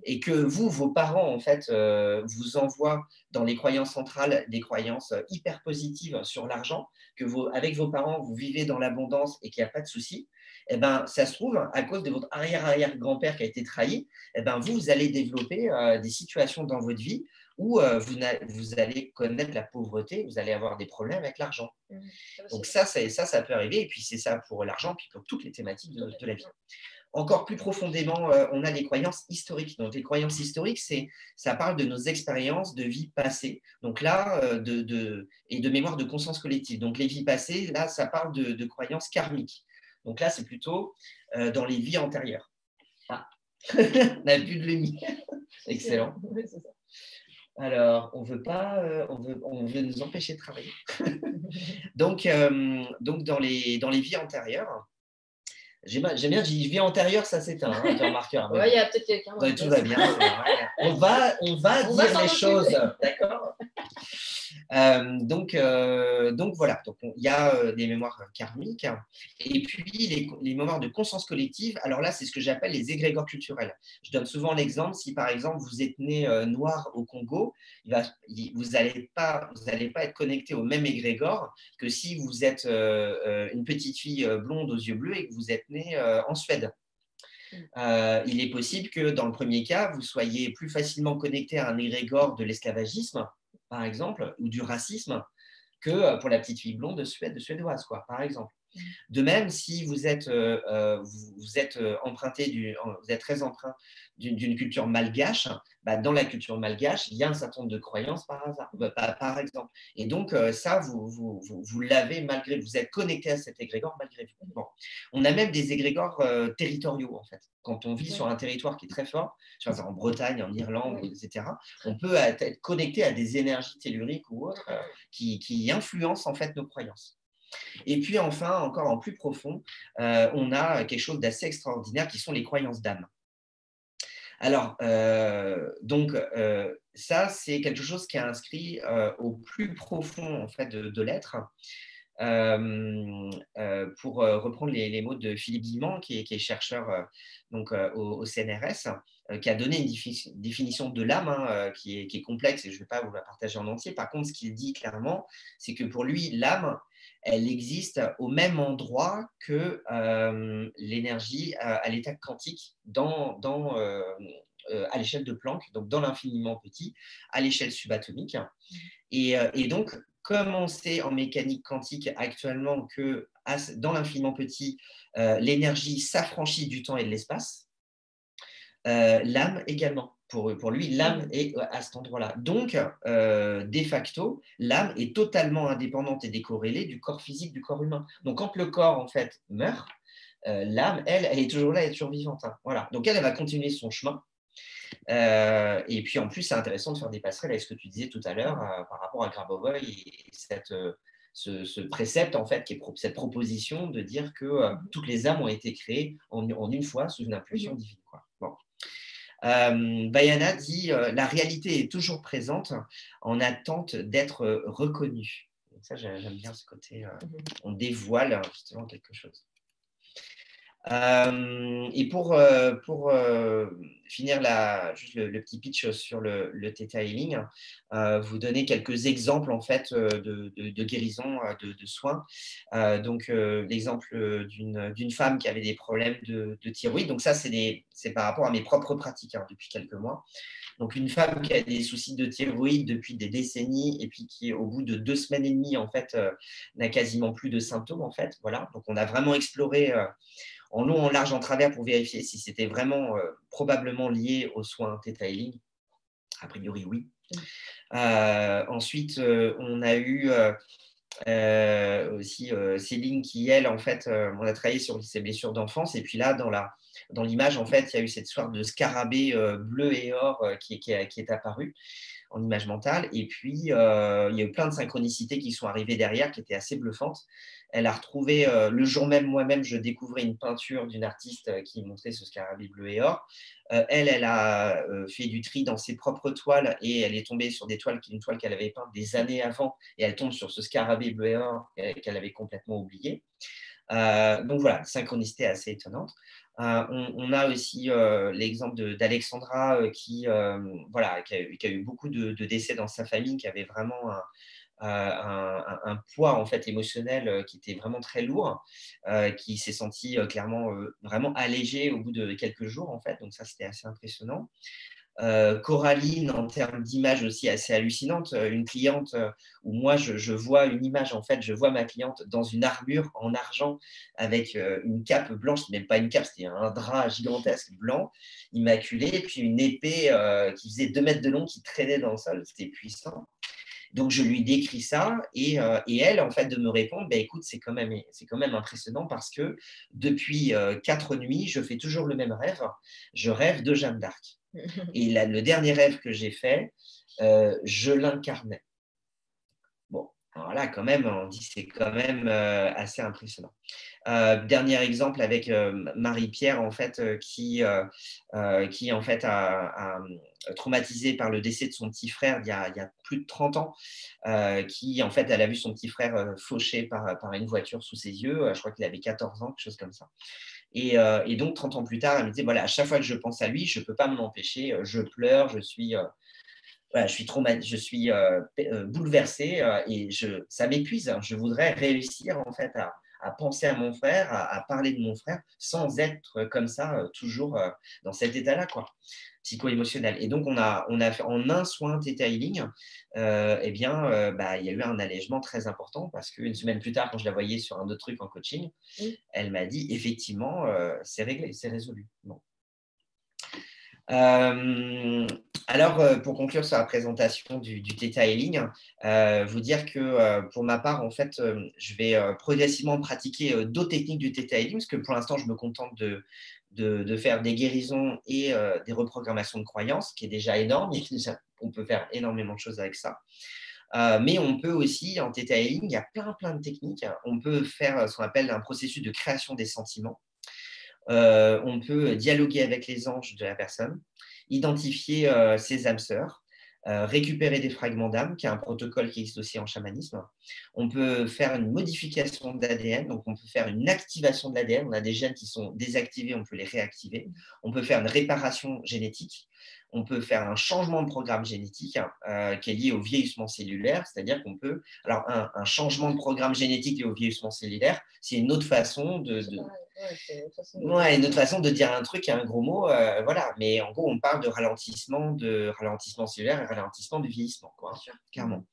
et que vos parents, en fait, vous envoient dans les croyances centrales des croyances hyper positives sur l'argent, que avec vos parents, vous vivez dans l'abondance et qu'il n'y a pas de souci, eh ben, ça se trouve, à cause de votre arrière-arrière-grand-père qui a été trahi, eh ben, vous allez développer des situations dans votre vie où vous allez connaître la pauvreté, vous allez avoir des problèmes avec l'argent. Donc ça peut arriver, et puis c'est ça pour l'argent, puis pour toutes les thématiques de la vie. Encore plus profondément, on a les croyances historiques. Donc, les croyances historiques, ça parle de nos expériences de vie passée. Donc là, et de mémoire de conscience collective. Donc, les vies passées, là, ça parle de croyances karmiques. Donc là, c'est plutôt dans les vies antérieures. Ah, on n'a plus de lumière. Excellent. Alors, on veut nous empêcher de travailler. donc, dans les vies antérieures, j'aime bien, je dis vie antérieure, ça s'éteint, hein, tu remarqueras. Il y a peut-être quelqu'un. Tout va bien. On va dire les choses, d'accord. Donc voilà, donc, il y a des mémoires karmiques et puis les mémoires de conscience collective. Alors là, c'est ce que j'appelle les égrégores culturels. Je donne souvent l'exemple, si par exemple vous êtes né noir au Congo, vous n'allez pas être connecté au même égrégore que si vous êtes une petite fille blonde aux yeux bleus et que vous êtes né en Suède. Il est possible que dans le premier cas, vous soyez plus facilement connecté à un égrégore de l'esclavagisme, par exemple, ou du racisme, que pour la petite fille blonde de suédoise, quoi, par exemple. De même, si vous êtes très empreint d'une culture malgache, dans la culture malgache, il y a un certain nombre de croyances par hasard, par exemple. Et donc, ça, vous l'avez malgré, vous êtes connecté à cet égrégore malgré vous. Bon. On a même des égrégores territoriaux, en fait. Quand on vit sur un territoire qui est très fort, en Bretagne, en Irlande, etc., on peut être connecté à des énergies telluriques ou autres qui influencent en fait nos croyances. Et puis enfin, encore en plus profond, on a quelque chose d'assez extraordinaire qui sont les croyances d'âme. Alors, ça, c'est quelque chose qui est inscrit au plus profond en fait, de l'être. Pour reprendre les mots de Philippe Guimand, qui est chercheur au CNRS, qui a donné une définition de l'âme qui est complexe et je ne vais pas vous la partager en entier. Par contre, ce qu'il dit clairement, c'est que pour lui, l'âme, elle existe au même endroit que l'énergie à l'état quantique à l'échelle de Planck, donc dans l'infiniment petit, à l'échelle subatomique. Et donc, comme on sait en mécanique quantique actuellement que dans l'infiniment petit, l'énergie s'affranchit du temps et de l'espace, L'âme également. Pour lui, l'âme est à cet endroit-là. Donc, de facto, l'âme est totalement indépendante et décorrélée du corps physique, du corps humain. Donc, quand le corps, en fait, meurt, l'âme, elle est toujours là, elle est toujours vivante. Hein. Voilà. Donc, elle va continuer son chemin. Et puis, en plus, c'est intéressant de faire des passerelles avec ce que tu disais tout à l'heure par rapport à Grabovoi et ce précepte, en fait, qui est cette proposition de dire que toutes les âmes ont été créées en une fois sous une impulsion divine. Quoi. Bon. Bayana dit la réalité est toujours présente en attente d'être reconnue. Donc ça, j'aime bien ce côté. On dévoile justement quelque chose. Et pour finir juste le petit pitch sur le Theta Healing, vous donner quelques exemples en fait de guérison, de soins. Donc l'exemple d'une femme qui avait des problèmes de thyroïde. Donc ça c'est par rapport à mes propres pratiques depuis quelques mois. Donc une femme qui a des soucis de thyroïde depuis des décennies et puis qui au bout de 2 semaines et demie en fait n'a quasiment plus de symptômes en fait. Voilà. Donc on a vraiment exploré en long, en large, en travers pour vérifier si c'était vraiment probablement lié aux soins Theta Healing. A priori, oui. Ensuite, on a eu aussi Céline qui, elle, en fait, on a travaillé sur ses blessures d'enfance. Et puis là, dans l'image, en fait, il y a eu cette sorte de scarabée bleu et or qui est apparue en image mentale. Et puis, il y a eu plein de synchronicités qui sont arrivées derrière, qui étaient assez bluffantes. Elle a retrouvé, le jour même, moi-même, je découvrais une peinture d'une artiste qui montrait ce scarabée bleu et or. Elle a fait du tri dans ses propres toiles et elle est tombée sur une toile qu'elle avait peinte des années avant et elle tombe sur ce scarabée bleu et or qu'elle avait complètement oublié. Donc voilà, synchronicité assez étonnante. On a aussi l'exemple d'Alexandra qui a eu beaucoup de décès dans sa famille, qui avait vraiment un poids en fait émotionnel qui était vraiment très lourd, qui s'est senti clairement vraiment allégé au bout de quelques jours en fait. Donc ça, c'était assez impressionnant. Coraline, en termes d'image aussi assez hallucinante, une cliente où moi je vois une image, en fait, je vois ma cliente dans une armure en argent avec une cape blanche, même pas une cape, c'était un drap gigantesque blanc, immaculé, et puis une épée qui faisait 2 mètres de long qui traînait dans le sol, c'était puissant. Donc, je lui décris ça et elle, en fait, de me répondre, bah, écoute, c'est quand même impressionnant parce que depuis 4 nuits, je fais toujours le même rêve. Je rêve de Jeanne d'Arc. Et le dernier rêve que j'ai fait, je l'incarnais. Bon, alors là, quand même, on dit c'est quand même assez impressionnant. Dernier exemple avec Marie-Pierre, en fait, qui en fait a traumatisé par le décès de son petit frère il y a plus de 30 ans, qui, en fait, elle a vu son petit frère fauché par une voiture sous ses yeux. Je crois qu'il avait 14 ans, quelque chose comme ça. Et donc, 30 ans plus tard, elle me disait, voilà, à chaque fois que je pense à lui, je ne peux pas m'en empêcher. Je pleure, je suis bouleversée et ça m'épuise. Hein. Je voudrais réussir, en fait, à penser à mon frère, à parler de mon frère, sans être comme ça, toujours dans cet état-là, quoi, psycho-émotionnel. Et donc, on a fait en un soin Theta Healing, il y a eu un allègement très important parce qu'une semaine plus tard, quand je la voyais sur un autre truc en coaching, elle m'a dit, effectivement, c'est réglé, c'est résolu. Bon. Alors, pour conclure sur la présentation du Theta Healing, vous dire que pour ma part, en fait, je vais progressivement pratiquer d'autres techniques du Theta Healing, parce que pour l'instant, je me contente de faire des guérisons et des reprogrammations de croyances, qui est déjà énorme. On peut faire énormément de choses avec ça. Mais on peut aussi, en Theta Healing, il y a plein de techniques. On peut faire ce qu'on appelle un processus de création des sentiments. On peut dialoguer avec les anges de la personne, identifier ses âmes sœurs, récupérer des fragments d'âme, qui est un protocole qui existe aussi en chamanisme. On peut faire une modification de l'ADN, donc on peut faire une activation de l'ADN. On a des gènes qui sont désactivés, on peut les réactiver. On peut faire une réparation génétique. On peut faire un changement de programme génétique qui est lié au vieillissement cellulaire, c'est-à-dire qu'on peut… Alors, un changement de programme génétique lié au vieillissement cellulaire, c'est une autre façon une autre façon de dire un truc et un gros mot, voilà. Mais en gros, on parle de ralentissement cellulaire et ralentissement du vieillissement, quoi, clairement.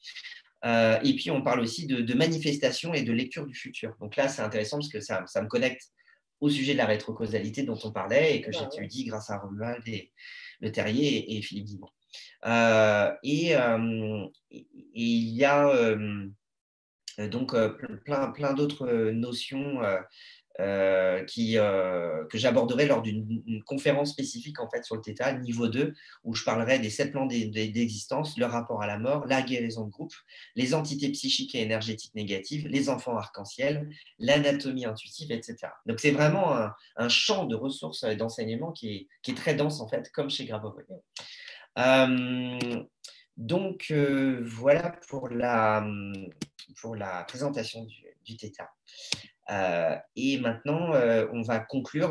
Et puis, on parle aussi de manifestation et de lecture du futur. Donc là, c'est intéressant parce que ça me connecte au sujet de la rétrocausalité dont on parlait et que Bah, ouais. j'étudie grâce à Romuald Le Terrier et Philippe Guimond. Et il y a donc plein d'autres notions que j'aborderai lors d'une conférence spécifique en fait, sur le Theta, niveau 2, où je parlerai des 7 plans d'existence, le rapport à la mort, la guérison de groupe, les entités psychiques et énergétiques négatives, les enfants arc-en-ciel, l'anatomie intuitive, etc. Donc c'est vraiment un champ de ressources et d'enseignement qui est très dense, en fait, comme chez Grabovoi. Donc voilà pour la présentation du Theta. Et maintenant, on va conclure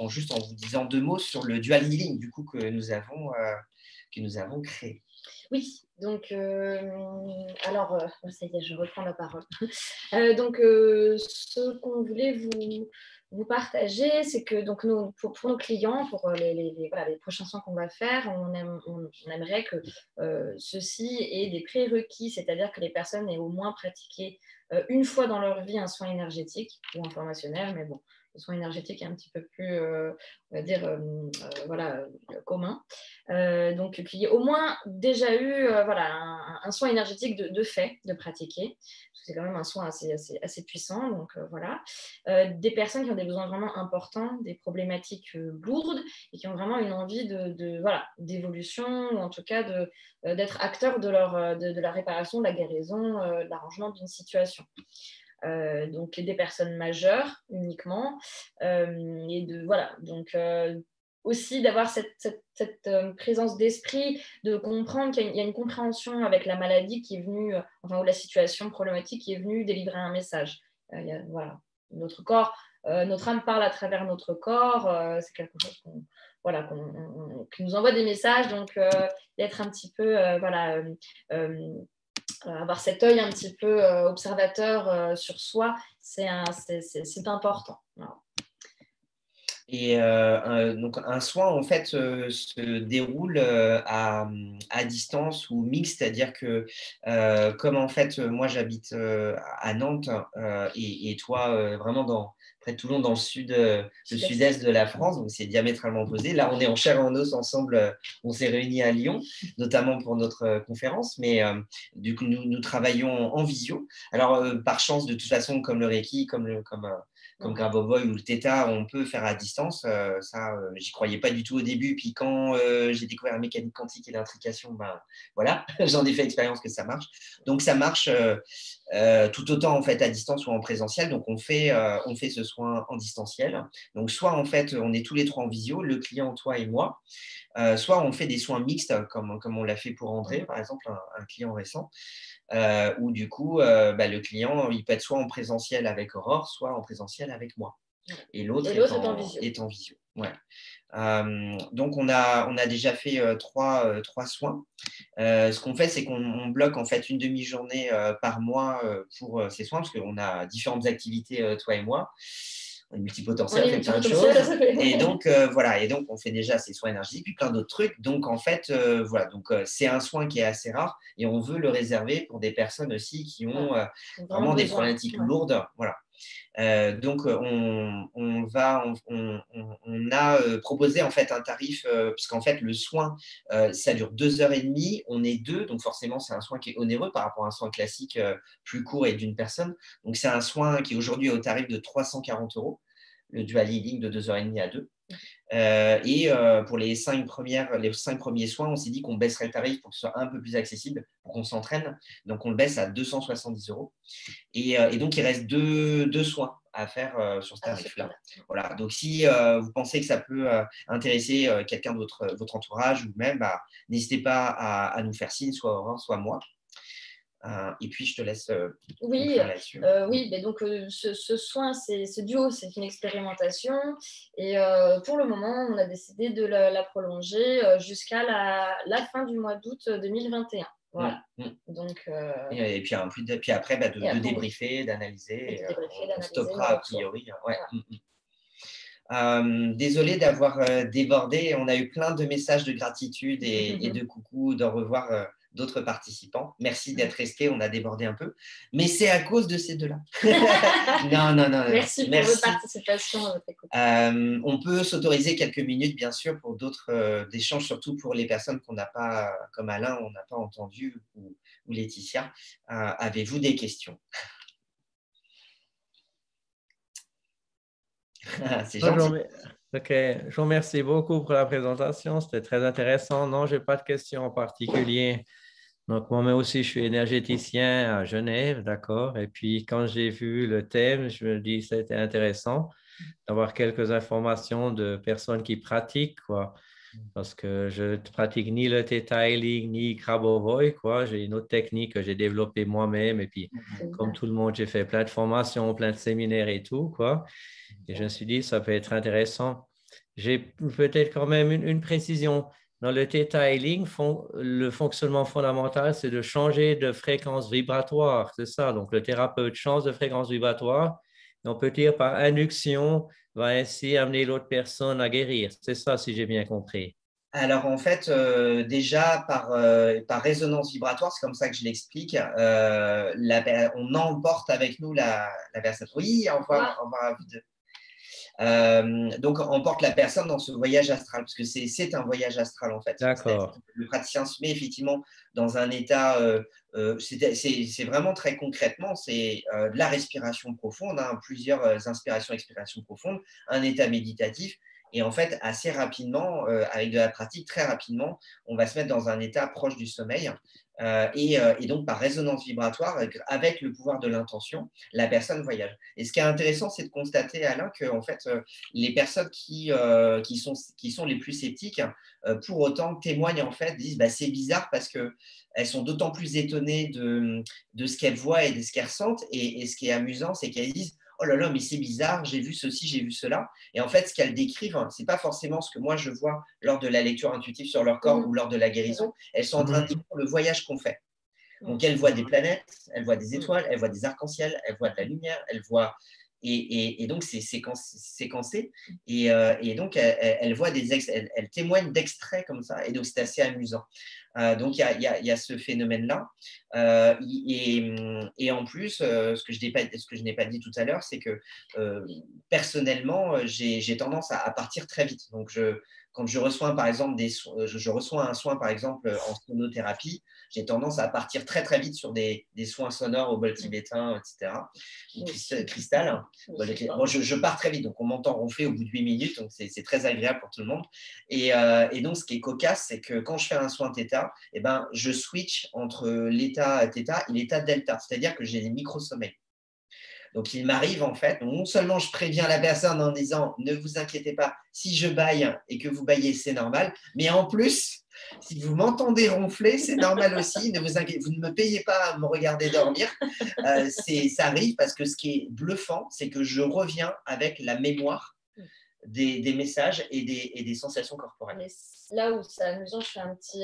juste en vous disant 2 mots sur le dual healing du coup, que nous avons créé. Oui, donc, alors, ça y est, je reprends la parole. Donc, ce qu'on voulait vous partager, c'est que donc, nous, pour nos clients, pour les prochains soins qu'on va faire, on aimerait que ceux-ci aient des prérequis, c'est-à-dire que les personnes aient au moins pratiqué une fois dans leur vie un soin énergétique ou informationnel, mais bon, le soin énergétique est un petit peu plus, on va dire, commun. Donc, qu'il y ait au moins déjà eu un soin énergétique de fait, de pratiquer. C'est quand même un soin assez puissant. Donc, voilà. Des personnes qui ont des besoins vraiment importants, des problématiques lourdes et qui ont vraiment une envie d'évolution ou en tout cas d'être acteurs de la réparation, de la guérison, de l'arrangement d'une situation. Donc des personnes majeures uniquement aussi d'avoir cette présence d'esprit, de comprendre qu'il y a une compréhension avec la maladie qui est venue, ou la situation problématique qui est venue délivrer un message. Notre corps, notre âme parle à travers notre corps, c'est quelque chose qui nous envoie des messages, donc d'être un petit peu avoir cet œil un petit peu observateur sur soi, c'est important. Voilà. Et donc un soin en fait se déroule à distance ou mixte, c'est-à-dire que comme en fait moi j'habite à Nantes et toi vraiment près de Toulon dans le sud-est de la France, donc c'est diamétralement opposé. Là on est en chair et en os ensemble, on s'est réunis à Lyon, notamment pour notre conférence, mais du coup nous travaillons en visio. Alors par chance de toute façon comme le Reiki, comme Grabovoi ou le Theta, on peut faire à distance. J'y croyais pas du tout au début. Puis quand j'ai découvert la mécanique quantique et l'intrication, voilà, j'en ai fait expérience que ça marche. Donc ça marche tout autant en fait à distance ou en présentiel. Donc on fait ce soin en distanciel. Donc soit en fait on est tous les 3 en visio, le client, toi et moi. Soit on fait des soins mixtes comme on l'a fait pour André, par exemple, un client récent. Où du coup, le client, il peut être soit en présentiel avec Aurore, soit en présentiel avec moi. Et l'autre est en visio. Ouais. Donc, on a déjà fait 3 soins. Ce qu'on fait, c'est qu'on bloque en fait une demi-journée par mois pour ces soins, parce qu'on a différentes activités, toi et moi. On est multipotentiel, on fait plein de choses. Et donc, et donc, on fait déjà ces soins énergétiques, puis plein d'autres trucs. Donc, en fait, c'est un soin qui est assez rare et on veut le réserver pour des personnes aussi qui ont vraiment des problématiques lourdes. Voilà. Donc, on a proposé en fait un tarif, puisqu'en fait, le soin, ça dure 2h30, on est 2, donc forcément, c'est un soin qui est onéreux par rapport à un soin classique plus court et d'une personne. Donc, c'est un soin qui aujourd'hui est au tarif de 340 €, le dual healing de 2h30 à 2. Pour les 5 premiers soins, on s'est dit qu'on baisserait le tarif pour que ce soit un peu plus accessible, pour qu'on s'entraîne. Donc, on le baisse à 270 €. Et donc, il reste deux soins à faire sur ce tarif-là. Voilà. Donc, si vous pensez que ça peut intéresser quelqu'un de votre entourage ou même, n'hésitez pas à nous faire signe, soit Aurore, soit moi. Et puis, je te laisse conclure là-dessus. Oui, mais donc ce soin, ce duo, c'est une expérimentation. Et pour le moment, on a décidé de la prolonger jusqu'à la fin du mois d'août 2021. Voilà. Donc, et puis après, de débriefer, d'analyser. On stoppera a priori. Ouais. Désolé d'avoir débordé. On a eu plein de messages de gratitude et de coucou, d'au revoir d'autres participants. Merci d'être restés, on a débordé un peu. Mais c'est à cause de ces deux-là. Non. Merci pour votre participation. Votre écoute. On peut s'autoriser quelques minutes, bien sûr, pour d'autres échanges, surtout pour les personnes qu'on n'a pas, comme Alain, on n'a pas entendu, ou Laetitia. Avez-vous des questions? C'est gentil. Ok, je vous remercie beaucoup pour la présentation. C'était très intéressant. Non, je n'ai pas de questions en particulier. Donc, moi aussi, je suis énergéticien à Genève, d'accord. Et puis, quand j'ai vu le thème, je me dis que c'était intéressant d'avoir quelques informations de personnes qui pratiquent, quoi. Parce que je ne pratique ni le Theta Healing, ni Grabovoi, quoi. J'ai une autre technique que j'ai développée moi-même. Et puis, comme tout le monde, j'ai fait plein de formations, plein de séminaires et tout, quoi. Et je me suis dit, ça peut être intéressant. J'ai peut-être quand même une précision. Dans le Theta Healing, le fonctionnement fondamental, c'est de changer de fréquence vibratoire. C'est ça. Donc, le thérapeute change de fréquence vibratoire. Et on peut dire par induction, va ainsi amener l'autre personne à guérir. C'est ça, si j'ai bien compris. Alors, en fait, déjà, par résonance vibratoire, c'est comme ça que je l'explique, on emporte avec nous la personne. Oui, au revoir à vous deux. Donc, on porte la personne dans ce voyage astral, parce que c'est un voyage astral, en fait. D'accord. Le praticien se met effectivement dans un état, c'est vraiment très concrètement, c'est de la respiration profonde, hein, plusieurs inspirations, expirations profondes, un état méditatif. Et en fait, assez rapidement, avec de la pratique, très rapidement, on va se mettre dans un état proche du sommeil. Et donc, par résonance vibratoire, avec le pouvoir de l'intention, la personne voyage. Et ce qui est intéressant, c'est de constater, Alain, que en fait, les personnes qui sont les plus sceptiques, pour autant, témoignent, en fait, disent bah, c'est bizarre parce qu'elles sont d'autant plus étonnées de ce qu'elles voient et de ce qu'elles ressentent. Et ce qui est amusant, c'est qu'elles disent oh là là, mais c'est bizarre, j'ai vu ceci, j'ai vu cela. Et en fait, ce qu'elles décrivent, ce n'est pas forcément ce que moi je vois lors de la lecture intuitive sur leur corps ou lors de la guérison. Elles sont en train de dire le voyage qu'on fait. Donc, elles voient des planètes, elles voient des étoiles, elles voient des arcs-en-ciel, elles voient de la lumière, elles voient. Et donc, c'est séquencé. Et donc, elles témoignent d'extraits comme ça. Et donc, c'est assez amusant. Donc, il y a ce phénomène-là. Et en plus, ce que je n'ai pas dit tout à l'heure, c'est que personnellement, j'ai tendance à partir très vite. Donc, quand je reçois, par exemple, je reçois un soin, par exemple, en sonothérapie, j'ai tendance à partir très, très vite sur des soins sonores au bol tibétain, etc. Cristal. Bon, je pars très vite, donc on m'entend ronfler au bout de 8 minutes, donc c'est très agréable pour tout le monde. Et donc, ce qui est cocasse, c'est que quand je fais un soin Theta, eh ben, je switch entre l'état Theta et l'état Delta, c'est-à-dire que j'ai des micro-sommeils. Donc, il m'arrive en fait, non seulement je préviens la personne en disant ne vous inquiétez pas, si je bâille et que vous bâillez, c'est normal, mais en plus, si vous m'entendez ronfler, c'est normal aussi, ne vous inquiétez, vous ne me payez pas à me regarder dormir. Ça arrive parce que ce qui est bluffant, c'est que je reviens avec la mémoire des messages et des sensations corporelles. Mais là où c'est amusant, je fais un petit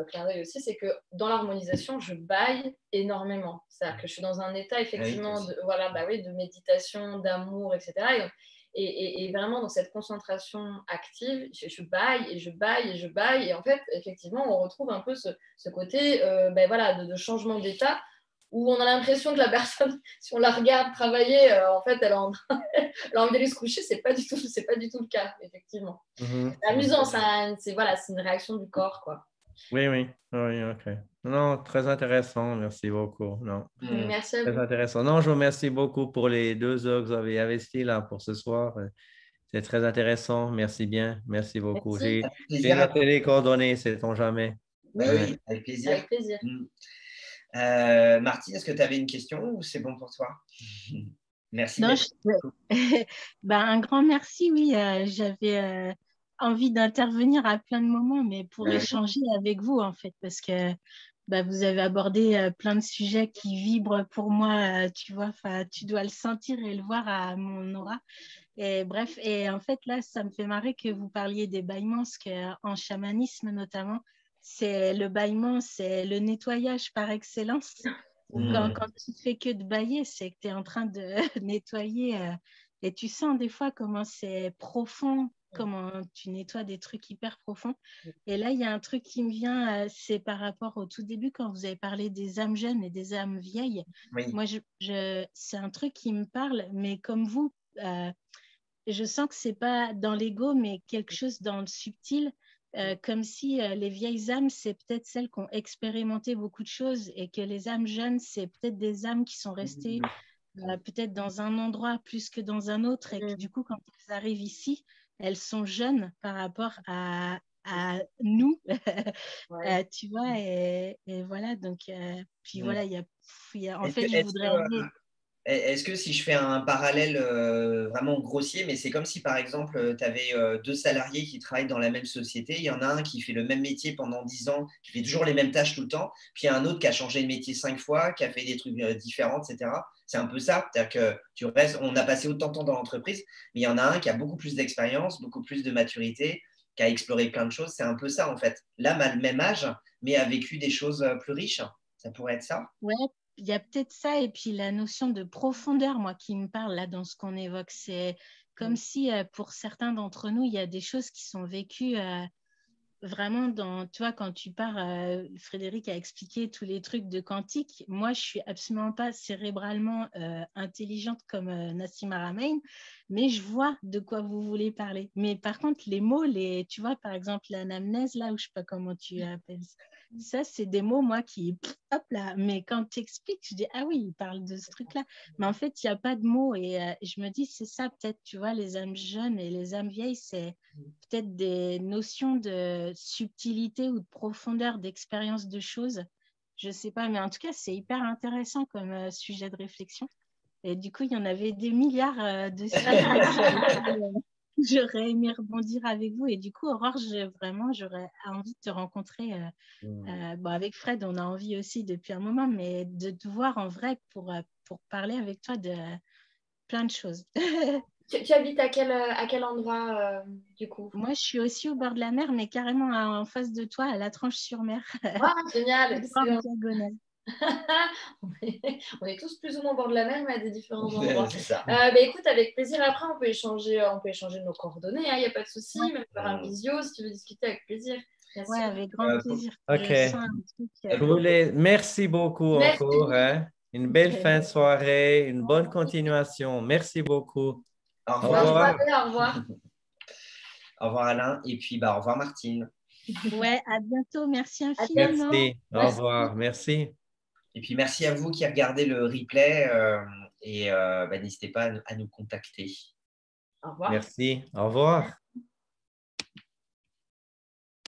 clin d'œil aussi, c'est que dans l'harmonisation, je bâille énormément. C'est-à-dire que je suis dans un état effectivement de méditation, d'amour, etc. Et vraiment dans cette concentration active, je bâille et je bâille et je bâille. Et en fait, effectivement, on retrouve un peu ce côté de changement d'état, où on a l'impression que la personne, si on la regarde travailler, en fait, elle a envie d'aller se coucher. C'est pas du tout le cas, effectivement. C'est amusant, c'est une réaction du corps, quoi. Oui, ok. Non, très intéressant, merci beaucoup. Non. Merci à vous. Très intéressant. Non, je vous remercie beaucoup pour les 2 heures que vous avez investies là pour ce soir. C'est très intéressant, merci bien, merci beaucoup. J'ai noté les coordonnées, sait-on jamais. Oui, avec plaisir. Avec plaisir. Martine, est-ce que tu avais une question ou c'est bon pour toi? Merci. Non, un grand merci, oui. J'avais envie d'intervenir à plein de moments, mais pour échanger avec vous, en fait, parce que vous avez abordé plein de sujets qui vibrent pour moi, tu vois, tu dois le sentir et le voir à mon aura. Et bref, et en fait, là, ça me fait marrer que vous parliez des bâillements, parce qu'en chamanisme, notamment, le bâillement, c'est le nettoyage par excellence. Quand tu ne fais que de bâiller, c'est que tu es en train de nettoyer et tu sens des fois comment c'est profond comment tu nettoies des trucs hyper profonds. Et là, il y a un truc qui me vient, c'est par rapport au tout début, quand vous avez parlé des âmes jeunes et des âmes vieilles. Oui. Moi, c'est un truc qui me parle, mais comme vous, je sens que c'est pas dans l'ego, mais quelque chose dans le subtil, comme si les vieilles âmes, c'est peut-être celles qui ont expérimenté beaucoup de choses et que les âmes jeunes, c'est peut-être des âmes qui sont restées peut-être dans un endroit plus que dans un autre et que du coup, quand elles arrivent ici, elles sont jeunes par rapport à nous, tu vois, et voilà, donc, puis voilà, en fait, je voudrais aller. Est-ce que si je fais un parallèle vraiment grossier, mais c'est comme si par exemple tu avais deux salariés qui travaillent dans la même société, il y en a un qui fait le même métier pendant 10 ans, qui fait toujours les mêmes tâches tout le temps, puis il y a un autre qui a changé de métier 5 fois, qui a fait des trucs différents, etc. C'est un peu ça, c'est-à-dire que on a passé autant de temps dans l'entreprise, mais il y en a un qui a beaucoup plus d'expérience, beaucoup plus de maturité, qui a exploré plein de choses, c'est un peu ça en fait. L'âme a le même âge, mais a vécu des choses plus riches, ça pourrait être ça. Ouais. Il y a peut-être ça, et puis la notion de profondeur, moi, qui me parle là dans ce qu'on évoque. C'est comme si pour certains d'entre nous, il y a des choses qui sont vécues vraiment dans, tu vois, quand tu pars, Frédéric a expliqué tous les trucs de quantique. Moi, je suis absolument pas cérébralement intelligente comme Nassim Haramein, mais je vois de quoi vous voulez parler. Mais par contre, les mots, tu vois, par exemple, l'anamnèse, là, ou je sais pas comment tu appelles ça, c'est des mots, moi, qui, hop là, mais quand tu expliques, je dis, ah oui, il parle de ce truc-là. Mais en fait, il n'y a pas de mots, et je me dis, c'est ça, peut-être, tu vois, les âmes jeunes et les âmes vieilles, c'est peut-être des notions de subtilité ou de profondeur d'expérience de choses. Je sais pas, mais en tout cas, c'est hyper intéressant comme sujet de réflexion. Et du coup, il y en avait des milliards de sujets. J'aurais aimé rebondir avec vous. Et du coup, Aurore, j'aurais envie de te rencontrer. Bon, avec Fred, on a envie aussi depuis un moment, mais de te voir en vrai pour parler avec toi de plein de choses. Tu habites à quel endroit, du coup? Moi, je suis aussi au bord de la mer, mais carrément en face de toi, à la Tranche-sur-Mer. Ah, génial, excellent. Diagonale. On est tous plus ou moins au bord de la mer, mais à des différents endroits. C'est ça. Écoute, avec plaisir. Après, on peut échanger nos coordonnées, il n'y a pas de souci. Même faire un visio si tu veux discuter, avec plaisir. Merci. Ouais, avec grand plaisir. Ok. Je sens un truc, Merci beaucoup Merci. encore. Hein. Une belle fin de soirée, une bonne continuation. Merci beaucoup. Au Bonne revoir. soirée, au revoir. Au revoir Alain et puis au revoir Martine. Ouais, à bientôt. Merci infiniment. Merci. Au revoir. Merci. Et puis merci à vous qui regardez le replay et n'hésitez pas à nous contacter. Au revoir. Merci. Au revoir.